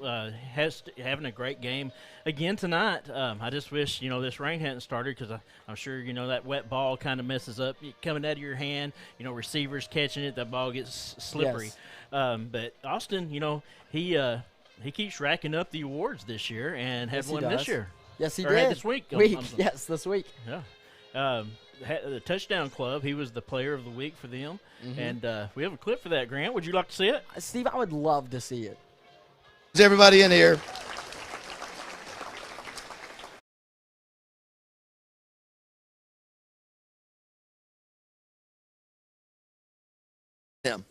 having a great game again tonight. I just wish this rain hadn't started, because I'm sure that wet ball kind of messes up coming out of your hand. Receivers catching it, that ball gets slippery. Yes. But Austin, he keeps racking up the awards this year, and had one this year. Yes, he or did. Had this week. Yes, this week. Yeah. the touchdown club. He was the player of the week for them. Mhm. And we have a clip for that, Grant. Would you like to see it? Steve, I would love to see it. Is everybody in here? Him.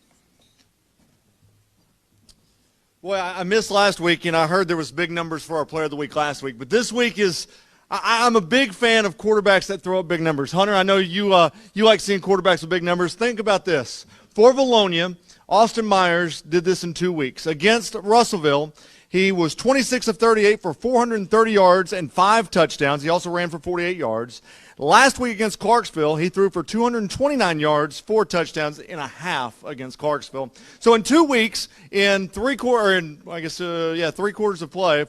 Boy, I missed last week, and I heard there was big numbers for our Player of the Week last week. But this week is, I'm a big fan of quarterbacks that throw up big numbers. Hunter, I know you like seeing quarterbacks with big numbers. Think about this. For Vilonia, Austin Myers did this in 2 weeks. Against Russellville, he was 26 of 38 for 430 yards and 5 touchdowns. He also ran for 48 yards. Last week against Clarksville, he threw for 229 yards, 4 touchdowns and a half against Clarksville. So in 2 weeks, in 3 quarters of play,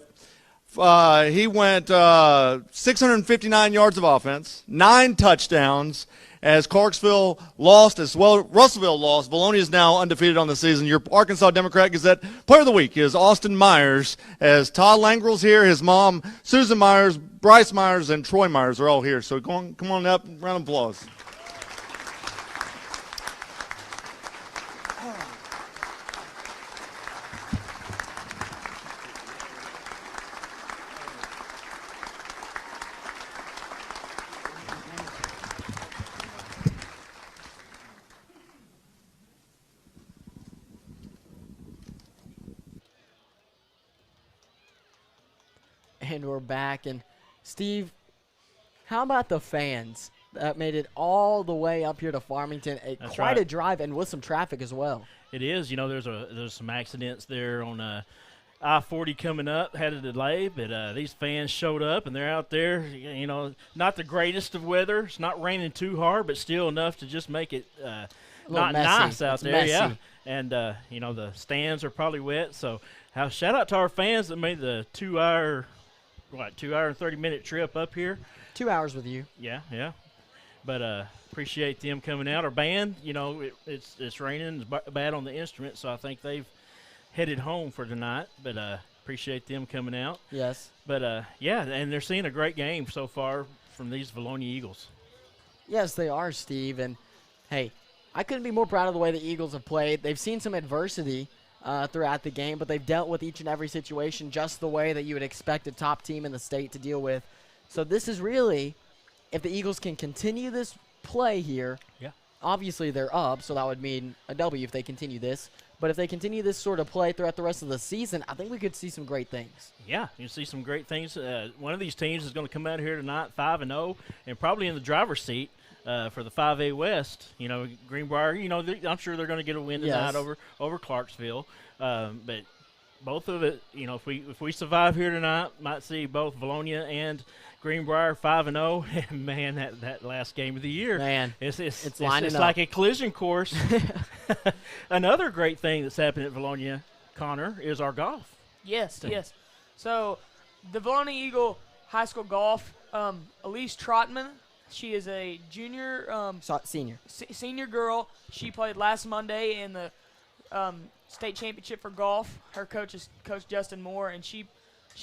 he went 659 yards of offense, 9 touchdowns. As Clarksville lost, as well Russellville lost, Vilonia is now undefeated on the season. Your Arkansas Democrat-Gazette Player of the Week is Austin Myers. As Todd Langrel's here, his mom, Susan Myers, Bryce Myers, and Troy Myers are all here. So come on up, round of applause. And we're back. And Steve, how about the fans that made it all the way up here to Farmington? That's Quite right. a drive, and with some traffic as well. It is. You know, there's some accidents there on I-40 coming up, had a delay, but these fans showed up, and they're out there. You know, not the greatest of weather. It's not raining too hard, but still enough to just make it not messy. nice out It's there. messy. Yeah, and you know, the stands are probably wet. So shout out to our fans that made the 2 hour and 30-minute trip up here. 2 hours with you. Yeah. But appreciate them coming out. Our band, you know, it's raining, it's bad on the instrument, so I think they've headed home for tonight. But appreciate them coming out. Yes. But yeah, and they're seeing a great game so far from these Vilonia Eagles. Yes, they are, Steve. And hey, I couldn't be more proud of the way the Eagles have played. They've seen some adversity throughout the game, but they've dealt with each and every situation just the way that you would expect a top team in the state to deal with. So this is really, if the Eagles can continue this play here, yeah. Obviously they're up, so that would mean a W if they continue this. But if they continue this sort of play throughout the rest of the season, I think we could see some great things. Yeah, you see some great things. One of these teams is going to come out here tonight 5-0 and probably in the driver's seat for the 5A West. You know, Greenbrier, you know, I'm sure they're going to get a win tonight over Clarksville. But both of it, you know, if we survive here tonight, might see both Vilonia and Greenbrier 5-0. And man, that last game of the year, man, it's lining up like a collision course. Another great thing that's happened at Vilonia, Connor, is our golf. Yes. So the Vilonia Eagle High School golf, Elise Trotman, she is a junior, senior girl. She played last Monday in the state championship for golf. Her coach is Coach Justin Moore, and she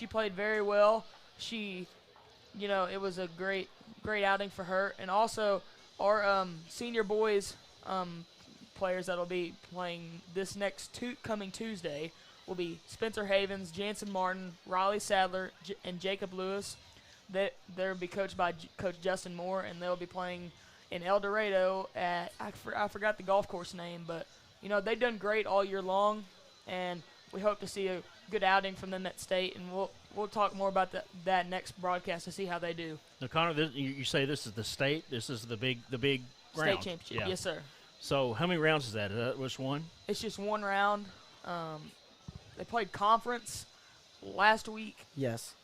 played very well. She, you know, it was a great outing for her. And also our senior boys players that will be playing this coming Tuesday will be Spencer Havens, Jansen Martin, Riley Sadler, and Jacob Lewis. They'll be coached by Coach Justin Moore, and they'll be playing in El Dorado at I forgot the golf course name, but you know they've done great all year long, and we hope to see a good outing from them at state, and we'll talk more about that next broadcast to see how they do. Now, Connor, you say this is the state. This is the big round. State championship, yes, sir. So how many rounds is that? Is that which one? It's just one round. They played conference last week. Yes.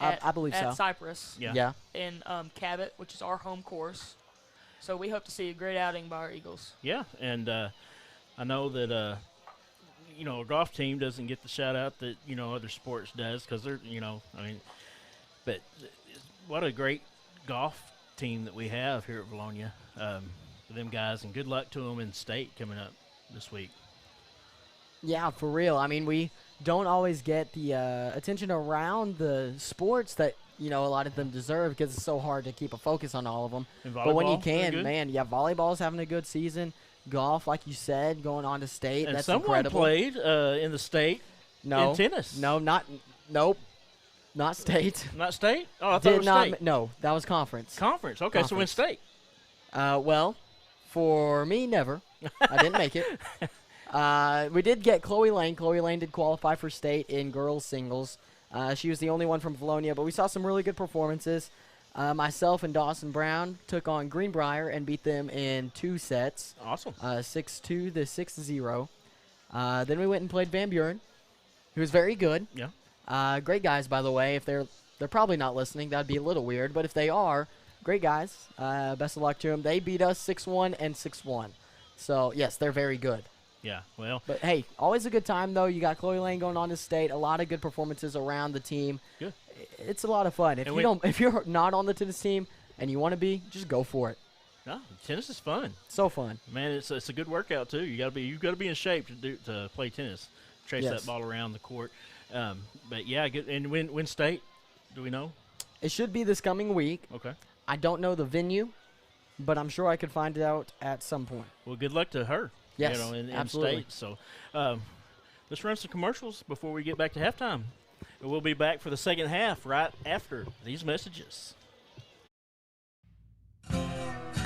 I believe so. At Cypress. Yeah. In Cabot, which is our home course. So we hope to see a great outing by our Eagles. Yeah, and I know that you know, a golf team doesn't get the shout out that, you know, other sports does because they're, you know, I mean, but what a great golf team that we have here at Vilonia for them guys, and good luck to them in state coming up this week. Yeah, for real. I mean, we don't always get the attention around the sports that a lot of them deserve because it's so hard to keep a focus on all of them. And But when you volleyball, can, good? man, volleyball's having a good season. Golf, like you said, going on to state. And That's someone incredible. played in the state No. in tennis. No, not state. Not state? Oh, I thought Did it was not. state. No, that was conference. Conference. Okay, so in Conference. state. Well, for me, never. I didn't make it. We did get Chloe Lane. Chloe Lane did qualify for state in girls singles. She was the only one from Vilonia, but we saw some really good performances. Myself and Dawson Brown took on Greenbrier and beat them in 2 sets. Awesome. 6-2 to 6-0. Then we went and played Van Buren, who was very good. Yeah. Great guys, by the way. If they're probably not listening, that'd be a little weird. But if they are, great guys. Best of luck to them. They beat us 6-1 and 6-1. So yes, they're very good. Yeah. Well. But hey, always a good time though. You got Chloe Lane going on to state. A lot of good performances around the team. Good. It's a lot of fun. If if you're not on the tennis team and you want to be, just go for it. No, tennis is fun. So fun. Man, it's a good workout too. You got to be in shape to play tennis, chase Yes. that ball around the court. But yeah, good. And win state. Do we know? It should be this coming week. Okay. I don't know the venue, but I'm sure I could find it out at some point. Well, good luck to her. Yes, in absolutely. state. So let's run some commercials before we get back to halftime. And we'll be back for the second half right after these messages.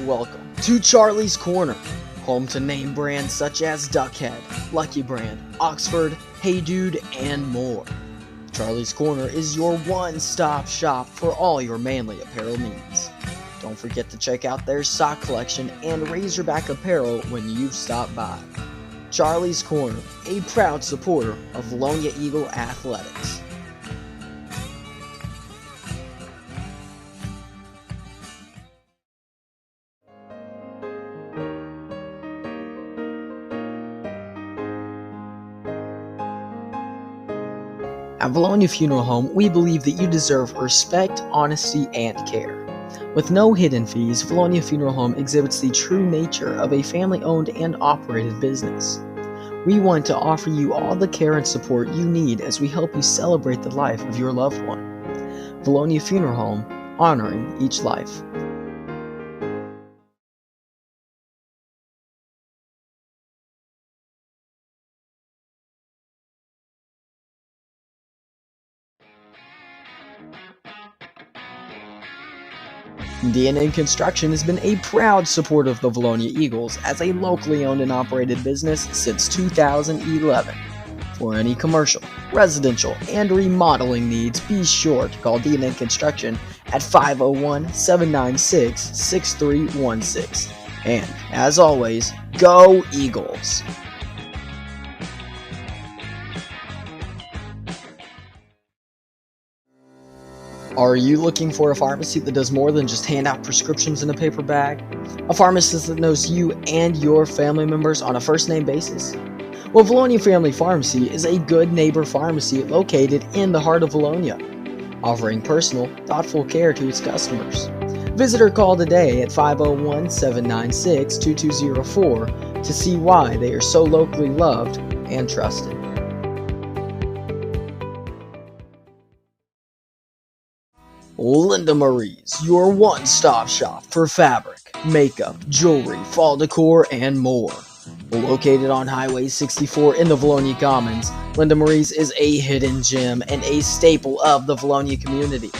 Welcome to Charlie's Corner, home to name brands such as Duckhead, Lucky Brand, Oxford, Hey Dude, and more. Charlie's Corner is your one-stop shop for all your manly apparel needs. Don't forget to check out their sock collection and Razorback apparel when you stop by. Charlie's Corner, a proud supporter of Vilonia Eagle Athletics. At Vilonia Funeral Home, we believe that you deserve respect, honesty, and care. With no hidden fees, Vilonia Funeral Home exhibits the true nature of a family-owned and operated business. We want to offer you all the care and support you need as we help you celebrate the life of your loved one. Vilonia Funeral Home, honoring each life. DNA Construction has been a proud supporter of the Vilonia Eagles as a locally owned and operated business since 2011. For any commercial, residential, and remodeling needs, be sure to call DNA Construction at 501-796-6316. And, as always, go Eagles! Are you looking for a pharmacy that does more than just hand out prescriptions in a paper bag? A pharmacist that knows you and your family members on a first-name basis? Well, Vilonia Family Pharmacy is a good neighbor pharmacy located in the heart of Vilonia, offering personal, thoughtful care to its customers. Visit or call today at 501-796-2204 to see why they are so locally loved and trusted. Linda Marie's, your one-stop shop for fabric, makeup, jewelry, fall decor, and more. Located on Highway 64 in the Vilonia Commons, Linda Marie's is a hidden gem and a staple of the Vilonia community.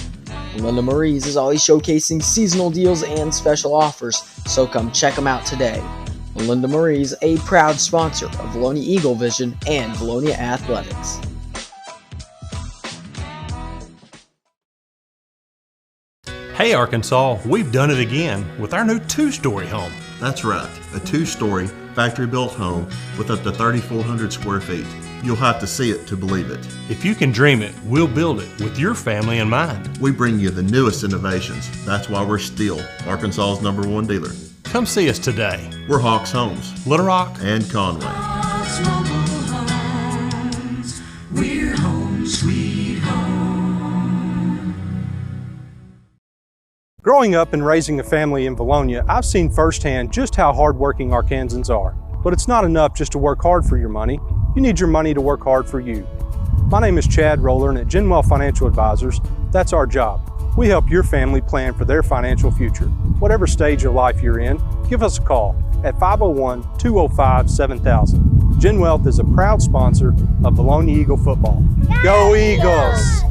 Linda Marie's is always showcasing seasonal deals and special offers, so come check them out today. Linda Marie's, a proud sponsor of Vilonia Eagle Vision and Vilonia Athletics. Hey Arkansas, we've done it again with our new 2-story home. That's right, a 2-story factory-built home with up to 3,400 square feet. You'll have to see it to believe it. If you can dream it, we'll build it with your family in mind. We bring you the newest innovations. That's why we're still Arkansas's #1 dealer. Come see us today. We're Hawks Homes, Little Rock, and Conway. Hawks Mobile Homes. We're home sweet home. Growing up and raising a family in Vilonia, I've seen firsthand just how hardworking Arkansans are. But it's not enough just to work hard for your money. You need your money to work hard for you. My name is Chad Roller, and at Genwell Financial Advisors, that's our job. We help your family plan for their financial future. Whatever stage of life you're in, give us a call at 501-205-7000. Gen Wealth is a proud sponsor of Vilonia Eagle football. Go Eagles!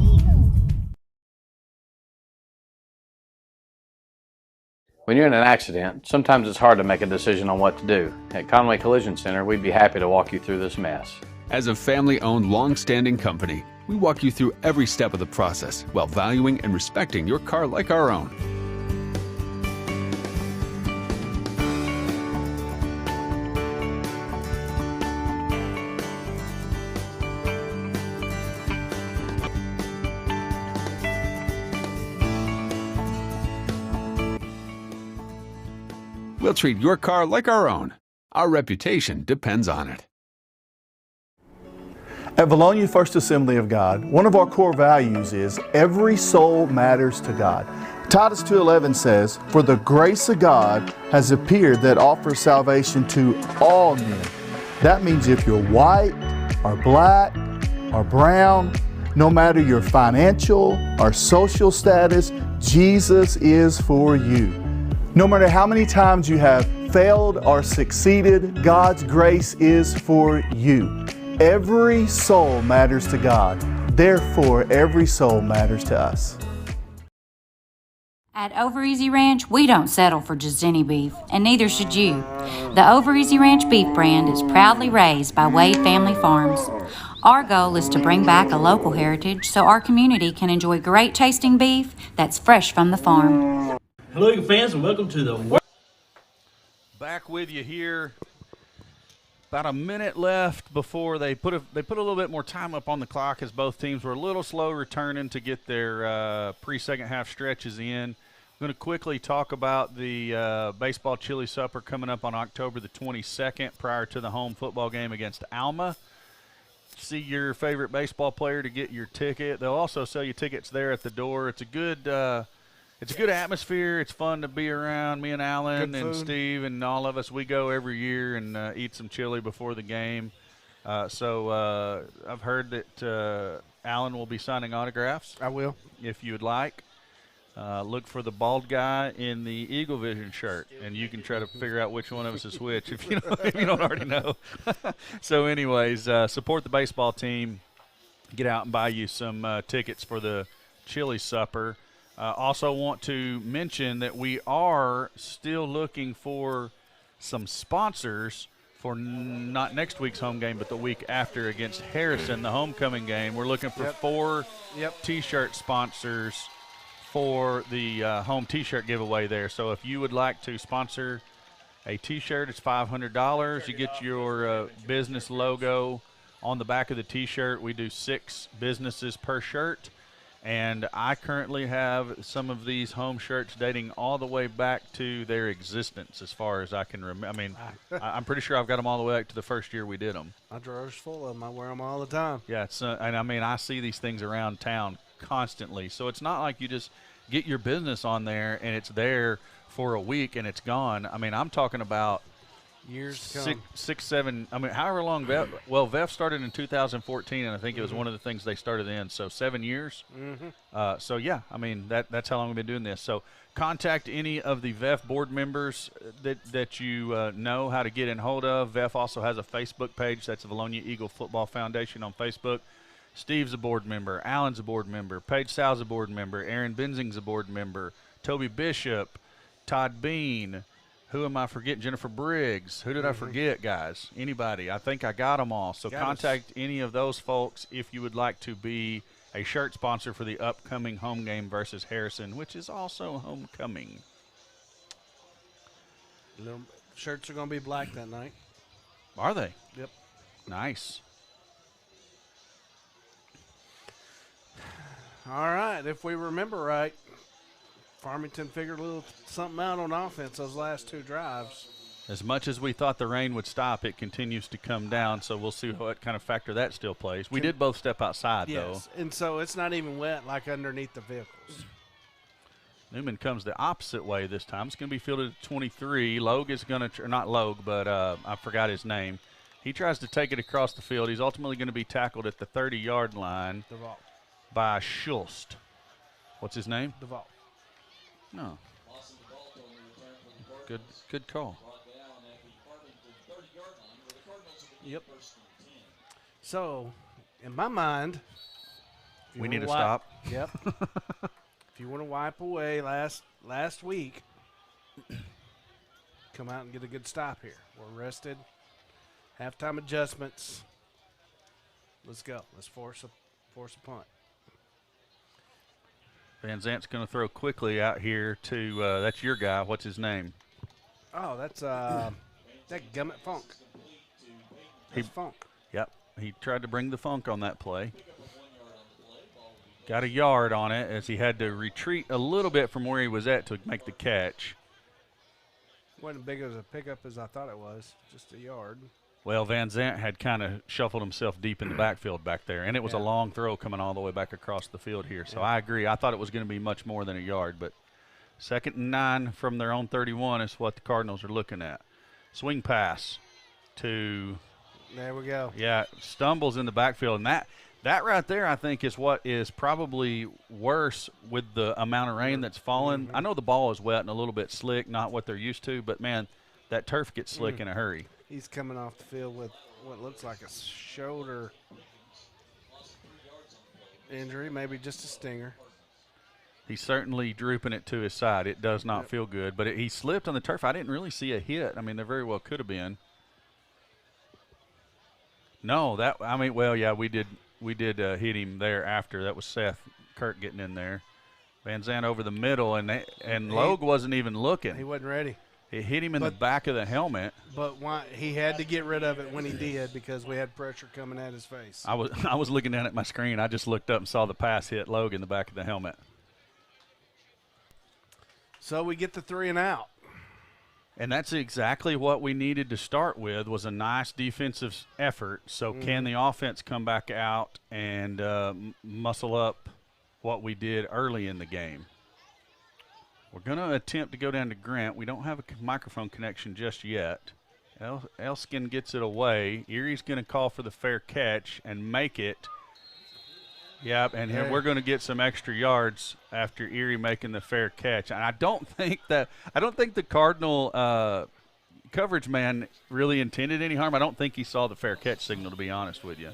When you're in an accident, sometimes it's hard to make a decision on what to do. At Conway Collision Center, we'd be happy to walk you through this mess. As a family-owned, long-standing company, we walk you through every step of the process while valuing and respecting your car like our own. We'll treat your car like our own. Our reputation depends on it. At Vilonia First Assembly of God, one of our core values is every soul matters to God. Titus 2:11 says, "For the grace of God has appeared that offers salvation to all men." That means if you're white or black or brown, no matter your financial or social status, Jesus is for you. No matter how many times you have failed or succeeded, God's grace is for you. Every soul matters to God. Therefore, every soul matters to us. At Over Easy Ranch, we don't settle for just any beef, and neither should you. The Over Easy Ranch beef brand is proudly raised by Wade Family Farms. Our goal is to bring back a local heritage so our community can enjoy great tasting beef that's fresh from the farm. Hello, Eagle fans, and welcome to the Back with you here. About a minute left before they put a little bit more time up on the clock as both teams were a little slow returning to get their pre-second half stretches in. I'm going to quickly talk about the baseball chili supper coming up on October the 22nd prior to the home football game against Alma. See your favorite baseball player to get your ticket. They'll also sell you tickets there at the door. It's a good atmosphere. It's fun to be around. Me and Alan and Steve and all of us, we go every year and eat some chili before the game. So I've heard that Alan will be signing autographs. I will. If you would like. Look for the bald guy in the Eagle Vision shirt, and you can try to figure out which one of us is which if you don't already know. So anyways, support the baseball team. Get out and buy you some tickets for the chili supper. Also want to mention that we are still looking for some sponsors for not next week's home game, but the week after against Harrison, the homecoming game. We're looking for 4 T-shirt sponsors for the home T-shirt giveaway there. So if you would like to sponsor a T-shirt, it's $500. You get your business logo on the back of the T-shirt. We do 6 businesses per shirt. And I currently have some of these home shirts dating all the way back to their existence as far as I can remember. I mean, I'm pretty sure I've got them all the way back to the first year we did them. My drawer's full of them. I wear them all the time. Yeah, and I mean, I see these things around town constantly. So it's not like you just get your business on there and it's there for a week and it's gone. I mean, I'm talking about years, 6, 7. I mean, however long VEF started in 2014, and I think it was one of the things they started in. So 7 years. So yeah, I mean that's how long we've been doing this. So contact any of the VEF board members that you know how to get in hold of. VEF also has a Facebook page. That's the Vilonia Eagle Football Foundation on Facebook. Steve's a board member. Alan's a board member. Paige Sal's a board member. Aaron Benzing's a board member. Toby Bishop, Todd Bean. Who am I forgetting? Jennifer Briggs. Who did I forget, guys? Anybody? I think I got them all. So contact any of those folks if you would like to be a shirt sponsor for the upcoming home game versus Harrison, which is also homecoming. Shirts are going to be black that night. Are they? Yep. Nice. All right. If we remember right, Farmington figured a little something out on offense those last 2 drives. As much as we thought the rain would stop, it continues to come down, so we'll see what kind of factor that still plays. We did both step outside, though. And so it's not even wet like underneath the vehicles. Newman comes the opposite way this time. It's going to be fielded at 23. Logue is going to – not Logue, but I forgot his name. He tries to take it across the field. He's ultimately going to be tackled at the 30-yard line by Schulst. What's his name? Duvall. No. Good call. Yep. So, in my mind, We need to stop. Yep. If you want to wipe away last week, come out and get a good stop here. We're rested. Halftime adjustments. Let's go. Let's force a punt. Van Zant's going to throw quickly out here to that's your guy. What's his name? Oh, that's that Gummit Funk. That's Funk. Yep. He tried to bring the funk on that play. Got a yard on it as he had to retreat a little bit from where he was at to make the catch. Wasn't big as a pickup as I thought it was. Just a yard. Well, Van Zant had kind of shuffled himself deep in the backfield back there, and it was a long throw coming all the way back across the field here. So I agree. I thought it was going to be much more than a yard, but 2nd and 9 from their own 31 is what the Cardinals are looking at. Swing pass to – there we go. Yeah, stumbles in the backfield, and that right there I think is what is probably worse with the amount of rain that's fallen. I know the ball is wet and a little bit slick, not what they're used to, but, man, that turf gets slick in a hurry. He's coming off the field with what looks like a shoulder injury, maybe just a stinger. He's certainly drooping it to his side. It does not feel good, but he slipped on the turf. I didn't really see a hit. I mean, there very well could have been. No, we did hit him there after. That was Seth Kirk getting in there. Van Zant over the middle, and Logue wasn't even looking. He wasn't ready. It hit him in the back of the helmet. But he had to get rid of it when he did because we had pressure coming at his face. I was looking down at my screen. I just looked up and saw the pass hit Logue in the back of the helmet. So we get the 3 and out. And that's exactly what we needed to start with, was a nice defensive effort. So can the offense come back out and muscle up what we did early in the game? We're going to attempt to go down to Grant. We don't have a microphone connection just yet. Elskin gets it away. Erie's going to call for the fair catch and make it. Yep, and here we're going to get some extra yards after Erie making the fair catch. And I don't think the Cardinal coverage man really intended any harm. I don't think he saw the fair catch signal, to be honest with you.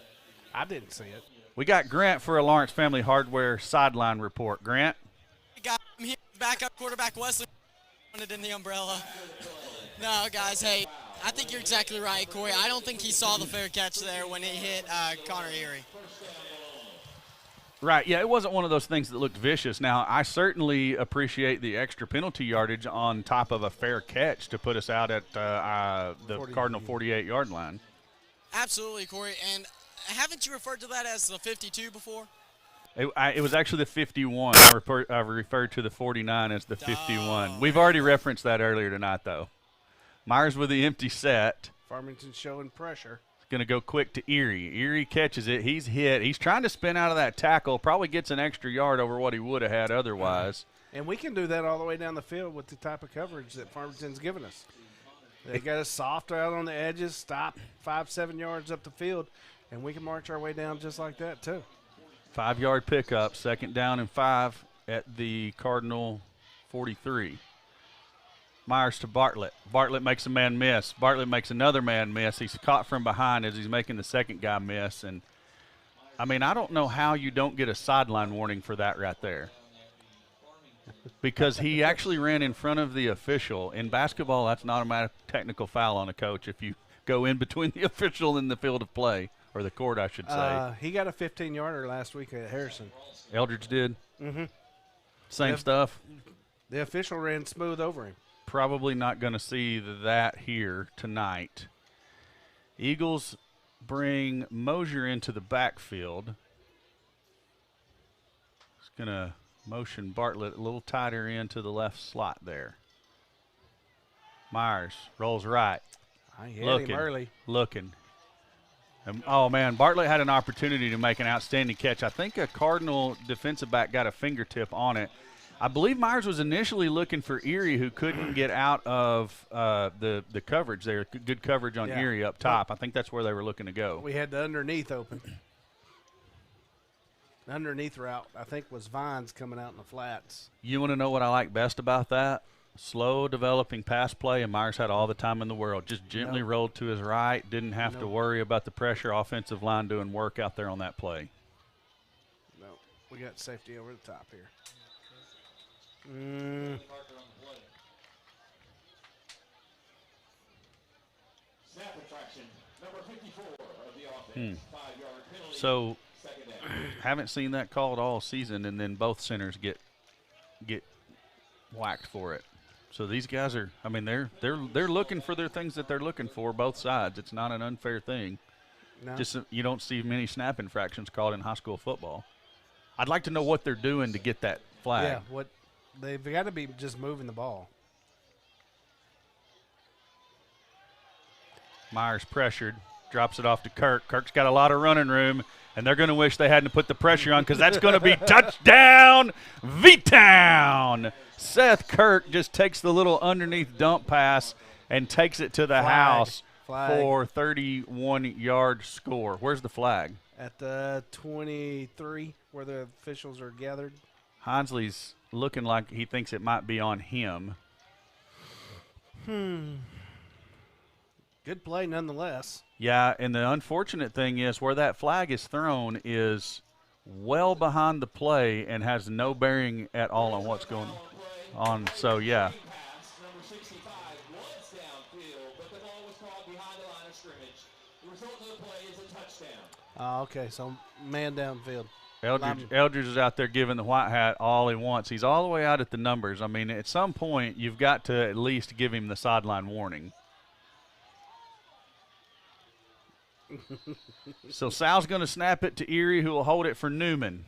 I didn't see it. We got Grant for a Lawrence Family Hardware sideline report. Grant? We got him here, backup quarterback Wesley wanted in the umbrella. No, guys, hey, I think you're exactly right, Corey. I don't think he saw the fair catch there when he hit Connor Erie. Right, yeah, it wasn't one of those things that looked vicious. Now, I certainly appreciate the extra penalty yardage on top of a fair catch to put us out at the Cardinal 48-yard line. Absolutely, Corey. And haven't you referred to that as the 52 before? It was actually the 51. I referred to the 49 as the 51. We've already referenced that earlier tonight, though. Myers with the empty set. Farmington showing pressure. Going to go quick to Erie. Erie catches it. He's hit. He's trying to spin out of that tackle. Probably gets an extra yard over what he would have had otherwise. And we can do that all the way down the field with the type of coverage that Farmington's given us. They got us soft out on the edges, stop 5-7 yards up the field, and we can march our way down just like that too. 5-yard pickup, 2nd down and 5 at the Cardinal 43. Myers to Bartlett. Bartlett makes a man miss. Bartlett makes another man miss. He's caught from behind as he's making the second guy miss. And, I mean, I don't know how you don't get a sideline warning for that right there. Because he actually ran in front of the official. In basketball, that's an automatic technical foul on a coach if you go in between the official and the field of play, or the court, I should say. He got a 15-yarder last week at Harrison. Eldridge did? Mm-hmm. Same stuff? The official ran smooth over him. Probably not going to see that here tonight. Eagles bring Mosier into the backfield. He's going to motion Bartlett a little tighter into the left slot there. Myers rolls right. I hit him early. Looking. And, oh, man, Bartlett had an opportunity to make an outstanding catch. I think a Cardinal defensive back got a fingertip on it. I believe Myers was initially looking for Erie, who couldn't get out of the coverage there. Good coverage on Erie up top. I think that's where they were looking to go. We had the underneath open. underneath route, I think, was Vines coming out in the flats. You want to know what I like best about that? Slow developing pass play, and Myers had all the time in the world. Just gently rolled to his right, didn't have to worry about the pressure. Offensive line doing work out there on that play. No, we got safety over the top here. So, haven't seen that called all season, and then both centers get whacked for it. So these guys are, I mean, they're looking for their things that they're looking for, both sides. It's not an unfair thing. No. Just you don't see many snap infractions called in high school football. I'd like to know what they're doing to get that flag. Yeah, what they've got to be just moving the ball. Myers pressured, drops it off to Kirk. Kirk's got a lot of running room, and they're going to wish they hadn't put the pressure on because that's going to be touchdown, V-Town. Seth Kirk just takes the little underneath dump pass and takes it to the house for 31-yard score. Where's the flag? At the 23, where the officials are gathered. Hinsley's looking like he thinks it might be on him. Good play nonetheless. Yeah, and the unfortunate thing is where that flag is thrown is well behind the play and has no bearing at all on what's going on. So, yeah. Okay, so man downfield. Eldridge is out there giving the white hat all he wants. He's all the way out at the numbers. I mean, at some point, you've got to at least give him the sideline warning. So Sal's going to snap it to Erie, who will hold it for Newman.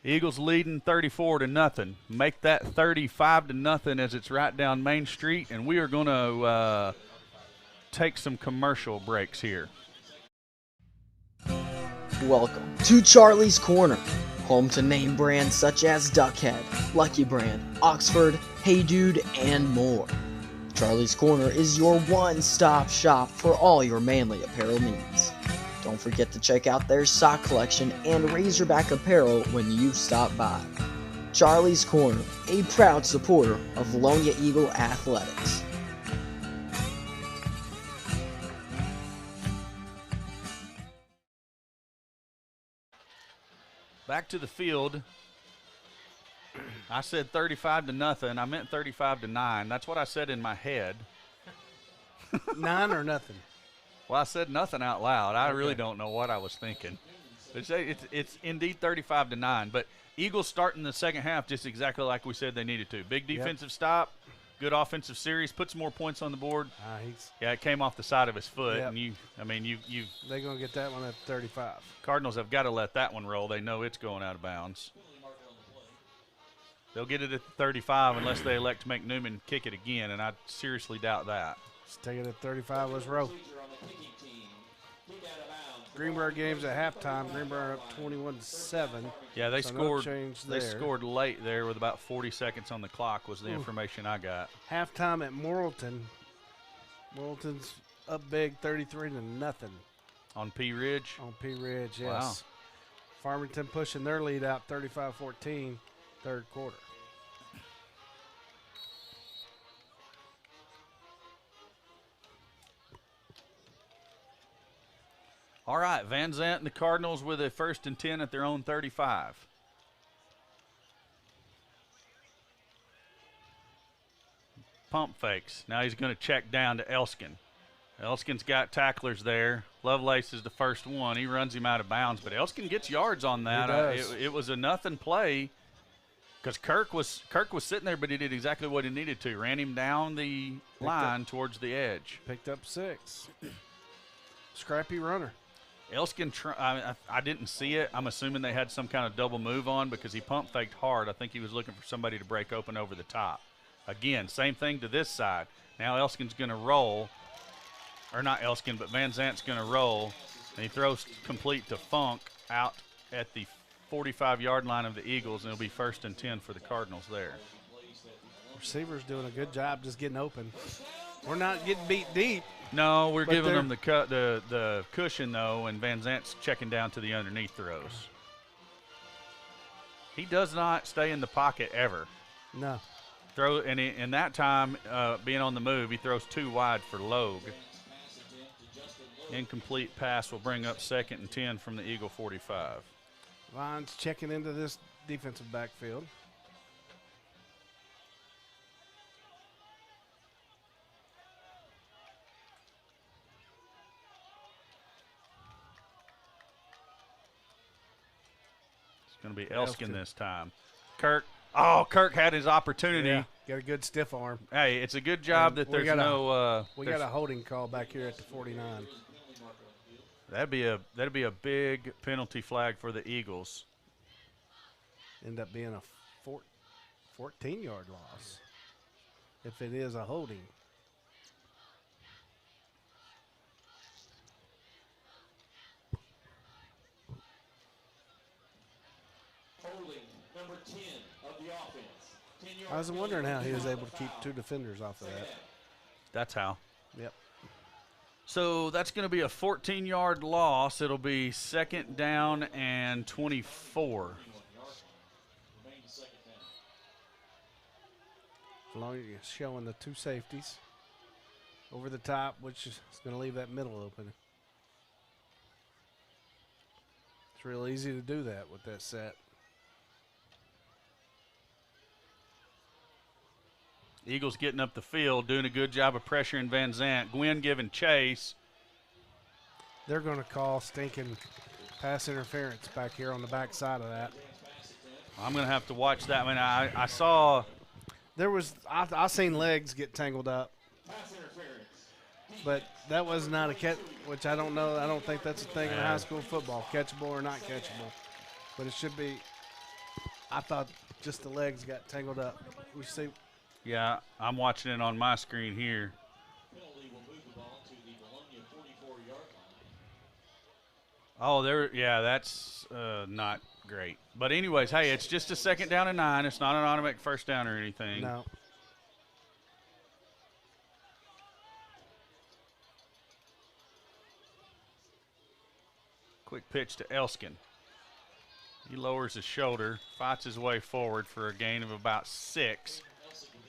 Eagles leading 34-0. Make that 35-0 as it's right down Main Street, and we are going to take some commercial breaks here. Welcome to Charlie's Corner, home to name brands such as Duckhead, Lucky Brand, Oxford, Hey Dude, and more. Charlie's Corner is your one-stop shop for all your manly apparel needs. Don't forget to check out their sock collection and Razorback apparel when you stop by. Charlie's Corner, a proud supporter of Vilonia Eagle Athletics. Back to the field. I said 35-0. I meant 35-9. That's what I said in my head. 9 or nothing? Well, I said nothing out loud. I really don't know what I was thinking. It's indeed 35-9. But Eagles starting the second half just exactly like we said they needed to. Big defensive stop, good offensive series, put some more points on the board. Yeah, it came off the side of his foot, and they're gonna get that one at 35. Cardinals have got to let that one roll. They know it's going out of bounds. They'll get it at 35 unless they elect to make Newman kick it again, and I seriously doubt that. Let's take it at 35. Let's roll. Greenberg game's at halftime. Greenberg up 21-7. Yeah, they so scored. No change they there. scored late there with about 40 seconds on the clock. Was the information I got. Halftime at Morrilton. Morrilton's up big, 33-0. On P Ridge. On P Ridge, yes. Wow. Farmington pushing their lead out, 35-14, third quarter. All right, Van Zant and the Cardinals with a 1st and 10 at their own 35. Pump fakes. Now he's going to check down to Elskin. Elskin's got tacklers there. Lovelace is the first one. He runs him out of bounds, but Elskin gets yards on that. It was a nothing play because Kirk was sitting there, but he did exactly what he needed to. Ran him down the line towards the edge. Picked up 6. Scrappy runner. Elskin, I didn't see it. I'm assuming they had some kind of double move on because he pump faked hard. I think he was looking for somebody to break open over the top. Again, same thing to this side. Now Elskin's going to roll. Or not Elskin, but Van Zant's going to roll. And he throws complete to Funk out at the 45-yard line of the Eagles, and it'll be 1st and 10 for the Cardinals there. Receiver's doing a good job just getting open. We're not getting beat deep. No, we're giving them the cushion, though, and Van Zant's checking down to the underneath throws. He does not stay in the pocket ever. No. And in that time, being on the move, he throws 2 wide for Logue. Incomplete pass will bring up 2nd and 10 from the Eagle 45. Lions checking into this defensive backfield. It's going to be Elskin this time. Kirk had his opportunity. Yeah, got a good stiff arm. Hey, it's a good job that there's no. We got a holding call back here at the 49. That'd be a big penalty flag for the Eagles. End up being a 14-yard loss if it is a holding. Number 10 of the offense. I was wondering how he was able to keep 2 defenders off of that. That's how. Yep. So that's going to be a 14-yard loss. It'll be 2nd down and 24. Vilonia showing the 2 safeties over the top, which is going to leave that middle open. It's real easy to do that with that set. Eagles getting up the field, doing a good job of pressuring Van Zant. Gwynn giving chase. They're going to call stinking pass interference back here on the back side of that. I'm going to have to watch that. I mean, I saw. There was, I seen legs get tangled up. But that was not a catch, which I don't know. I don't think that's a thing in high school football, catchable or not catchable. But it should be. I thought just the legs got tangled up. We see. Yeah, I'm watching it on my screen here. Oh, that's not great. But anyways, hey, it's just a 2nd down and 9. It's not an automatic first down or anything. No. Quick pitch to Elskin. He lowers his shoulder, fights his way forward for a gain of about 6.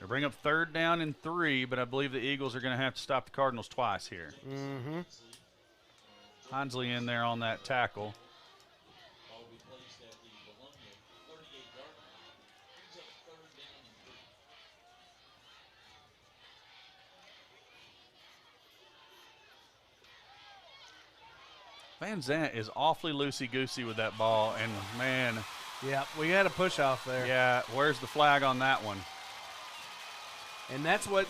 They bring up 3rd down and 3, but I believe the Eagles are going to have to stop the Cardinals twice here. Mm-hmm. Hinsley in there on that tackle. Van Zant is awfully loosey-goosey with that ball, and, man. Yeah, we had a push off there. Yeah, where's the flag on that one? And that's what,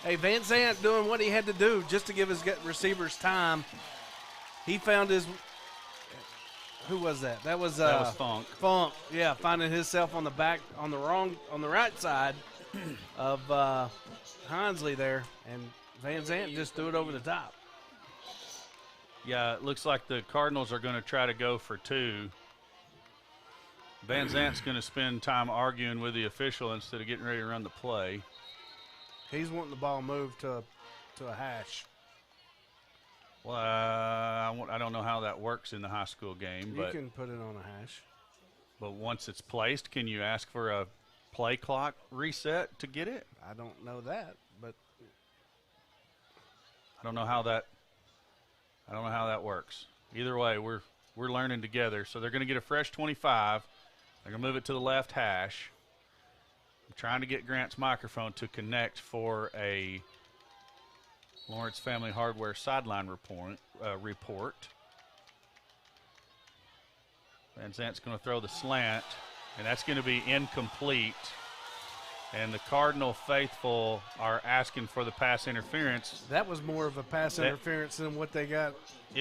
Van Zant doing what he had to do just to give his receivers time. He found his, who was that? That was Funk. Funk, yeah, finding himself on the back, on the right side of Hinsley there, and Van Zant just threw it over the top. Yeah, it looks like the Cardinals are going to try to go for 2. Van Zant's going to spend time arguing with the official instead of getting ready to run the play. He's wanting the ball moved to a hash. Well, I don't know how that works in the high school game. You can put it on a hash. But once it's placed, can you ask for a play clock reset to get it? I don't know that, but I don't know how that works. Either way, we're learning together. So they're going to get a fresh 25. They're going to move it to the left hash. I'm trying to get Grant's microphone to connect for a Lawrence Family Hardware sideline report. Van Zant's going to throw the slant, and that's going to be incomplete. And the Cardinal faithful are asking for the pass interference. That was more of a pass interference than what they got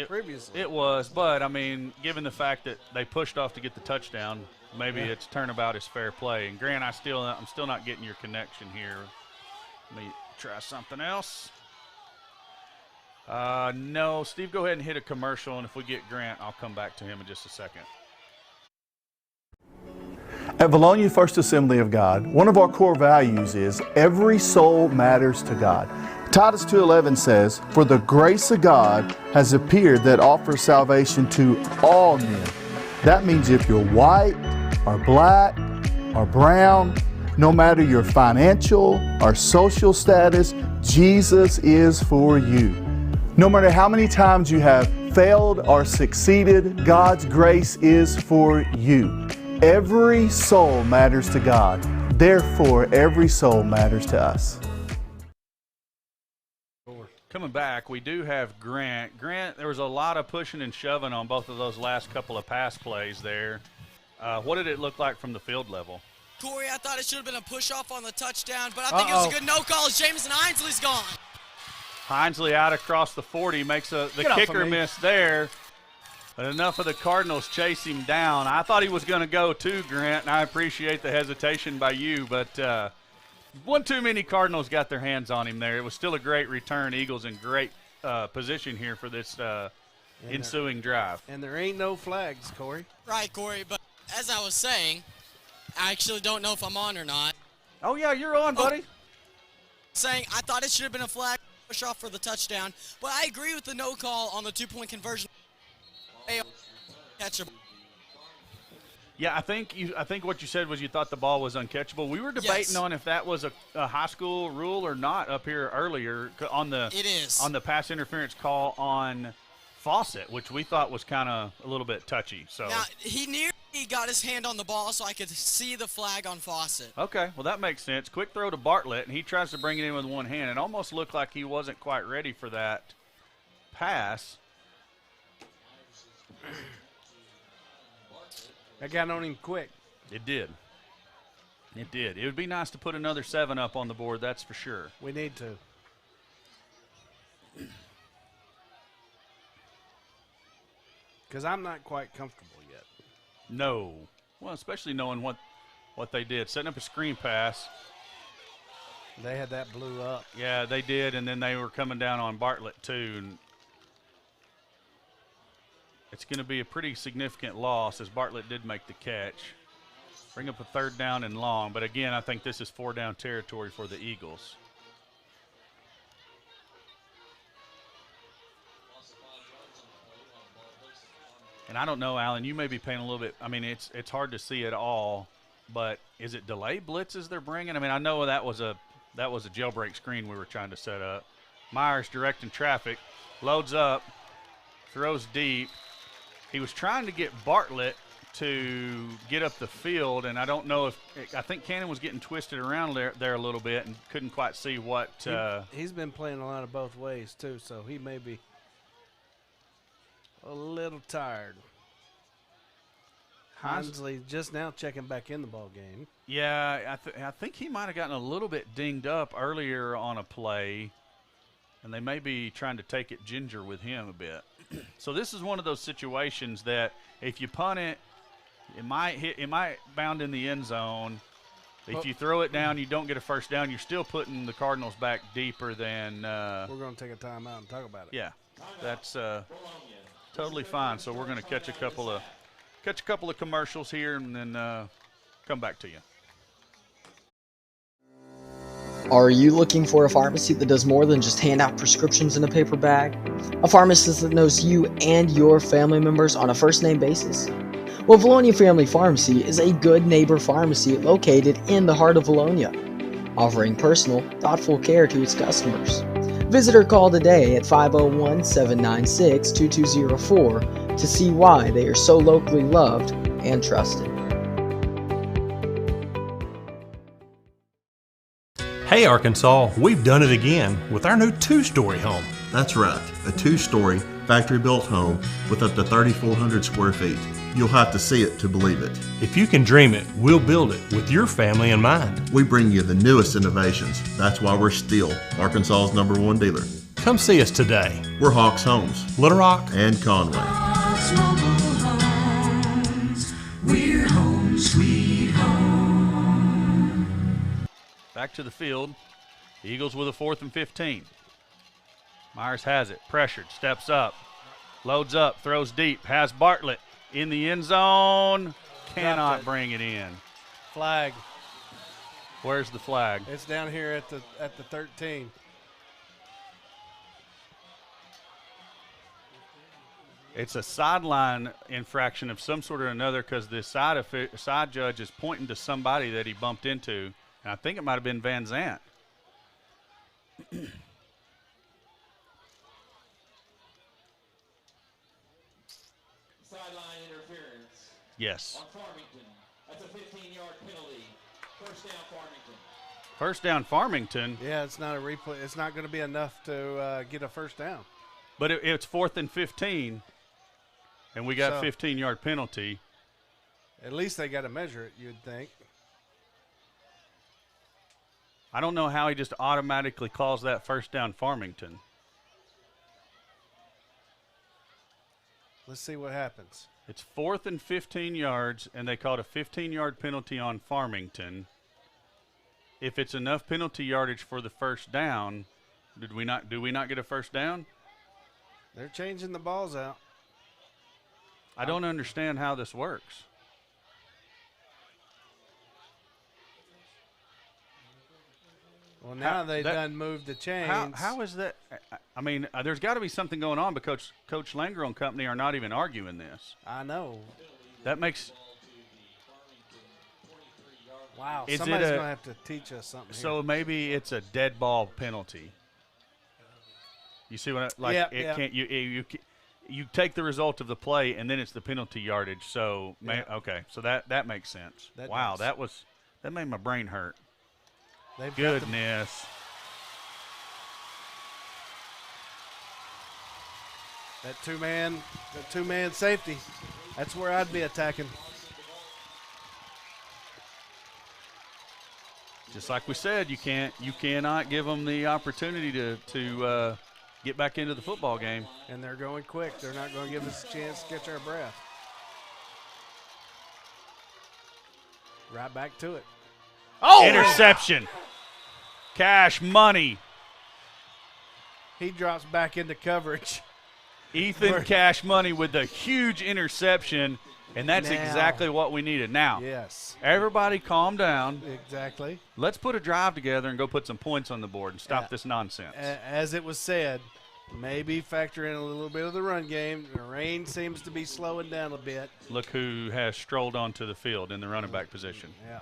previously. It was, but, I mean, given the fact that they pushed off to get the touchdown, maybe it's turnabout is fair play. And, Grant, I'm still not getting your connection here. Let me try something else. No, Steve, go ahead and hit a commercial, and if we get Grant, I'll come back to him in just a second. At Vilonia First Assembly of God, one of our core values is every soul matters to God. Titus 2:11 says, "For the grace of God has appeared that offers salvation to all men." That means if you're white or black or brown, no matter your financial or social status, Jesus is for you. No matter how many times you have failed or succeeded, God's grace is for you. Every soul matters to God. Therefore, every soul matters to us. Coming back, we do have Grant. Grant, there was a lot of pushing and shoving on both of those last couple of pass plays there. What did it look like from the field level? Corey, I thought it should have been a push-off on the touchdown, but I think it was a good no call as Jameson Hinesley's gone. Hinesley out across the 40, makes the kicker miss there. But enough of the Cardinals chase him down. I thought he was going to go too, Grant, and I appreciate the hesitation by you, but one too many Cardinals got their hands on him there. It was still a great return. Eagles in great position here for this ensuing drive. And there ain't no flags, Corey. Right, Corey, but as I was saying, I actually don't know if I'm on or not. Oh, yeah, you're on, buddy. Saying I thought it should have been a flag push off for the touchdown, but I agree with the no call on the 2-point conversion. Catch him. Yeah, I think what you said was you thought the ball was uncatchable. We were debating on if that was a high school rule or not up here earlier on the pass interference call on Fawcett, which we thought was kind of a little bit touchy. So now he nearly got his hand on the ball, so I could see the flag on Fawcett. Okay, well that makes sense. Quick throw to Bartlett, and he tries to bring it in with one hand. It almost looked like he wasn't quite ready for that pass. That got on him quick. It did. It did. It would be nice to put another 7 up on the board, that's for sure. We need to. Because I'm not quite comfortable yet. No. Well, especially knowing what they did. Setting up a screen pass. They had that blew up. Yeah, they did, and then they were coming down on Bartlett too. And it's going to be a pretty significant loss as Bartlett did make the catch. Bring up a 3rd down and long. But, again, I think this is 4-down territory for the Eagles. And I don't know, Alan, you may be paying a little bit. I mean, it's hard to see at all. But is it delay blitzes they're bringing? I mean, I know that was a jailbreak screen we were trying to set up. Myers directing traffic. Loads up. Throws deep. He was trying to get Bartlett to get up the field, and I don't know if – I think Cannon was getting twisted around there a little bit and couldn't quite see what he's been playing a lot of both ways too, so he may be a little tired. Hinesley just now checking back in the ball game. Yeah, I think he might have gotten a little bit dinged up earlier on a play, and they may be trying to take it ginger with him a bit. So this is one of those situations that if you punt it, it might bound in the end zone. If you throw it down, you don't get a first down. You're still putting the Cardinals back deeper than. We're going to take a timeout and talk about it. Yeah, that's totally fine. So we're going to catch a couple of commercials here and then come back to you. Are you looking for a pharmacy that does more than just hand out prescriptions in a paper bag? A pharmacist that knows you and your family members on a first-name basis? Well, Vilonia Family Pharmacy is a good neighbor pharmacy located in the heart of Vilonia, offering personal, thoughtful care to its customers. Visit or call today at 501-796-2204 to see why they are so locally loved and trusted. Hey Arkansas, we've done it again with our new 2-story home. That's right, a 2-story factory-built home with up to 3,400 square feet. You'll have to see it to believe it. If you can dream it, we'll build it with your family in mind. We bring you the newest innovations. That's why we're still Arkansas's #1 dealer. Come see us today. We're Hawks Homes, Little Rock, and Conway. Hawks Mobile Homes. We're home, sweet home. Back to the field. The Eagles with a 4th and 15. Myers has it. Pressured. Steps up. Loads up. Throws deep. Has Bartlett in the end zone. Cannot bring it in. Flag. Where's the flag? It's down here at the 13. It's a sideline infraction of some sort or another because the side judge is pointing to somebody that he bumped into, and I think it might have been Van Zant. Sideline interference. Yes. On Farmington. That's a 15-yard penalty. First down, Farmington. First down, Farmington. Yeah, it's not a replay. It's not going to be enough to get a first down. But it's 4th and 15, and we got 15-yard penalty. At least they got to measure it, you'd think. I don't know how he just automatically calls that first down, Farmington. Let's see what happens. It's 4th and 15 yards, and they called a 15-yard penalty on Farmington. If it's enough penalty yardage for the first down, do we not get a first down? They're changing the balls out. I don't understand how this works. Well, now they've done moved the chains. How is that? I mean, there's got to be something going on because Coach Langer and company are not even arguing this. I know. That makes. Wow, Is somebody's it going to have to teach us something So here. maybe it's a dead ball penalty. You see what can't you take the result of the play and then it's the penalty yardage. So okay, so that makes sense. Wow, that made my brain hurt. They've Goodness. That two-man safety. That's where I'd be attacking. Just like we said, you cannot give them the opportunity to get back into the football game. And they're going quick. They're not going to give us a chance to catch our breath. Right back to it. Oh! Interception. Cash money. He drops back into coverage. Ethan Cash Money with a huge interception, and that's Now. exactly what we needed. Now, Yes. everybody calm down. Exactly. Let's put a drive together and go put some points on the board and stop this nonsense. As it was said, maybe factor in a little bit of the run game. The rain seems to be slowing down a bit. Look who has strolled onto the field in the running back position. Yeah.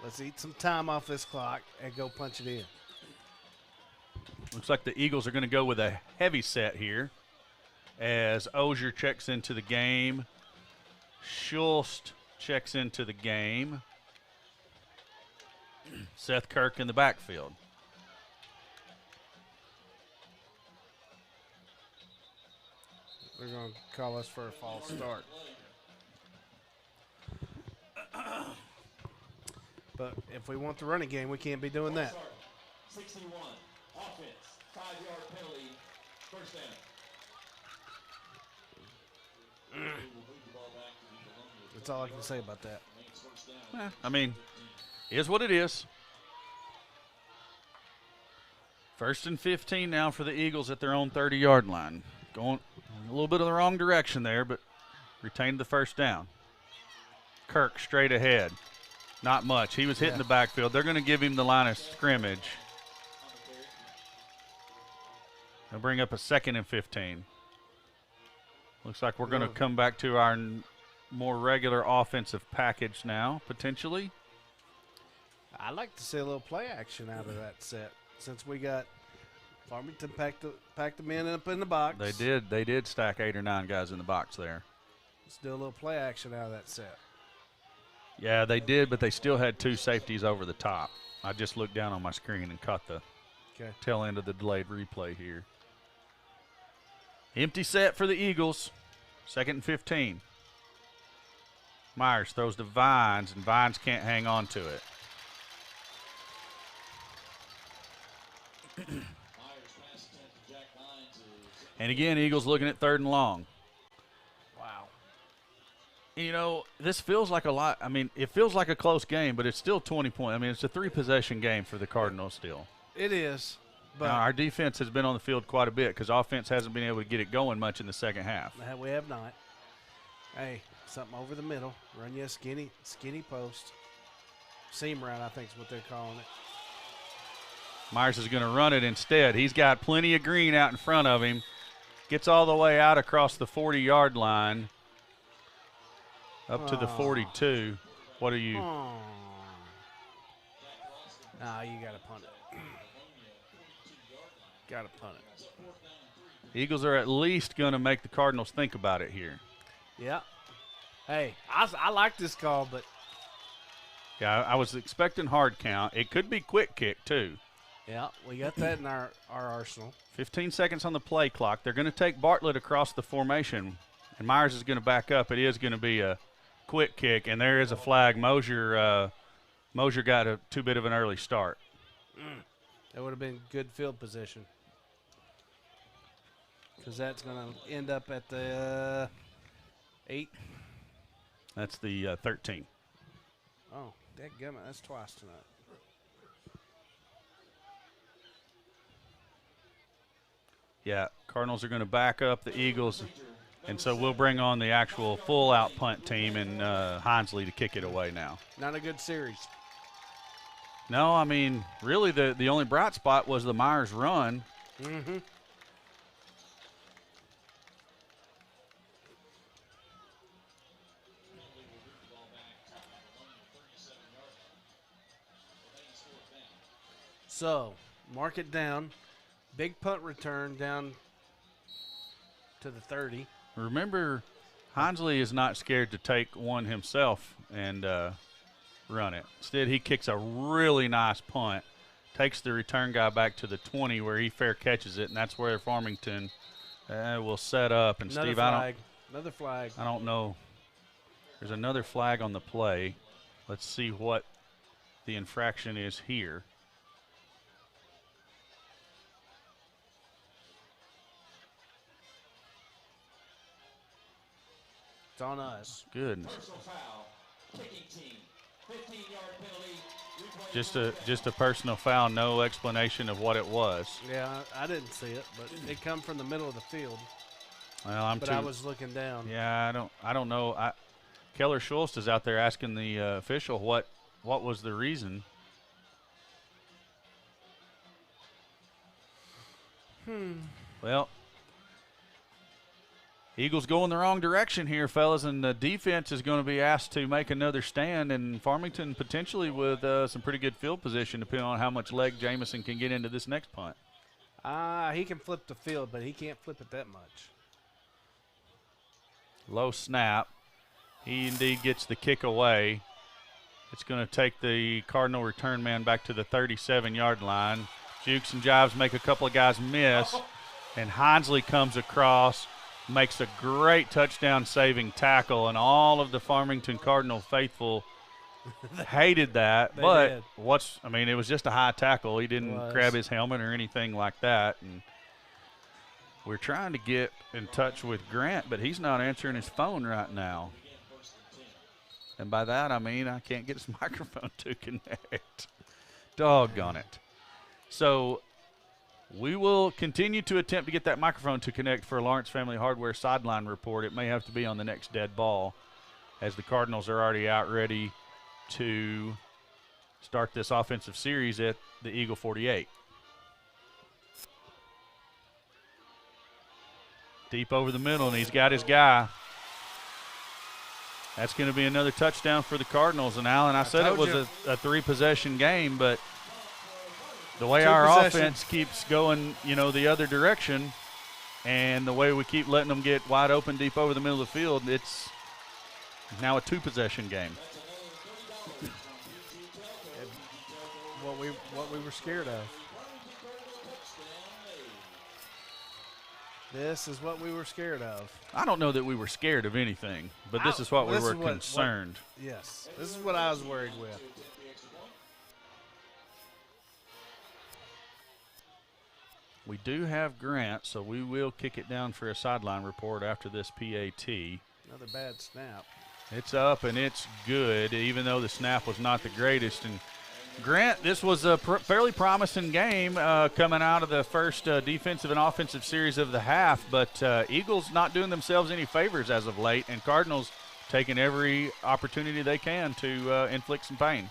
Let's eat some time off this clock and go punch it in. Looks like the Eagles are going to go with a heavy set here as Ozier checks into the game. Schulst checks into the game. Seth Kirk in the backfield. They're going to call us for a false start. But if we want the running game, we can't be doing that. 61. Offense. 5-yard penalty. First down. That's all I can say about that. I mean, is what it is. 1st and 15 now for the Eagles at their own 30-yard line. Going a little bit of the wrong direction there, but retained the first down. Kirk straight ahead. Not much. He was hitting the backfield. They're going to give him the line of scrimmage. They'll bring up a 2nd and 15. Looks like we're going to come back to our more regular offensive package now, potentially. I'd like to see a little play action out of that set since we got Farmington packed the men up in the box. They did stack 8 or 9 guys in the box there. Let's do a little play action out of that set. Yeah, they did, but they still had 2 safeties over the top. I just looked down on my screen and caught the tail end of the delayed replay here. Empty set for the Eagles. 2nd and 15. Myers throws to Vines, and Vines can't hang on to it. And again, Eagles looking at 3rd and long. Wow. You know, this feels like a lot. I mean, it feels like a close game, but it's still 20 points. I mean, it's a 3-possession game for the Cardinals still. It is. But now, our defense has been on the field quite a bit because offense hasn't been able to get it going much in the second half. We have not. Hey, something over the middle. Run you a skinny post. Seam route, I think is what they're calling it. Myers is going to run it instead. He's got plenty of green out in front of him. Gets all the way out across the 40-yard line up to the 42. What are you? No, you got to punt it. Got to punt it. Eagles are at least going to make the Cardinals think about it here. Yeah. Hey, I like this call, but. Yeah, I was expecting hard count. It could be quick kick, too. Yeah, we got that in our arsenal. 15 seconds on the play clock. They're going to take Bartlett across the formation, and Myers is going to back up. It is going to be a quick kick, and there is a flag. Mosier got too bit of an early start. That would have been good field position. Because that's going to end up at the 8. That's the 13. Oh, dadgummit, that's twice tonight. Yeah, Cardinals are going to back up the Eagles, and so we'll bring on the actual full-out punt team and Hinesley to kick it away now. Not a good series. No, I mean, really the only bright spot was the Myers run. Mm-hmm. So, mark it down. Big punt return down to the 30. Remember, Hinesley is not scared to take one himself and run it. Instead, he kicks a really nice punt, takes the return guy back to the 20 where he fair catches it, and that's where Farmington will set up. And Another Steve, flag. Another flag. I don't know. There's another flag on the play. Let's see what the infraction is here. It's on us. Goodness. Personal foul. Kicking team. 15-yard penalty. Just a personal foul. No explanation of what it was. Yeah, I didn't see it, but it come from the middle of the field. Well, I was looking down. Yeah, I don't know. Keller Schultz is out there asking the official what was the reason. Well, Eagles going the wrong direction here, fellas, and the defense is going to be asked to make another stand, and Farmington potentially with some pretty good field position depending on how much leg Jamison can get into this next punt. He can flip the field, but he can't flip it that much. Low snap. He indeed gets the kick away. It's going to take the Cardinal return man back to the 37-yard line. Jukes and jives make a couple of guys miss, and Hinesley comes across, makes a great touchdown-saving tackle, and all of the Farmington Cardinal faithful hated that. But it was just a high tackle. He didn't grab his helmet or anything like that. And we're trying to get in touch with Grant, but he's not answering his phone right now. And by that, I mean I can't get his microphone to connect. Doggone it. So we will continue to attempt to get that microphone to connect for Lawrence Family Hardware sideline report. It may have to be on the next dead ball, as the Cardinals are already out ready to start this offensive series at the Eagle 48. Deep over the middle, and he's got his guy. That's going to be another touchdown for the Cardinals. And, Alan, I said it was a three-possession game, but the way our offense keeps going, the other direction, and the way we keep letting them get wide open deep over the middle of the field, it's now a two-possession game. What we were scared of. This is what we were scared of. I don't know that we were scared of anything, but this is what we were concerned. Yes, this is what I was worried with. We do have Grant, so we will kick it down for a sideline report after this PAT. Another bad snap. It's up and it's good, even though the snap was not the greatest. And Grant, this was a fairly promising game coming out of the first defensive and offensive series of the half, but Eagles not doing themselves any favors as of late, and Cardinals taking every opportunity they can to inflict some pain.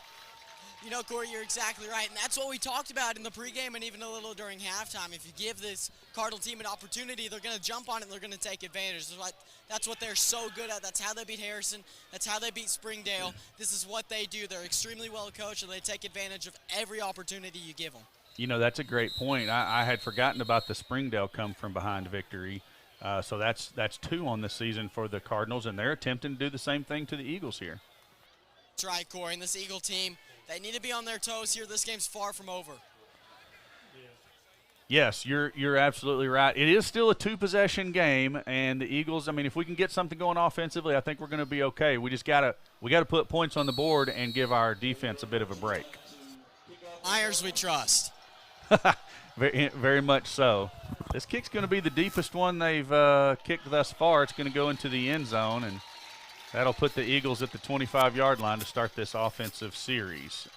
You know, Corey, you're exactly right, and that's what we talked about in the pregame and even a little during halftime. If you give this Cardinal team an opportunity, they're going to jump on it and they're going to take advantage. That's what they're so good at. That's how they beat Harrison. That's how they beat Springdale. This is what they do. They're extremely well coached, and they take advantage of every opportunity you give them. You know, that's a great point. I had forgotten about the Springdale come from behind victory. So that's 2 on the season for the Cardinals, and they're attempting to do the same thing to the Eagles here. That's right, Corey. And this Eagle team, they need to be on their toes here. This game's far from over. Yes, you're absolutely right. It is still a 2-possession game, and the Eagles, I mean, if we can get something going offensively, I think we're going to be okay. We just gotta put points on the board and give our defense a bit of a break. Myers, we trust. Very, very much so. This kick's going to be the deepest one they've kicked thus far. It's going to go into the end zone, and that'll put the Eagles at the 25-yard line to start this offensive series.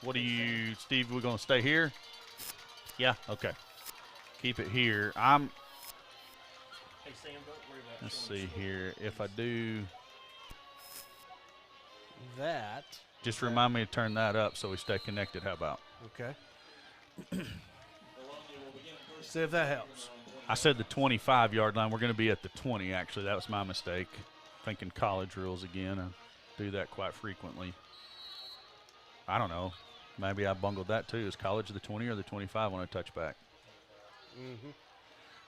What do you, Steve, we're going to stay here? Yeah, okay. Keep it here. Hey, Sam, don't worry about Let's see here. If I do that. Just remind me to turn that up so we stay connected. How about? Okay. See if that helps. I said the 25-yard line. We're going to be at the 20, actually. That was my mistake. Thinking college rules again. I do that quite frequently. I don't know. Maybe I bungled that too. Is college the 20 or the 25 on a touchback? Mm-hmm.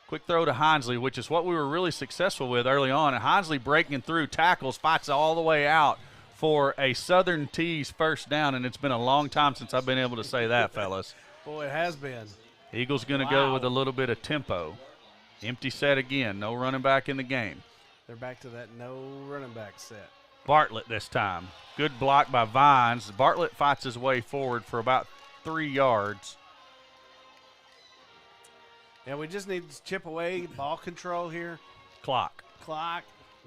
Quick throw to Hinsley, which is what we were really successful with early on. And Hinsley breaking through tackles, fights all the way out for a Southern Tees first down. And it's been a long time since I've been able to say that, fellas. Boy, it has been. Eagles going to go with a little bit of tempo. Empty set again. No running back in the game. They're back to that no running back set. Bartlett this time. Good block by Vines. Bartlett fights his way forward for about 3 yards. And we just need to chip away ball control here. Clock.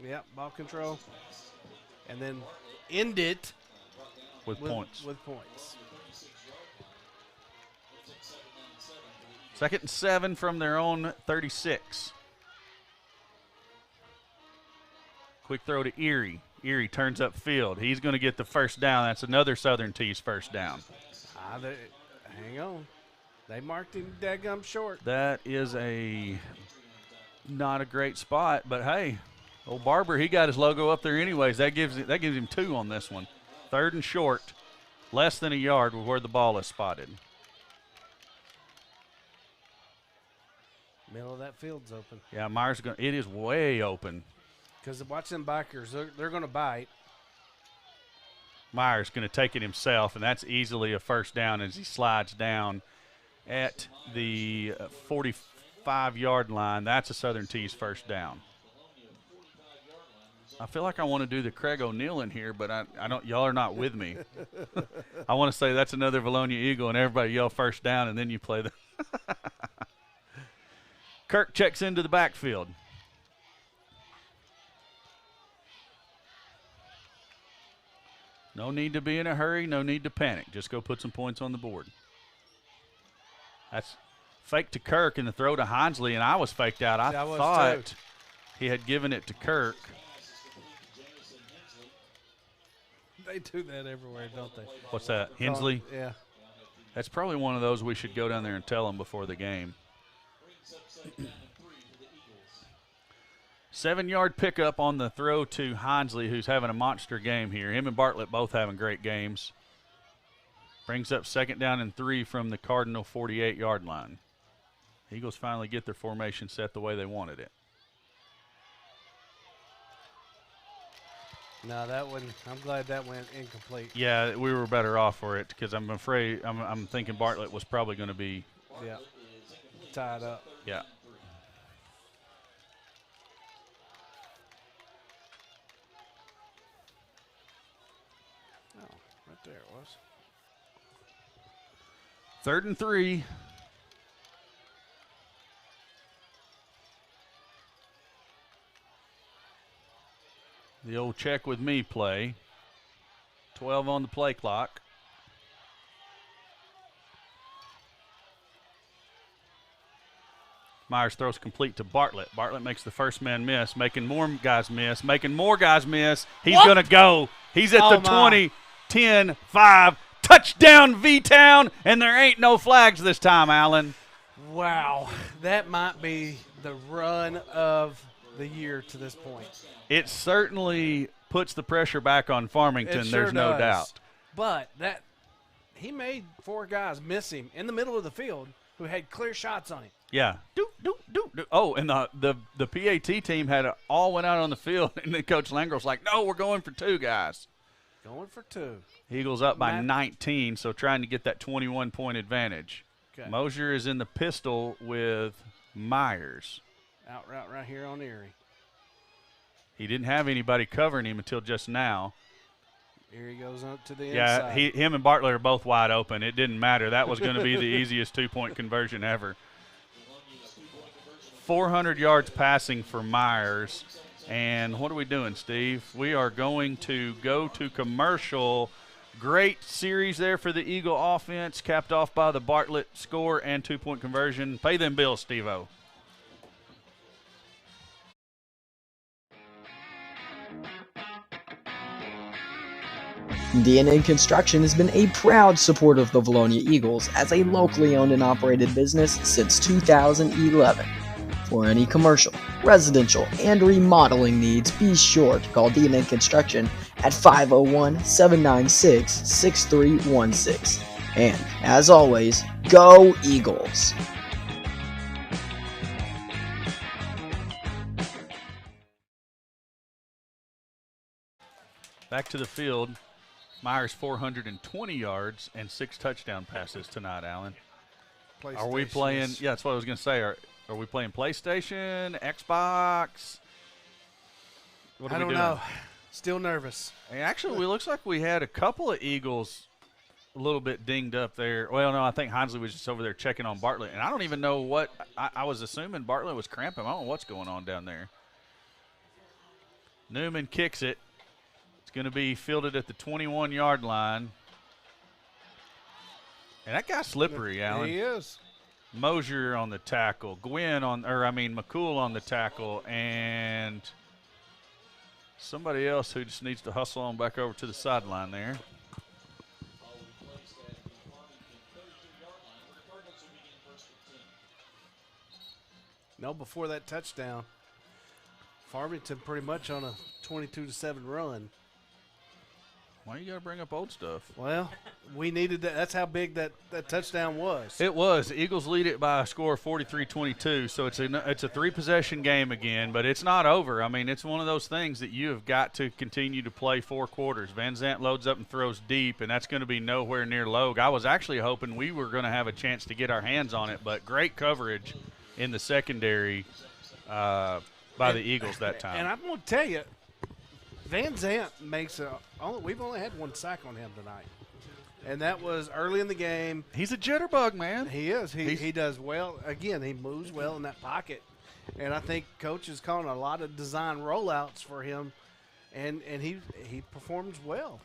Yep, ball control. And then end it with points. With points. 2nd and 7 from their own 36. Quick throw to Erie. Erie turns up field. He's going to get the first down. That's another Southern Tees first down. Hang on. They marked him daggum short. That is not a great spot, but hey, old Barber, he got his logo up there anyways. That gives him 2 on this one. 3rd and short, less than a yard with where the ball is spotted. Middle of that field's open. Yeah, Myers it is way open. Because watch them backers, they're going to bite. Myers going to take it himself, and that's easily a first down as he slides down at the 45-yard line. That's a Southern Tees first down. I feel like I want to do the Craig O'Neill in here, but I don't. Y'all are not with me. I want to say that's another Vilonia Eagle, and everybody yell first down, and then you play the. Kirk checks into the backfield. No need to be in a hurry. No need to panic. Just go put some points on the board. That's fake to Kirk and the throw to Hinsley, and I was faked out. I thought he had given it to Kirk. They do that everywhere, don't they? What's that, Hensley? Yeah. That's probably one of those we should go down there and tell them before the game. 7-yard pickup on the throw to Hinsley, who's having a monster game here. Him and Bartlett both having great games. Brings up 2nd down and 3 from the Cardinal 48-yard line. Eagles finally get their formation set the way they wanted it. No, that one. I'm glad that went incomplete. Yeah, we were better off for it because I'm afraid I'm thinking Bartlett was probably going to be tied up. Yeah. Oh, right there it was. 3rd and 3. The old check with me play. 12 on the play clock. Myers throws complete to Bartlett. Bartlett makes the first man miss, making more guys miss, making more guys miss. He's going to go. He's at the 20, 10, 5, Touchdown, V-Town, and there ain't no flags this time, Allen. Wow, that might be the run of the year to this point. It certainly puts the pressure back on Farmington, It there's sure no does. doubt. But he made 4 guys miss him in the middle of the field who had clear shots on him. Yeah. Oh, and the PAT team all went out on the field, and then Coach Langer's like, no, we're going for 2 guys. Going for 2. Eagles up by 19, so trying to get that 21-point advantage. Okay. Mosier is in the pistol with Myers. Out route right here on Erie. He didn't have anybody covering him until just now. Erie goes up to the Yeah, inside. him and Bartlett are both wide open. It didn't matter. That was going to be the easiest 2-point conversion ever. 400 yards passing for Myers. And what are we doing, Steve? We are going to go to commercial. Great series there for the Eagle offense, capped off by the Bartlett score and 2-point conversion. Pay them bills, Steve-O. D&N Construction has been a proud supporter of the Vilonia Eagles as a locally owned and operated business since 2011. For any commercial, residential, and remodeling needs, be sure to call D&N Construction at 501-796-6316. And, as always, go Eagles! Back to the field. Myers 420 yards and 6 touchdown passes tonight, Allen. Are we playing? Yeah, that's what I was going to say. Are we playing PlayStation, Xbox? What are I we don't doing? know. Still nervous. Hey, actually, it looks like we had a couple of Eagles a little bit dinged up there. Well, no, I think Hinsley was just over there checking on Bartlett. And I don't even know what – I was assuming Bartlett was cramping. I don't know what's going on down there. Newman kicks it. It's going to be fielded at the 21-yard line. And that guy's slippery, Allen. He is. Mosier on the tackle. McCool on the tackle. And somebody else who just needs to hustle on back over to the sideline there. No, before that touchdown, Farmington pretty much on a 22-7 run. Why you got to bring up old stuff? Well, we needed that. That's how big that touchdown was. It was. The Eagles lead it by a score of 43-22, so it's a 3-possession game again, but it's not over. I mean, it's one of those things that you have got to continue to play 4 quarters. Van Zant loads up and throws deep, and that's going to be nowhere near Logue. I was actually hoping we were going to have a chance to get our hands on it, but great coverage in the secondary by the Eagles that time. And I'm going to tell you, Van Zant we've only had 1 sack on him tonight. And that was early in the game. He's a jitterbug, man. He is. He does well. Again, he moves well in that pocket. And I think Coach is calling a lot of design rollouts for him, and he performs well.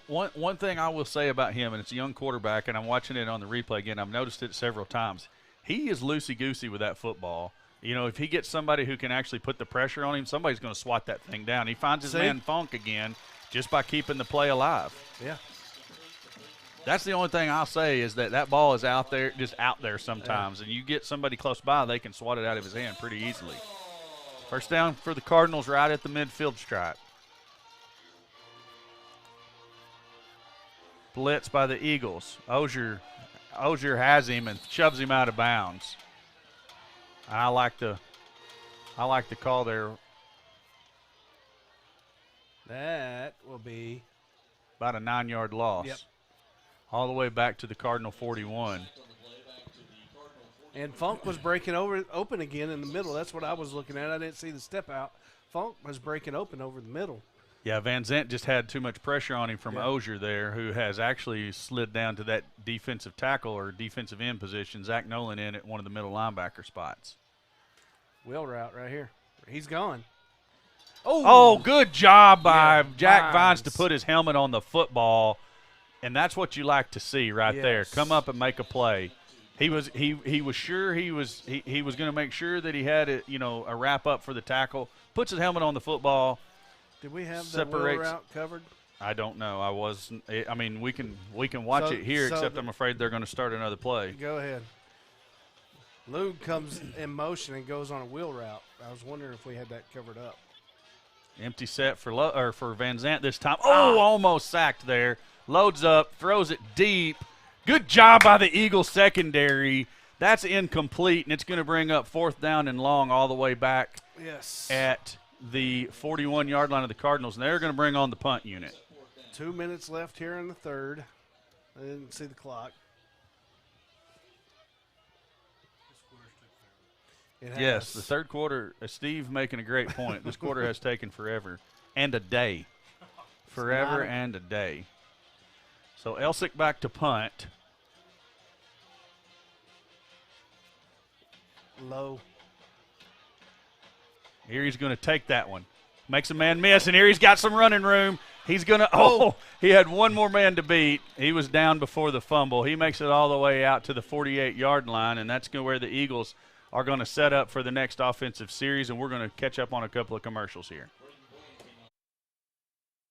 One thing I will say about him, and it's a young quarterback, and I'm watching it on the replay again, I've noticed it several times. He is loosey-goosey with that football. You know, if he gets somebody who can actually put the pressure on him, somebody's going to swat that thing down. He finds his man Funk again just by keeping the play alive. Yeah. That's the only thing I'll say is that ball is out there, just out there sometimes. And you get somebody close by, they can swat it out of his hand pretty easily. First down for the Cardinals right at the midfield stripe. Blitz by the Eagles. Ozier has him and shoves him out of bounds. I like the call there. That will be about a 9-yard loss. Yep. All the way back to the Cardinal 41. And Funk was breaking open again in the middle. That's what I was looking at. I didn't see the step out. Funk was breaking open over the middle. Yeah, Van Zant just had too much pressure on him from Ozier there, who has actually slid down to that defensive tackle or defensive end position. Zach Nolan in at one of the middle linebacker spots. Wheel route right here. He's gone. Oh, good job by Jack Vines to put his helmet on the football, and that's what you like to see right there. Come up and make a play. He was sure he was going to make sure that he had a wrap up for the tackle. Puts his helmet on the football. Did we have the wheel route covered? I don't know. I wasn't. I mean, we can watch it here, except I'm afraid they're going to start another play. Go ahead. Lug comes in motion and goes on a wheel route. I was wondering if we had that covered up. Empty set for Van Zant this time. Oh, almost sacked there. Loads up, throws it deep. Good job by the Eagles secondary. That's incomplete, and it's going to bring up 4th down and long all the way back at the 41-yard line of the Cardinals, and they're going to bring on the punt unit. 2 minutes left here in the third. I didn't see the clock. Yes, the third quarter, Steve making a great point. This quarter has taken forever and a day. Forever and a day. So Elsick back to punt. Low. Here he's going to take that one. Makes a man miss, and here he's got some running room. He's going to he had one more man to beat. He was down before the fumble. He makes it all the way out to the 48-yard line, and that's where the Eagles are going to set up for the next offensive series, and we're going to catch up on a couple of commercials here.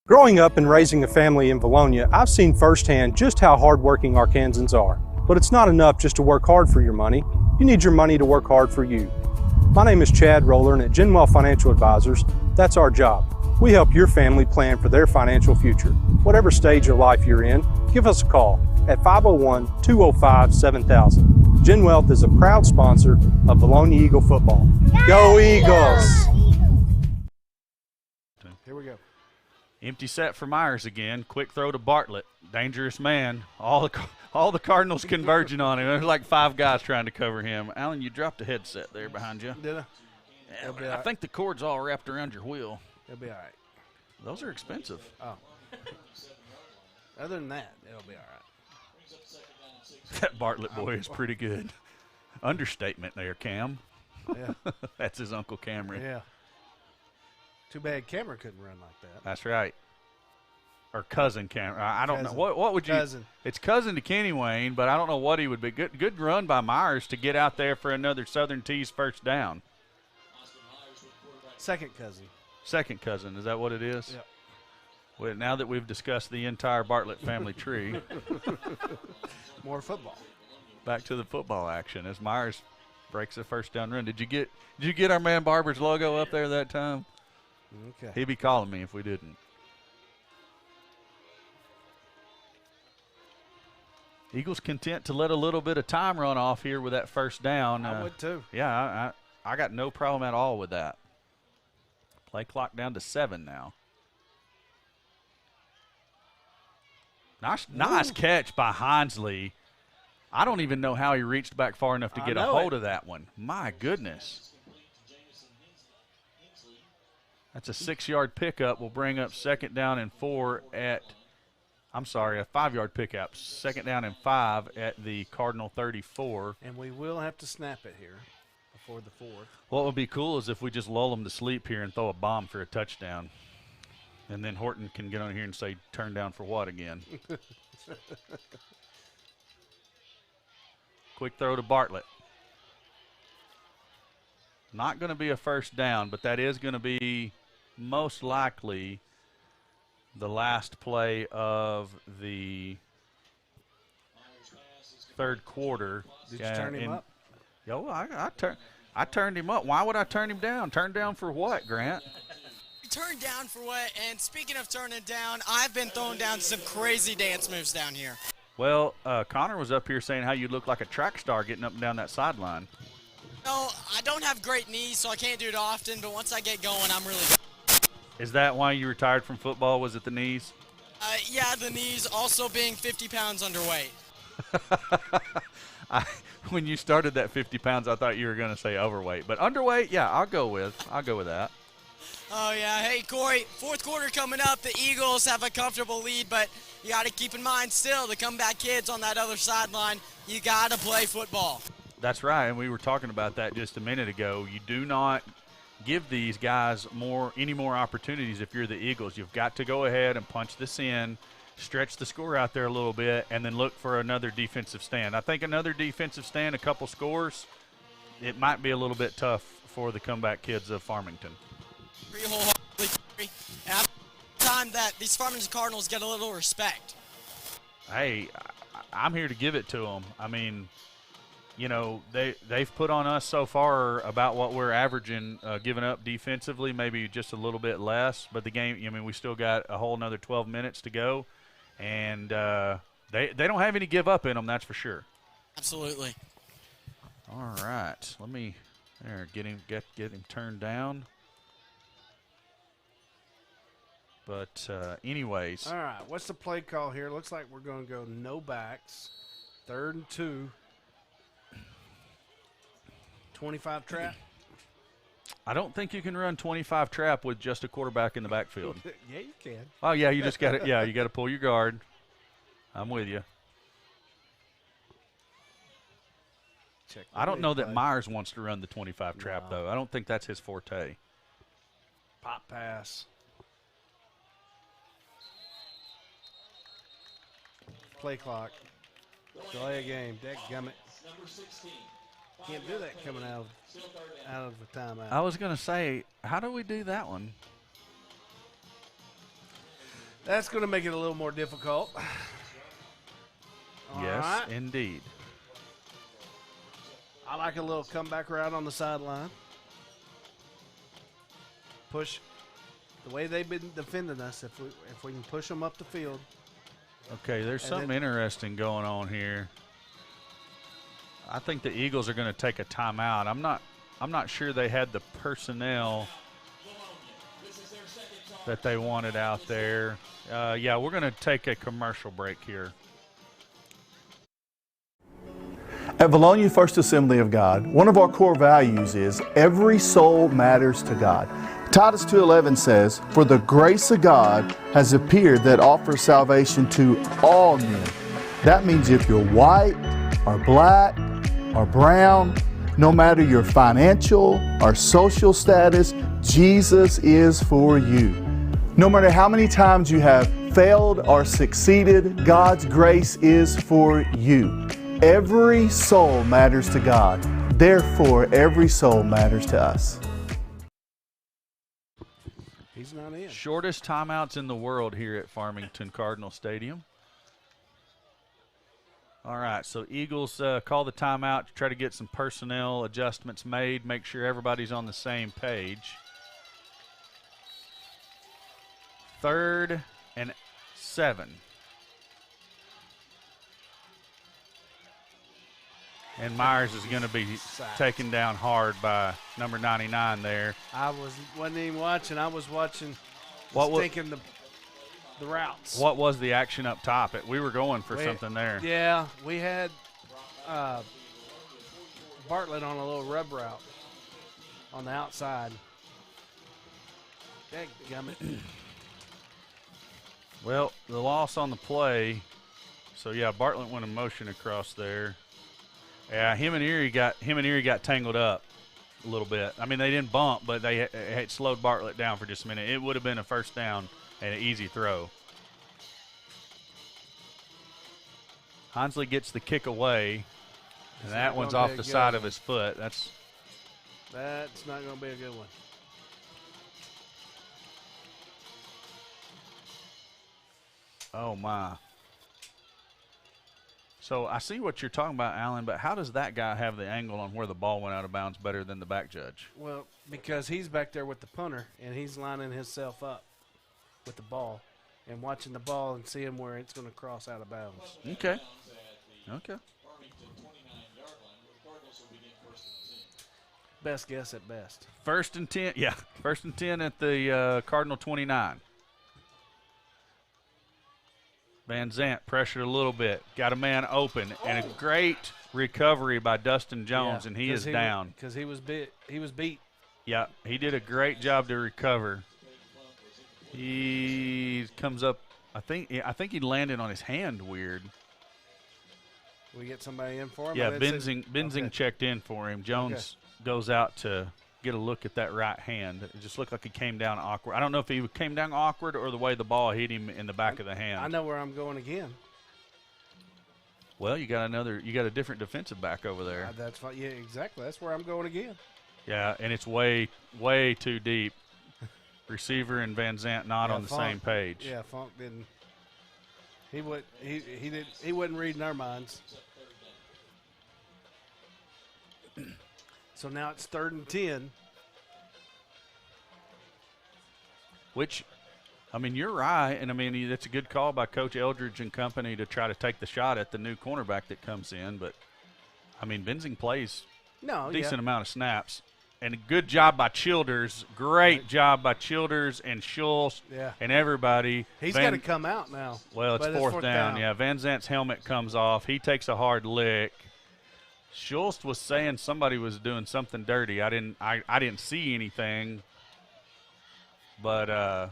Growing up and raising a family in Vilonia, I've seen firsthand just how hardworking Arkansans are. But it's not enough just to work hard for your money. You need your money to work hard for you. My name is Chad Roller, and at Genwell Financial Advisors, that's our job. We help your family plan for their financial future. Whatever stage of life you're in, give us a call at 501-205-7000. Genwealth is a proud sponsor of Vilonia Eagle football. Go Eagles! Here we go. Empty set for Myers again. Quick throw to Bartlett. Dangerous man. All the Cardinals converging on him. There's like 5 guys trying to cover him. Alan, you dropped a headset there behind you. Did I? Yeah, I think the cord's all wrapped around your wheel. It'll be all right. Those are expensive. Oh. Other than that, it'll be all right. That Bartlett boy is pretty good. Understatement there, Cam. Yeah. That's his Uncle Cameron. Yeah. Too bad Cameron couldn't run like that. That's right. Or cousin Cameron. I don't know. What would you? Cousin. It's cousin to Kenny Wayne, but I don't know what he would be. Good run by Myers to get out there for another Southern Tees first down. Second cousin. Second cousin. Is that what it is? Yep. Well, now that we've discussed the entire Bartlett family tree. More football. Back to the football action as Myers breaks a first down run. Did you get our man Barber's logo up there that time? Okay. He'd be calling me if we didn't. Eagles content to let a little bit of time run off here with that first down. I would too. Yeah, I got no problem at all with that. Play clock down to 7 now. Nice catch by Hinesley. I don't even know how he reached back far enough to get a hold of that one. My goodness. That's a 6-yard pickup. Will bring up 2nd down and 4 at – I'm sorry, a 5-yard pickup. 2nd down and 5 at the Cardinal 34. And we will have to snap it here before the 4th. What would be cool is if we just lull them to sleep here and throw a bomb for a touchdown. And then Horton can get on here and say, turn down for what again? Quick throw to Bartlett. Not going to be a first down, but that is going to be most likely the last play of the third quarter. Did you turn him up? Yo, I turned him up. Why would I turn him down? Turn down for what, Grant? Turn down for what? And speaking of turning down, I've been throwing down some crazy dance moves down here. Well, Connor was up here saying how you look like a track star getting up and down that sideline. No, I don't have great knees, so I can't do it often, but once I get going, I'm really good. Is that why you retired from football? Was it the knees? Yeah, the knees, also being 50 pounds underweight. When you started that 50 pounds, I thought you were going to say overweight. But underweight, yeah, I'll go with that. Oh, yeah. Hey, Corey, fourth quarter coming up. The Eagles have a comfortable lead, but you got to keep in mind still the comeback kids on that other sideline. You got to play football. That's right, and we were talking about that just a minute ago. You do not give these guys any more opportunities if you're the Eagles. You've got to go ahead and punch this in, stretch the score out there a little bit, and then look for another defensive stand. I think another defensive stand, a couple scores, it might be a little bit tough for the comeback kids of Farmington. Wholeheartedly. After time, time that these Farmington Cardinals get a little respect. Hey, I'm here to give it to them. I mean, you know, they've put on us so far about what we're averaging, giving up defensively, maybe just a little bit less. But the game, I mean, we still got a whole another 12 minutes to go, and they don't have any give up in them, that's for sure. Absolutely. All right, let me get him turned down. But anyways. All right, what's the play call here? Looks like we're going to go no backs. 3rd and 2. 25 trap. I don't think you can run 25 trap with just a quarterback in the backfield. Yeah, you can. Oh, yeah, you just got it. Yeah, you got to pull your guard. I'm with you. I don't know that Myers wants to run the 25 trap, though. I don't think that's his forte. Pop pass. Play clock. Delay a game. Dadgummit. Can't do that coming out of the timeout. I was going to say, how do we do that one? That's going to make it a little more difficult. All yes, right. indeed. I like a little comeback route on the sideline. Push the way they've been defending us. If we can push them up the field. Okay, there's something interesting going on here. I think the Eagles are going to take a timeout. I'm not sure they had the personnel that they wanted out there. Yeah, we're going to take a commercial break here. At Vilonia First Assembly of God, one of our core values is every soul matters to God. Titus 2:11 says, "For the grace of God has appeared that offers salvation to all men." That means if you're white or black or brown, no matter your financial or social status, Jesus is for you. No matter how many times you have failed or succeeded, God's grace is for you. Every soul matters to God. Therefore, every soul matters to us. He's not in. Shortest timeouts in the world here at Farmington Cardinal Stadium. All right, so Eagles call the timeout to try to get some personnel adjustments made, make sure everybody's on the same page. 3rd and 7. And Myers is going to be taken down hard by number 99 there. I wasn't even watching. I was watching, thinking the routes. What was the action up top? We were going for something there. Yeah, we had Bartlett on a little rub route on the outside. Dadgummit. Well, the loss on the play. So yeah, Bartlett went in motion across there. Yeah, him and Erie got tangled up a little bit. I mean, they didn't bump, but they had slowed Bartlett down for just a minute. It would have been a first down and an easy throw. Honsley gets the kick away, and that one's off the side of his foot. That's not going to be a good one. Oh, my. So I see what you're talking about, Alan, but how does that guy have the angle on where the ball went out of bounds better than the back judge? Well, because he's back there with the punter, and he's lining himself up with the ball and watching the ball and seeing where it's going to cross out of bounds. Okay. Okay. Best guess at best. 1st and 10. Yeah, 1st and 10 at the Cardinal 29. Van Zant pressured a little bit, got a man open, and a great recovery by Dustin Jones, and he is down. Because he was beat. Yeah, he did a great job to recover. He comes up. I think he landed on his hand weird. We get somebody in for him. Yeah, Benzing checked in for him. Jones goes out to get a look at that right hand. It just looked like he came down awkward. I don't know if he came down awkward or the way the ball hit him in the back of the hand. I know where I'm going again. Well, you got a different defensive back over there. That's fine. Yeah, exactly. That's where I'm going again. Yeah, and it's way, way too deep. Receiver and Van Zant not on the same page. Yeah, Funk didn't. He wasn't reading our minds. So now it's 3rd and 10. Which, I mean, you're right, and I mean it's a good call by Coach Eldridge and company to try to take the shot at the new cornerback that comes in. But I mean, Benzing plays a decent amount of snaps, and a good job by Childers. Great job by Childers and Schultz and everybody. He's got to come out now. Well, it's fourth down. Yeah, Van Zant's helmet comes off. He takes a hard lick. Schultz was saying somebody was doing something dirty. I didn't see anything. But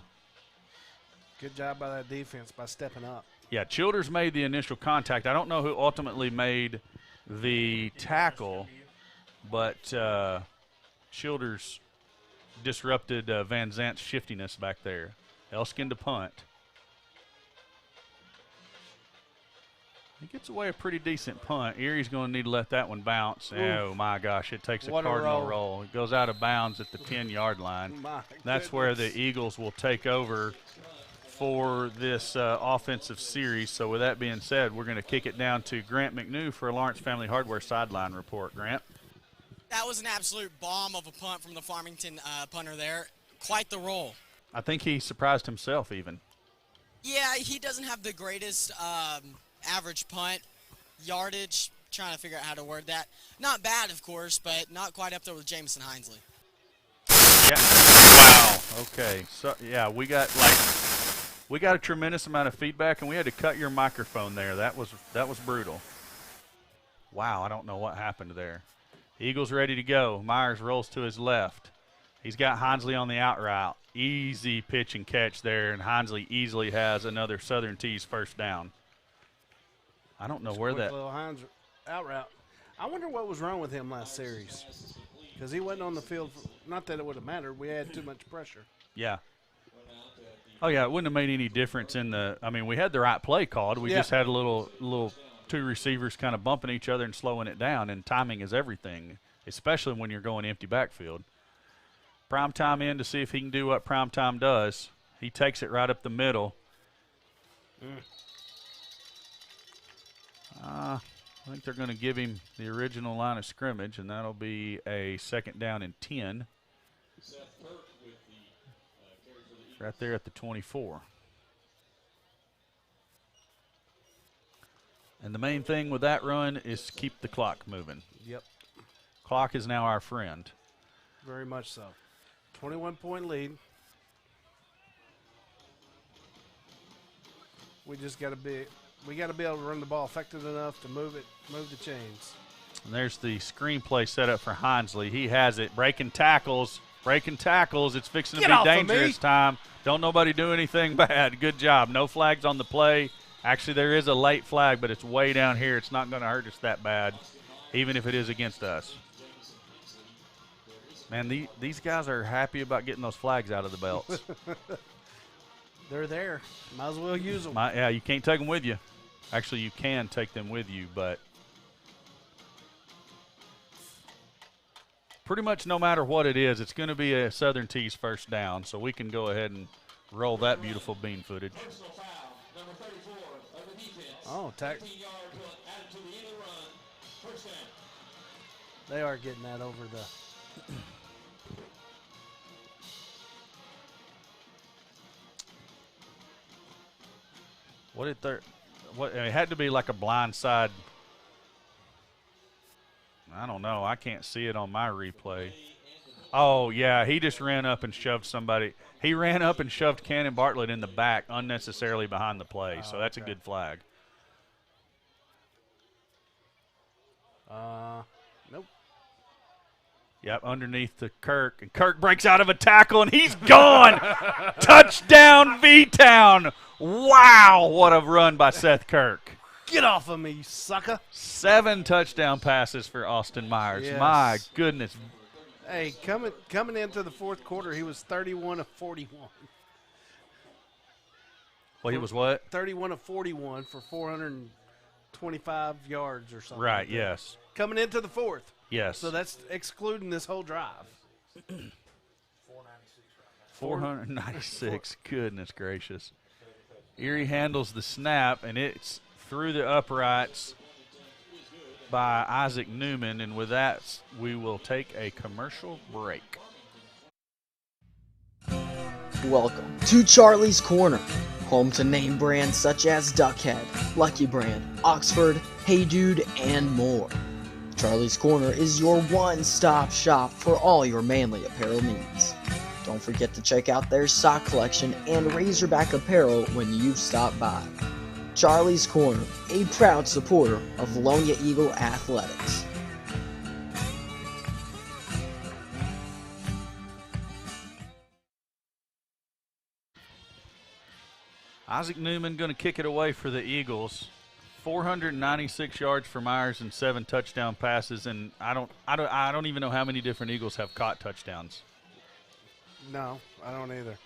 good job by that defense by stepping up. Yeah, Childers made the initial contact. I don't know who ultimately made the tackle, but Childers disrupted Van Zant's shiftiness back there. Elskin to punt. He gets away a pretty decent punt. Erie's going to need to let that one bounce. Oof. Oh, my gosh, it takes a cardinal roll. It goes out of bounds at the 10-yard line. That's where the Eagles will take over for this offensive series. So with that being said, we're going to kick it down to Grant McNew for a Lawrence Family Hardware sideline report. Grant? That was an absolute bomb of a punt from the Farmington punter there. Quite the roll. I think he surprised himself even. Yeah, he doesn't have the greatest average punt yardage. Trying to figure out how to word that. Not bad, of course, but not quite up there with Jamison Hinesley. Yeah. Wow. Okay. So yeah, we got a tremendous amount of feedback, and we had to cut your microphone there. That was brutal. Wow. I don't know what happened there. Eagles ready to go. Myers rolls to his left. He's got Hinesley on the out route. Easy pitch and catch there, and Hinesley easily has another Southern Tees first down. I don't know where that. Little Hines out route. I wonder what was wrong with him last series, because he wasn't on the field. Not that it would have mattered. We had too much pressure. Yeah. Oh yeah, it wouldn't have made any difference in the. I mean, we had the right play called. We just had a little two receivers kind of bumping each other and slowing it down. And timing is everything, especially when you're going empty backfield. Primetime in to see if he can do what Primetime does. He takes it right up the middle. I think they're going to give him the original line of scrimmage, and that'll be a 2nd down and 10. Right there at the 24. And the main thing with that run is keep the clock moving. Yep. Clock is now our friend. Very much so. 21-point lead. We just got to be able to run the ball effective enough to move the chains. And there's the screenplay set up for Hinesley. He has it. Breaking tackles. It's fixing to be dangerous time. Don't nobody do anything bad. Good job. No flags on the play. Actually, there is a late flag, but it's way down here. It's not going to hurt us that bad, even if it is against us. Man, these guys are happy about getting those flags out of the belts. They're there. Might as well use them. Yeah, you can't take them with you. Actually, you can take them with you, but pretty much no matter what it is, it's going to be a Southern Tees first down, so we can go ahead and roll that beautiful bean footage. Oh, they are getting that over the. It had to be like a blind side. I don't know. I can't see it on my replay. Oh, yeah, he just ran up and shoved somebody. He ran up and shoved Cannon Bartlett in the back unnecessarily behind the play, so that's a good flag. Nope. Yep, underneath to Kirk, and Kirk breaks out of a tackle, and he's gone. Touchdown, V-Town. Wow, what a run by Seth Kirk. Get off of me, you sucker. 7 touchdown passes for Austin Myers. Yes. My goodness. Hey, coming into the fourth quarter, he was 31 of 41. Well, he was what? 31 of 41 for 425 yards or something. Right, yes. Coming into the fourth. Yes. So that's excluding this whole drive. 496. Goodness gracious. Erie handles the snap, and it's through the uprights by Isaac Newman. And with that, we will take a commercial break. Welcome to Charlie's Corner, home to name brands such as Duckhead, Lucky Brand, Oxford, Hey Dude, and more. Charlie's Corner is your one-stop shop for all your manly apparel needs. Don't forget to check out their sock collection and Razorback apparel when you stop by. Charlie's Corner, a proud supporter of Vilonia Eagle Athletics. Isaac Newman going to kick it away for the Eagles. 496 yards for Myers and 7 touchdown passes, and I don't even know how many different Eagles have caught touchdowns. No, I don't either.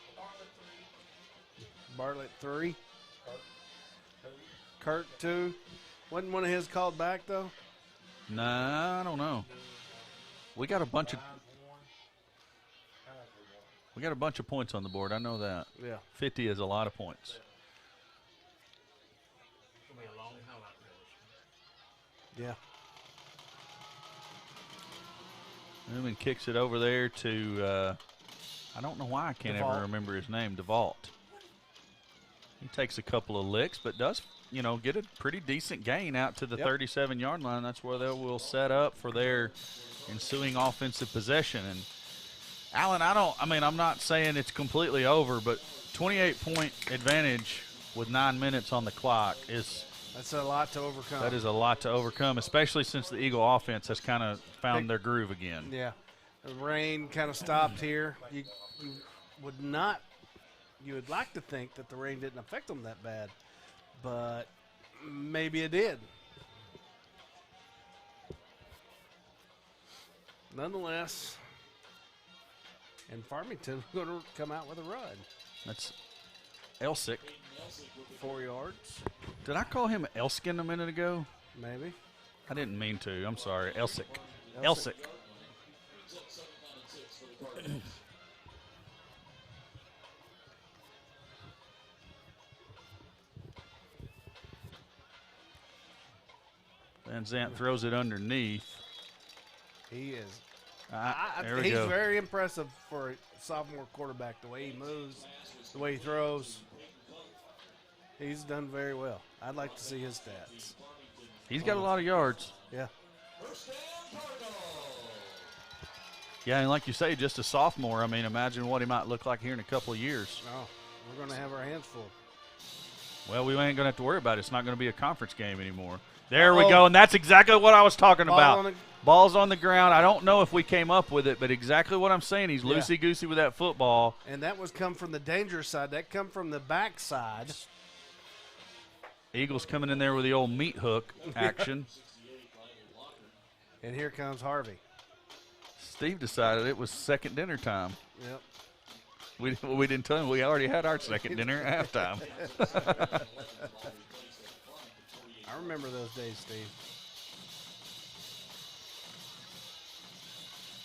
Bartlett 3. Kurt 2. Wasn't one of his called back though? Nah, I don't know. We got a bunch of points on the board. I know that. Yeah. 50 is a lot of points. Yeah. Newman kicks it over there to, I don't know why I can't ever remember his name, DeVault. He takes a couple of licks, but does, get a pretty decent gain out to the 37-yard line. That's where they will set up for their ensuing offensive possession. And, Alan, I'm not saying it's completely over, but 28-point advantage with 9 minutes on the clock is – that's a lot to overcome. That is a lot to overcome, especially since the Eagle offense has kind of found their groove again. Yeah. The rain kind of stopped here. You would like to think that the rain didn't affect them that bad, but maybe it did. Nonetheless, and Farmington going to come out with a run. That's Elsick. 4 yards. Did I call him Elskin a minute ago? Maybe. I didn't mean to. I'm sorry. Elsick. Elsick. Van Zant throws it underneath. He is. He's very impressive for a sophomore quarterback, the way he moves, the way he throws. He's done very well. I'd like to see his stats. He's got a lot of yards. Yeah. Yeah, and like you say, just a sophomore. I mean, imagine what he might look like here in a couple of years. Oh, we're going to have our hands full. Well, we ain't going to have to worry about it. It's not going to be a conference game anymore. There we go, and that's exactly what I was talking about. Ball's on the ground. I don't know if we came up with it, but exactly what I'm saying. He's loosey-goosey with that football. And that was come from the dangerous side. That come from the back side. Eagles coming in there with the old meat hook action. And here comes Harvey. Steve decided it was second dinner time. Yep. We didn't tell him we already had our second dinner at halftime. I remember those days, Steve.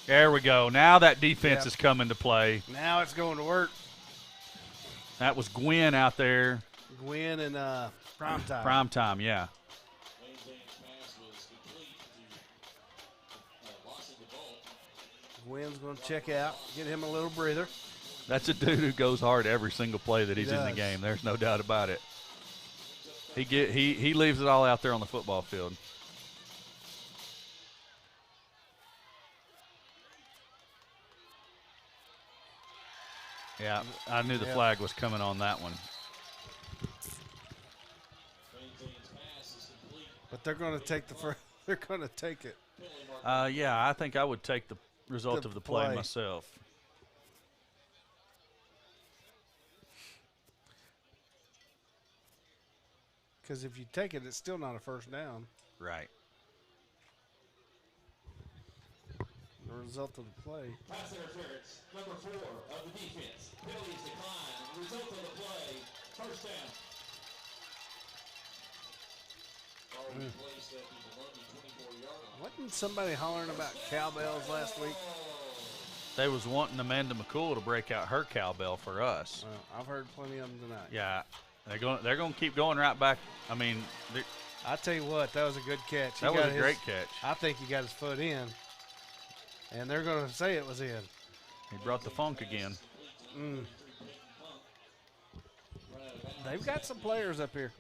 There we go. Now that defense is coming to play. Now it's going to work. That was Gwynn out there. Gwynn and Prime Time. Prime Time, yeah. Gwynn's going to check out, get him a little breather. That's a dude who goes hard every single play that he's in the game. There's no doubt about it. He leaves it all out there on the football field. Yeah, I knew the flag was coming on that one. But they're going to take they're going to take it. Yeah, I think I would take the result of the play myself. Because if you take it, it's still not a first down. Right. The result of the play. Pass interference, number 4 of the defense. Penalties decline. Result of the play, first down. Wasn't somebody hollering about cowbells last week? They was wanting Amanda McCool to break out her cowbell for us. Well, I've heard plenty of them tonight. Yeah, they're going to keep going right back. I mean, I tell you what, that was a good catch. That was a great catch. I think he got his foot in, and they're going to say it was in. He brought the funk again. They've got some players up here.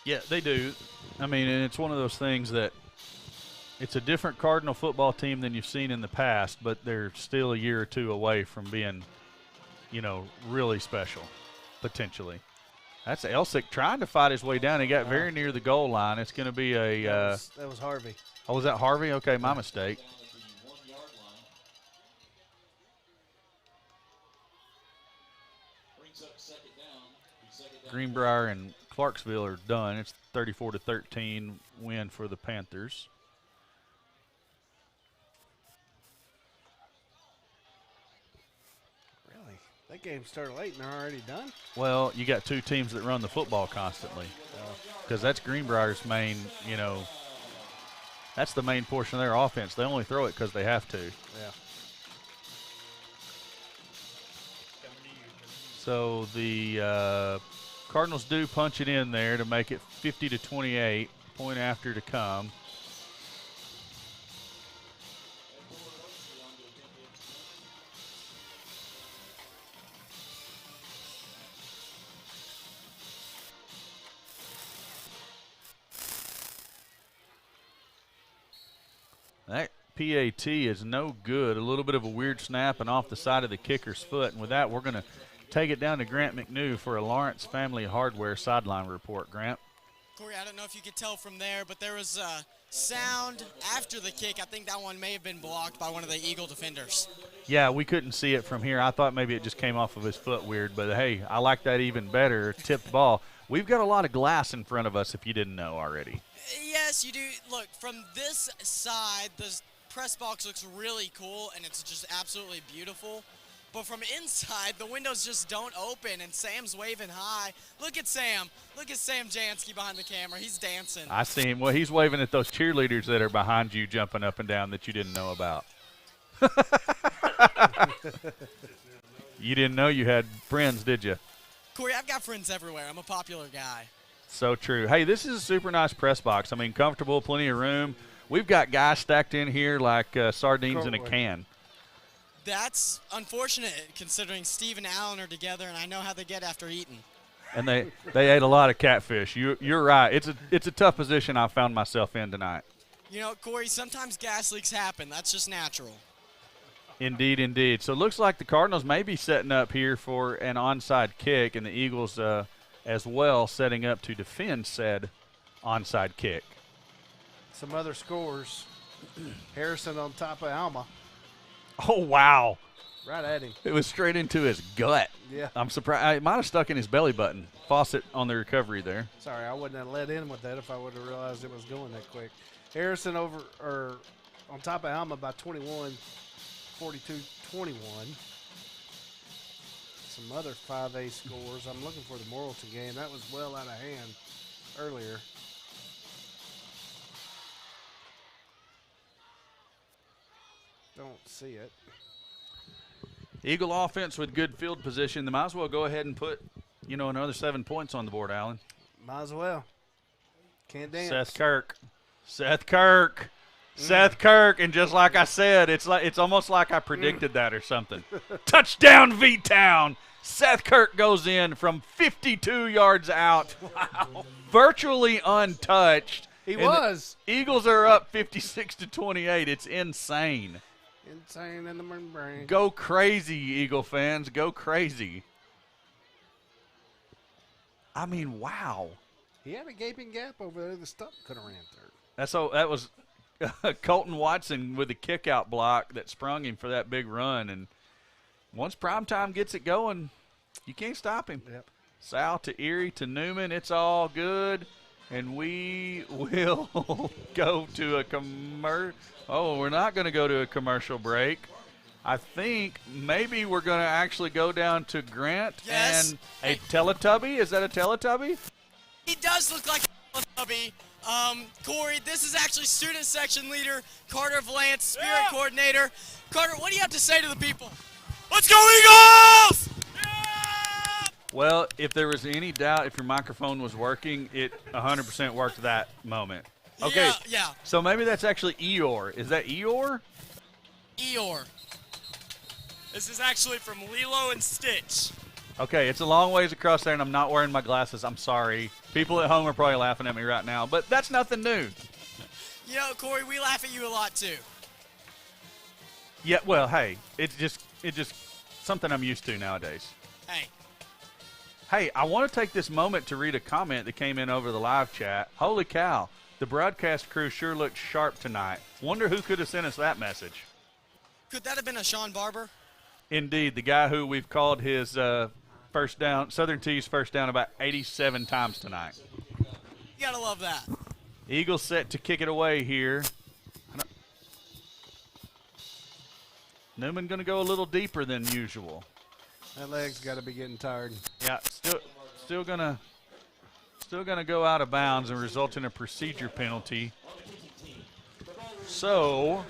Yeah, they do. I mean, and it's one of those things that it's a different Cardinal football team than you've seen in the past, but they're still a year or two away from being, really special, potentially. That's Elsick trying to fight his way down. He got very near the goal line. It's going to be a that was Harvey. Oh, was that Harvey? Okay, my mistake. Greenbrier and Clarksville are done. It's 34-13 win for the Panthers. Really? That game started late and they're already done? Well, you got two teams that run the football constantly. Because that's Greenbrier's main, that's the main portion of their offense. They only throw it because they have to. Yeah. So the Cardinals do punch it in there to make it 50-28. Point after to come. That PAT is no good. A little bit of a weird snap and off the side of the kicker's foot. And with that, we're going to take it down to Grant McNew for a Lawrence Family Hardware sideline report. Grant? Corey, I don't know if you could tell from there, but there was a sound after the kick. I think that one may have been blocked by one of the Eagle defenders. Yeah, we couldn't see it from here. I thought maybe it just came off of his foot weird. But, hey, I like that even better. Tipped ball. We've got a lot of glass in front of us if you didn't know already. Yes, you do. Look, from this side, the press box looks really cool, and it's just absolutely beautiful. But from inside, the windows just don't open, and Sam's waving high. Look at Sam. Look at Sam Jansky behind the camera. He's dancing. I see him. Well, he's waving at those cheerleaders that are behind you jumping up and down that you didn't know about. You didn't know you had friends, did you? Corey, I've got friends everywhere. I'm a popular guy. So true. Hey, this is a super nice press box. I mean, comfortable, plenty of room. We've got guys stacked in here like sardines in a can. That's unfortunate considering Steve and Allen are together, and I know how they get after eating. And they ate a lot of catfish. You're right. It's a tough position I found myself in tonight. You know, Corey, sometimes gas leaks happen. That's just natural. Indeed, indeed. So it looks like the Cardinals may be setting up here for an onside kick, and the Eagles as well setting up to defend said onside kick. Some other scores. Harrison on top of Alma. Oh, wow. Right at him. It was straight into his gut. Yeah. I'm surprised. It might have stuck in his belly button. Fawcett on the recovery there. Sorry, I wouldn't have let in with that if I would have realized it was going that quick. Harrison on top of Alma by 21, 42-21. Some other 5A scores. I'm looking for the Morrilton game. That was well out of hand earlier. Don't see it. Eagle offense with good field position. They might as well go ahead and put, another 7 points on the board, Alan. Might as well. Can't dance. Seth Kirk. Seth Kirk, and just like I said, it's almost like I predicted that or something. Touchdown, V-Town. Seth Kirk goes in from 52 yards out. Wow. Virtually untouched. He was. Eagles are up 56-28. It's insane. Insane in the membrane. Go crazy, Eagle fans. Go crazy. I mean, wow. He had a gaping gap over there. The stump could have ran through. That was Colton Watson with a kick-out block that sprung him for that big run. And once primetime gets it going, you can't stop him. Yep. Sal to Erie to Newman, it's all good. And we will go to a commercial. Oh, we're not going to go to a commercial break. I think maybe we're going to actually go down to Grant and a Teletubby. Is that a Teletubby? He does look like a Teletubby. Corey, this is actually student section leader Carter Valance, spirit coordinator. Carter, what do you have to say to the people? Let's go Eagles! Well, if there was any doubt if your microphone was working, it 100% worked that moment. Okay. Yeah. So maybe that's actually Eeyore. Is that Eeyore? Eeyore. This is actually from Lilo and Stitch. Okay, it's a long ways across there, and I'm not wearing my glasses. I'm sorry. People at home are probably laughing at me right now, but that's nothing new. You know, Corey, we laugh at you a lot too. Yeah, well, hey, it's just something I'm used to nowadays. Hey, I want to take this moment to read a comment that came in over the live chat. Holy cow, the broadcast crew sure looked sharp tonight. Wonder who could have sent us that message. Could that have been a Sean Barber? Indeed, the guy who we've called his first down, Southern T's first down about 87 times tonight. You gotta love that. Eagles set to kick it away here. Newman going to go a little deeper than usual. That leg's got to be getting tired. Yeah, still gonna go out of bounds and result in a procedure penalty. So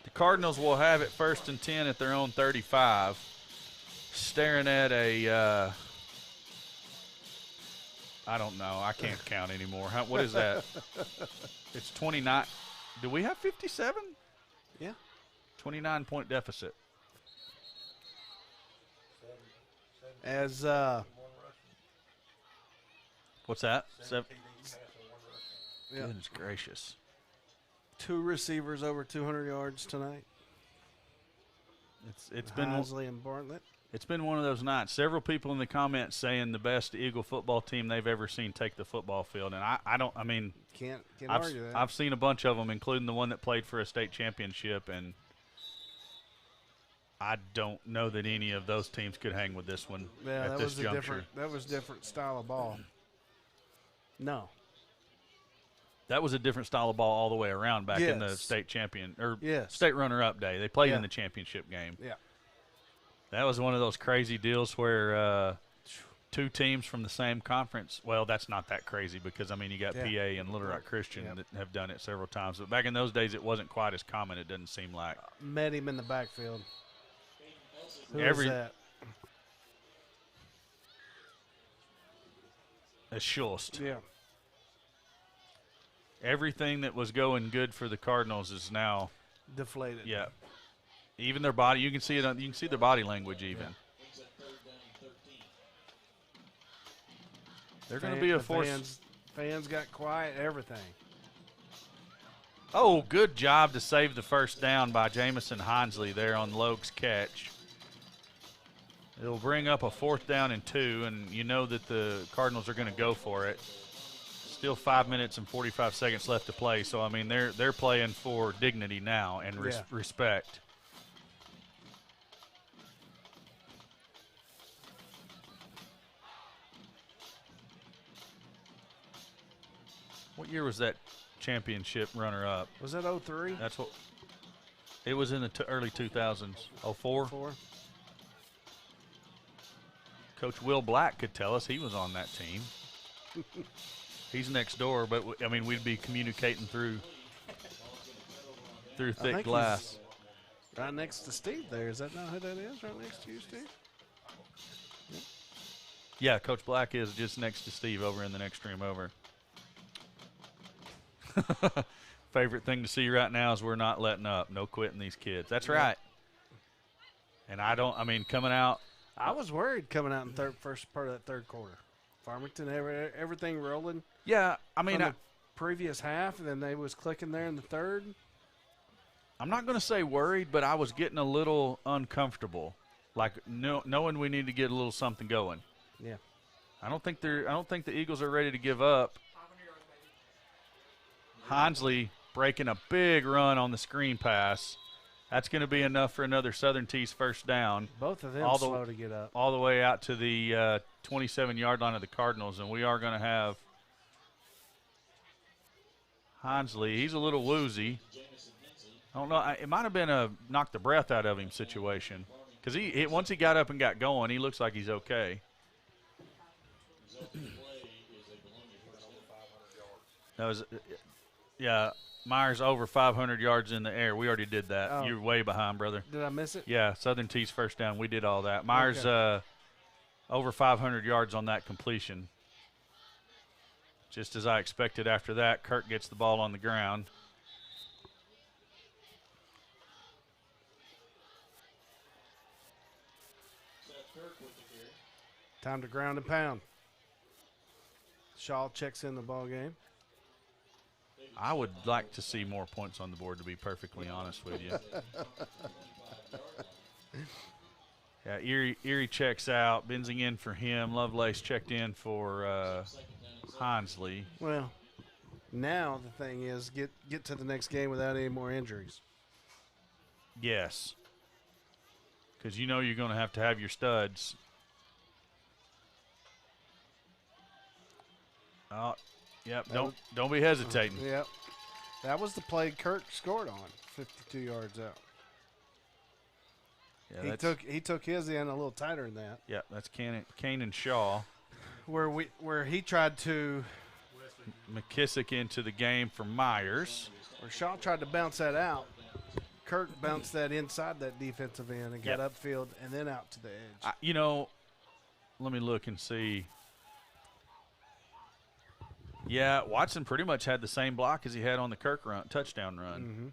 the Cardinals will have it 1st and 10 at their own 35. Staring at a I don't know. I can't count anymore. What is that? It's 29. Do we have 57? Yeah. 29-point deficit. As what's that? Yeah. Goodness gracious. 2 receivers over 200 yards tonight. It's been Heisley and Bartlett. It's been one of those nights. Several people in the comments saying the best Eagle football team they've ever seen take the football field, and can't argue that. I've seen a bunch of them, including the one that played for a state championship, and I don't know that any of those teams could hang with this one at this juncture. That was a different style of ball. No. That was a different style of ball all the way around back in the state champion or state runner-up day. They played in the championship game. Yeah. That was one of those crazy deals where 2 teams from the same conference. Well, that's not that crazy because, I mean, you got PA and Little Rock Christian that have done it several times. But back in those days, it wasn't quite as common, it doesn't seem like. Met him in the backfield. Who is that? A Schulst. Yeah. Everything that was going good for the Cardinals is now deflated. Yeah. Even their body, you can see it. You can see their body language even. They're going to be a force. Fans got quiet. Everything. Oh, good job to save the first down by Jamison Hinsley there on Logue's catch. It'll bring up a 4th down and 2, and you know that the Cardinals are going to go for it. Still 5 minutes and 45 seconds left to play, so I mean they're playing for dignity now and respect. What year was that championship runner-up? Was that 03? That's what. It was in the early 2000s. 04? Coach Will Black could tell us he was on that team. He's next door, but I mean we'd be communicating through thick glass. Right next to Steve there. Is that not who that is? Right next to you, Steve? Yeah, Coach Black is just next to Steve over in the next room over. Favorite thing to see right now is we're not letting up. No quitting these kids. That's right. And coming out. I was worried coming out in first part of that third quarter. Farmington, everything rolling. Yeah, I mean, the previous half, and then they was clicking there in the third. I'm not going to say worried, but I was getting a little uncomfortable, like knowing we need to get a little something going. Yeah, I don't think the Eagles are ready to give up. Hinsley breaking a big run on the screen pass. That's going to be enough for another Southern T's first down. Both of them slow to get up. All the way out to the 27-yard line of the Cardinals, and we are going to have Hinsley. He's a little woozy. I don't know. It might have been a knock the breath out of him situation because once he got up and got going, he looks like he's okay. That was, yeah, Myers over 500 yards in the air. We already did that. Oh. You're way behind, brother. Did I miss it? Yeah, Southern T's first down. We did all that. Myers over 500 yards on that completion. Just as I expected after that, Kirk gets the ball on the ground. Time to ground and pound. Shaw checks in the ball game. I would like to see more points on the board, to be perfectly honest with you. Yeah, Erie checks out. Benzing in for him. Lovelace checked in for Hinsley. Well, now the thing is get to the next game without any more injuries. Yes. Because you know you're going to have your studs. Oh, yep. Don't be hesitating. Yep. That was the play Kirk scored on, 52 yards out. Yeah, he took his in a little tighter than that. Yeah, that's Kane and Shaw. Where he tried to McKissick into the game for Myers. Where Shaw tried to bounce that out. Kirk bounced that inside that defensive end and got upfield and then out to the edge. Let me look and see. Yeah, Watson pretty much had the same block as he had on the Kirk touchdown run. Mm-hmm.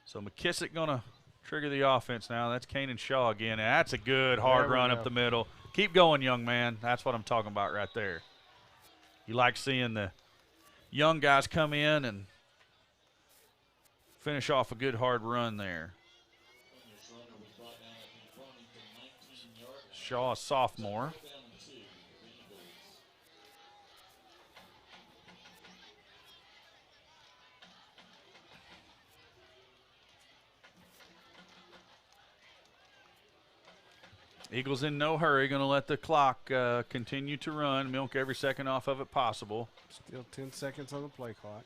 So McKissick going to trigger the offense now. That's Kane and Shaw again. And that's a good hard run up the middle. Keep going, young man. That's what I'm talking about right there. You like seeing the young guys come in and finish off a good hard run there. Shaw, a sophomore. Eagles in no hurry, going to let the clock continue to run, milk every second off of it possible. Still 10 seconds on the play clock.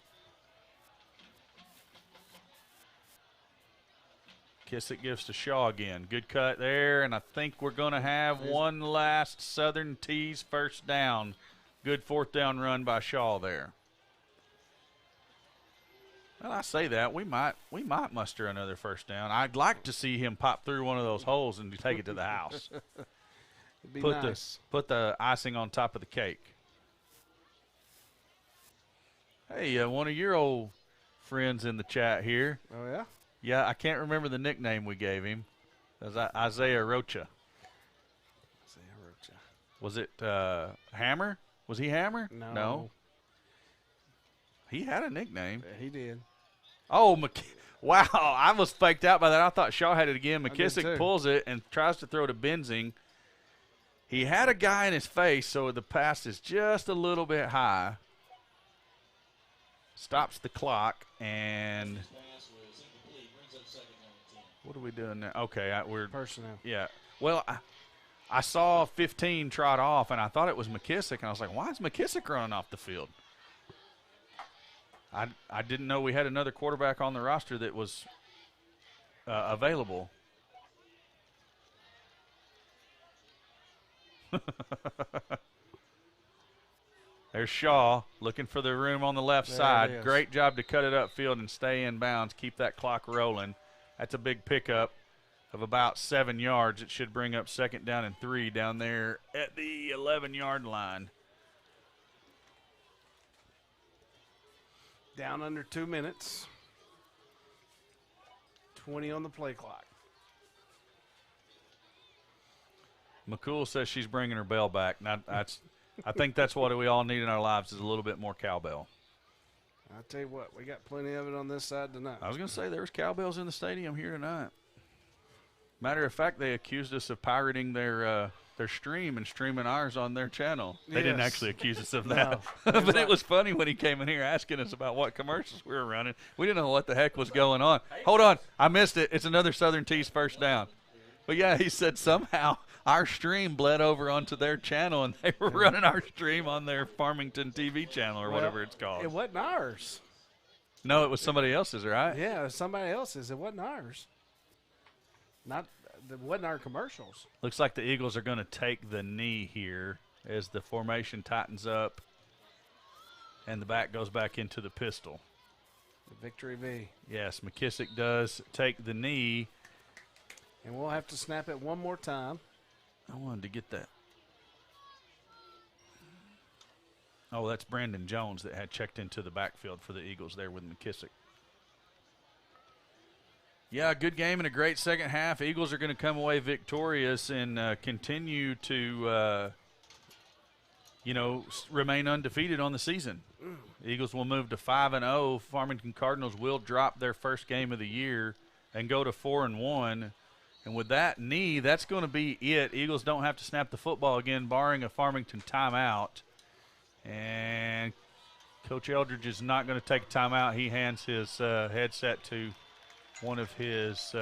Kissick gives to Shaw again. Good cut there, and I think we're going to have one last Southern T's first down. Good fourth down run by Shaw there. Well, I say that. We might muster another first down. I'd like to see him pop through one of those holes and take it to the house. It'd be nice. Put the icing on top of the cake. Hey, one of your old friends in the chat here. Oh, yeah? Yeah, I can't remember the nickname we gave him. It was Isaiah Rocha. Was it Hammer? Was he Hammer? No. He had a nickname. Yeah, he did. Oh, wow. I was faked out by that. I thought Shaw had it again. McKissick pulls it and tries to throw to Benzing. He had a guy in his face, so the pass is just a little bit high. Stops the clock, and what are we doing now? Okay, we're personnel. Yeah. Well, I saw 15 trot off, and I thought it was McKissick, and I was like, why is McKissick running off the field? I didn't know we had another quarterback on the roster that was available. There's Shaw looking for the room on the left side. Great job to cut it upfield and stay in bounds, keep that clock rolling. That's a big pickup of about 7 yards. It should bring up second down and 3 down there at the 11-yard line. Down under 2 minutes. 20 on the play clock. McCool says she's bringing her bell back. Now, I think that's what we all need in our lives is a little bit more cowbell. I'll tell you what, we got plenty of it on this side tonight. I was going to say there's cowbells in the stadium here tonight. Matter of fact, they accused us of pirating their stream and streaming ours on their channel. They didn't actually accuse us of that. No. But it was funny when he came in here asking us about what commercials we were running. We didn't know what the heck was going on. Hold on. I missed it. It's another Southern T's first down. But, yeah, he said somehow our stream bled over onto their channel, and they were running our stream on their Farmington TV channel or whatever it's called. It wasn't ours. No, it was somebody else's, right? Yeah, it was somebody else's. It wasn't ours. It wasn't our commercials. Looks like the Eagles are going to take the knee here as the formation tightens up. and the back goes back into the pistol. The victory V. Yes, McKissick does take the knee. And we'll have to snap it one more time. I wanted to get that. Oh, that's Brandon Jones that had checked into the backfield for the Eagles there with McKissick. Yeah, good game and a great second half. Eagles are going to come away victorious and continue to, remain undefeated on the season. Eagles will move to 5-0. Farmington Cardinals will drop their first game of the year and go to 4-1. And with that knee, that's going to be it. Eagles don't have to snap the football again, barring a Farmington timeout. And Coach Eldridge is not going to take a timeout. He hands his headset to one of his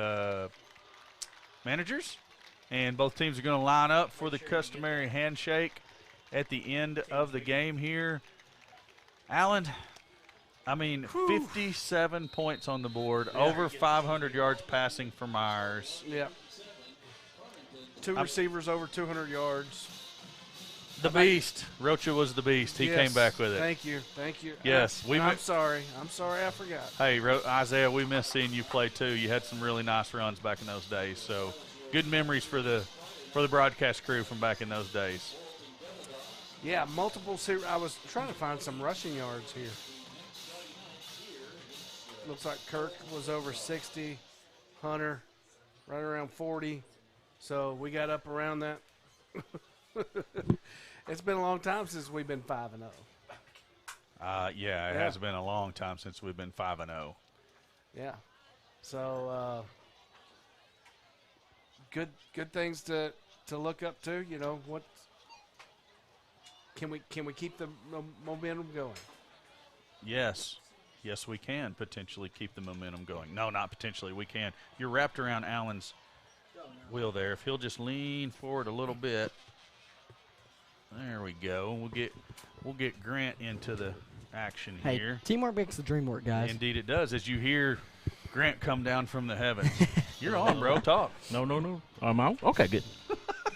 managers. And both teams are going to line up for the customary handshake at the end of the game here. Allen, 57 points on the board, over 500 yards passing for Myers. Yeah. Two receivers over 200 yards. The beast. Rocha was the beast. He came back with it. Thank you. Yes. I'm sorry I forgot. Hey, Isaiah, we miss seeing you play too. You had some really nice runs back in those days. So good memories for the broadcast crew from back in those days. Yeah, multiple. I was trying to find some rushing yards here. Looks like Kirk was over 60, Hunter right around 40. So we got up around that. It's been a long time since we've been 5-0. It has been a long time since we've been 5-0. Yeah. So good things to look up to. You know what? Can we keep the momentum going? Yes. Yes, we can potentially keep the momentum going. No, not potentially. We can. You're wrapped around Allen's wheel there. If he'll just lean forward a little bit. There we go. We'll get Grant into the action here. Teamwork makes the dream work, guys. Indeed it does. As you hear Grant come down from the heavens. You're on, bro. Talk. No. I'm on? Okay, good.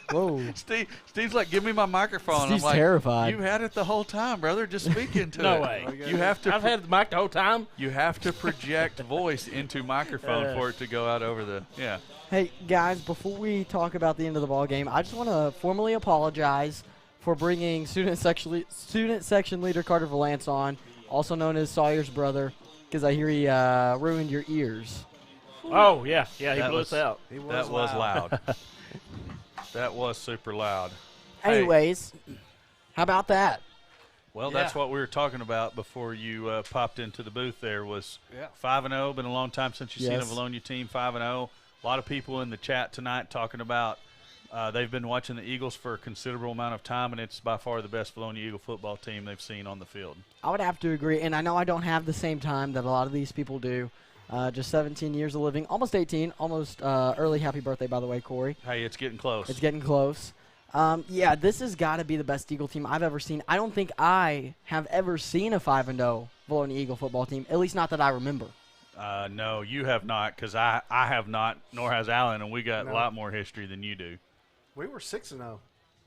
Whoa. Steve's like, give me my microphone. Steve's I'm like, terrified. You had it the whole time, brother. Just speak into it. No way. You have to. I've had the mic the whole time. You have to project voice into microphone for it to go out over the, yeah. Hey, guys, before we talk about the end of the ball game, I just want to formally apologize for bringing student section leader Carter Valance on, also known as Sawyer's brother, because I hear he ruined your ears. Oh, yeah, he blew us out. That was loud. That was super loud. Anyways, how about that? Well, that's what we were talking about before you popped into the booth there was 5-0. Been a long time since you've seen a Vilonia team 5-0. A lot of people in the chat tonight talking about they've been watching the Eagles for a considerable amount of time, and it's by far the best Vilonia Eagle football team they've seen on the field. I would have to agree, and I know I don't have the same time that a lot of these people do. Just 17 years of living, almost 18, almost early happy birthday, by the way, Corey. Hey, it's getting close. It's getting close. This has got to be the best Eagle team I've ever seen. I don't think I have ever seen a 5-0 Vilonia Eagle football team, at least not that I remember. No, you have not, because I have not, nor has Allen, and we got a lot more history than you do. We were 6-0.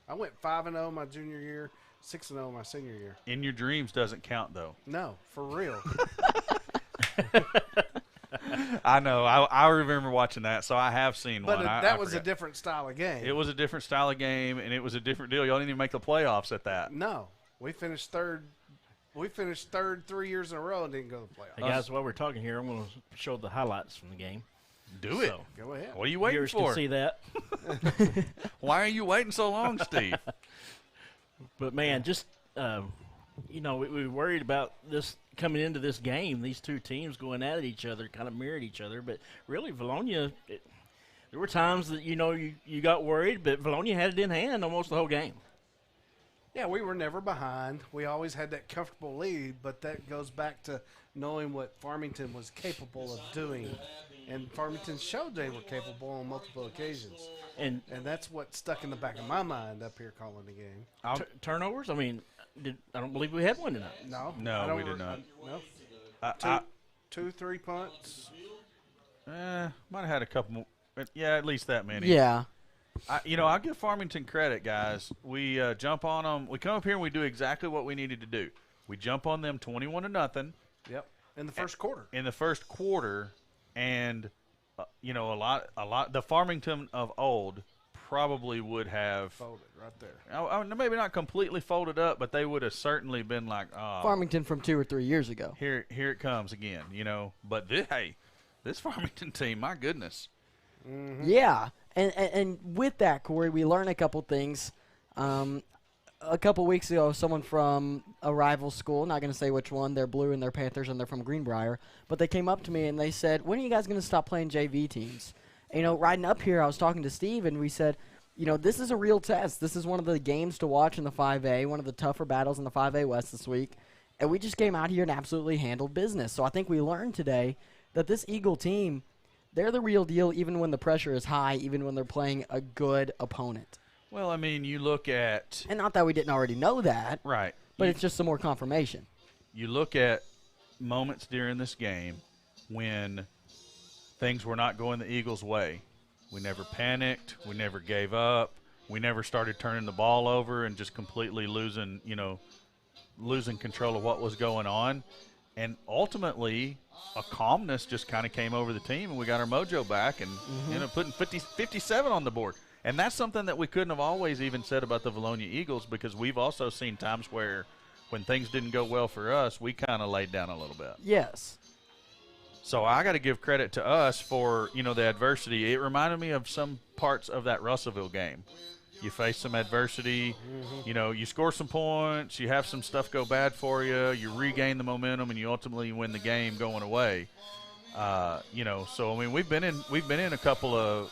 I went 5-0 my junior year, 6-0 my senior year. In your dreams doesn't count, though. No, for real. I know. I remember watching that, so I have seen one. But that was a different style of game. It was a different style of game, and it was a different deal. Y'all didn't even make the playoffs at that. No. We finished third. We finished third 3 years in a row and didn't go to the playoffs. Hey, guys, while we're talking here, I'm going to show the highlights from the game. Do it. So, go ahead. What are you waiting Viewers for? can see that. Why are you waiting so long, Steve? But, man, just, we were worried about this coming into this game, these two teams going at each other, kind of mirrored each other. But really, Vilonia, there were times that, you got worried, but Vilonia had it in hand almost the whole game. Yeah, we were never behind. We always had that comfortable lead, but that goes back to knowing what Farmington was capable of doing. And Farmington showed they were capable on multiple occasions. And that's what stuck in the back of my mind up here calling the game. Turnovers? I mean, I don't believe we had one tonight. No, we did not. No. Two 3 punts. Might have had a couple more. Yeah, at least that many. Yeah. I'll give Farmington credit, guys. We jump on them. We come up here and we do exactly what we needed to do. We jump on them 21-0. Yep. In the first quarter. In the first quarter, and you know, a lot. The Farmington of old probably would have folded right there. Maybe not completely folded up, but they would have certainly been like, oh, Farmington from 2 or 3 years ago. Here it comes again, you know. But this Farmington team, my goodness. Mm-hmm. Yeah, and with that, Corey, we learned a couple things. A couple weeks ago, someone from a rival school, not going to say which one, they're blue and they're Panthers and they're from Greenbrier, but they came up to me and they said, when are you guys going to stop playing JV teams? And, you know, riding up here, I was talking to Steve and we said, you know, this is a real test. This is one of the games to watch in the 5A, one of the tougher battles in the 5A West this week. And we just came out here and absolutely handled business. So I think we learned today that this Eagle team, they're the real deal even when the pressure is high, even when they're playing a good opponent. Well, I mean, you look at – and not that we didn't already know that. Right. But it's just some more confirmation. You look at moments during this game when things were not going the Eagles' way. We never panicked. We never gave up. We never started turning the ball over and just completely losing control of what was going on. And ultimately, a calmness just kind of came over the team, and we got our mojo back and ended up putting 57 on the board. And that's something that we couldn't have always even said about the Vilonia Eagles, because we've also seen times where when things didn't go well for us, we kind of laid down a little bit. Yes. So I got to give credit to us for, you know, the adversity. It reminded me of some parts of that Russellville game. You face some adversity, you know, you score some points, you have some stuff go bad for you, you regain the momentum, and you ultimately win the game going away. You know, so I mean, we've been in a couple of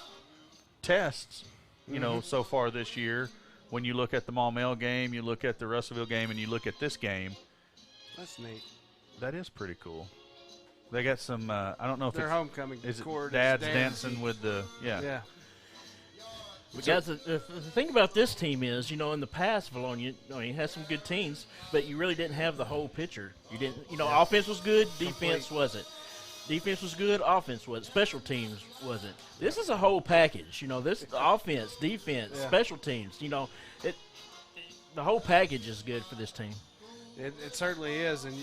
tests, you know, so far this year. When you look at the Maumelle game, you look at the Russellville game, and you look at this game. That's neat. That is pretty cool. They got some. I don't know if their it's homecoming. Is it court Dad's is dancing with the Yeah. But guys, the thing about this team is, you know, in the past, Vilonia, had some good teams, but you really didn't have the whole picture. You didn't, you know, offense was good, defense wasn't. Defense was good, offense wasn't. Special teams wasn't. This is a whole package. You know, this offense, defense, special teams. You know, the whole package is good for this team. It certainly is, and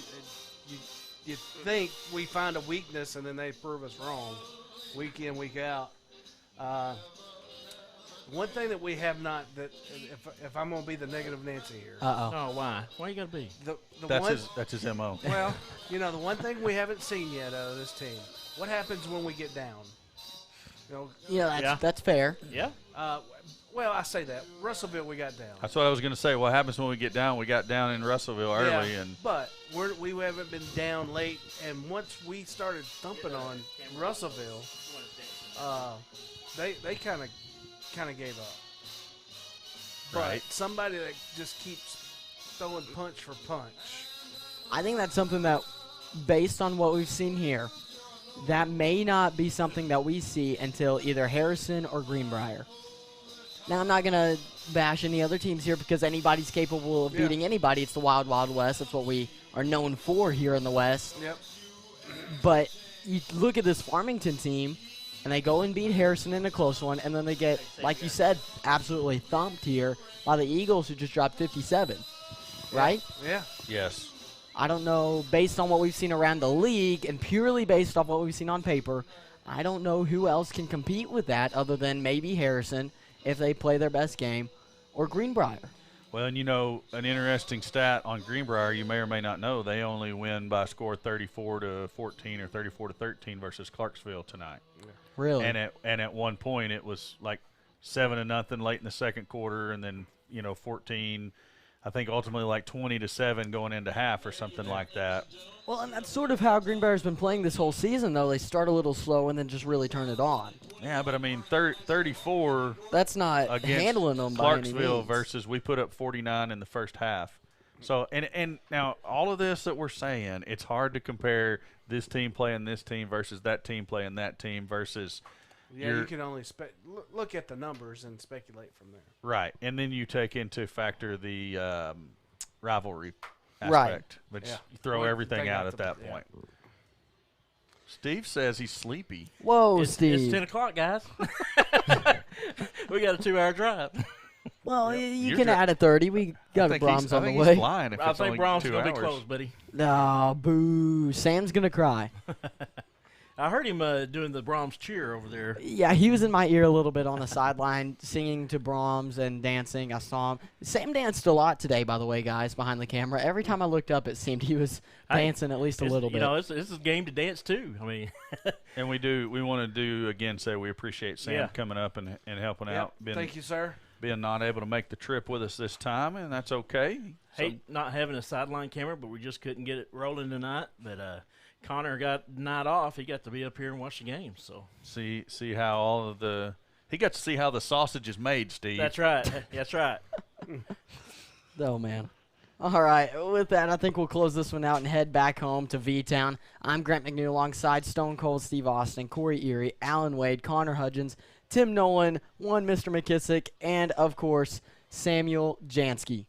you think we find a weakness, and then they prove us wrong, week in, week out. One thing that we have not, that if I'm going to be the negative Nancy here. Oh, why? Why you got to be? That's his MO. Well, you know, the one thing we haven't seen yet out of this team, what happens when we get down? You know, that's fair. Yeah. Well, I say that. Russellville, we got down. That's what I was going to say. What happens when we get down? We got down in Russellville early. But we haven't been down late, and once we started thumping on Russellville, they kind of gave up. Right. But somebody that just keeps throwing punch for punch. I think that's something that, based on what we've seen here, that may not be something that we see until either Harrison or Greenbrier. Now, I'm not going to bash any other teams here because anybody's capable of beating anybody. It's the Wild Wild West. That's what we are known for here in the West. Yep. But you look at this Farmington team, and they go and beat Harrison in a close one, and then they get, like you said, absolutely thumped here by the Eagles, who just dropped 57. Right? Yeah. Yes. I don't know, based on what we've seen around the league and purely based off what we've seen on paper, I don't know who else can compete with that other than maybe Harrison if they play their best game, or Greenbrier. Well, and you know, an interesting stat on Greenbrier, you may or may not know, they only win by a score 34-14 or 34-13 versus Clarksville tonight. Yeah. Really? And at one point it was like 7-0 late in the second quarter, and then 14. I think ultimately like 20-7 going into half or something like that. Well, and that's sort of how Greenbrier's been playing this whole season, though. They start a little slow and then just really turn it on. Yeah, but I mean, 34. That's not handling them by any Clarksville means. versus we put up 49 in the first half. So and now all of this that we're saying, it's hard to compare this team playing this team versus that team playing that team versus. Yeah, you can only look at the numbers and speculate from there. Right, and then you take into factor the rivalry aspect, right. But you throw everything out at that point. Steve says he's sleepy. Whoa, Steve. It's 10 o'clock, guys. We got a 2-hour drive. Well, you can add a 30. We got a Brahms on the way. I think Brahms is going to be close, buddy. Oh, boo. Sam's going to cry. I heard him doing the Brahms cheer over there. Yeah, he was in my ear a little bit on the sideline, singing to Brahms and dancing. I saw him. Sam danced a lot today, by the way, guys, behind the camera. Every time I looked up, it seemed he was dancing at least a little bit. You know, this is a game to dance too. I mean, and we want to do again say we appreciate Sam coming up and helping out. Thank you, sir. Being not able to make the trip with us this time, and that's okay. Hate not having a sideline camera, but we just couldn't get it rolling tonight. But Connor got the night off. He got to be up here and watch the game. So see how he got to see how the sausage is made, Steve. That's right. That's right. Oh man. All right. With that, I think we'll close this one out and head back home to V-Town. I'm Grant McNew alongside Stone Cold Steve Austin, Corey Erie, Alan Wade, Connor Hudgens, Tim Nolan, one Mr. McKissick, and of course Samuel Jansky.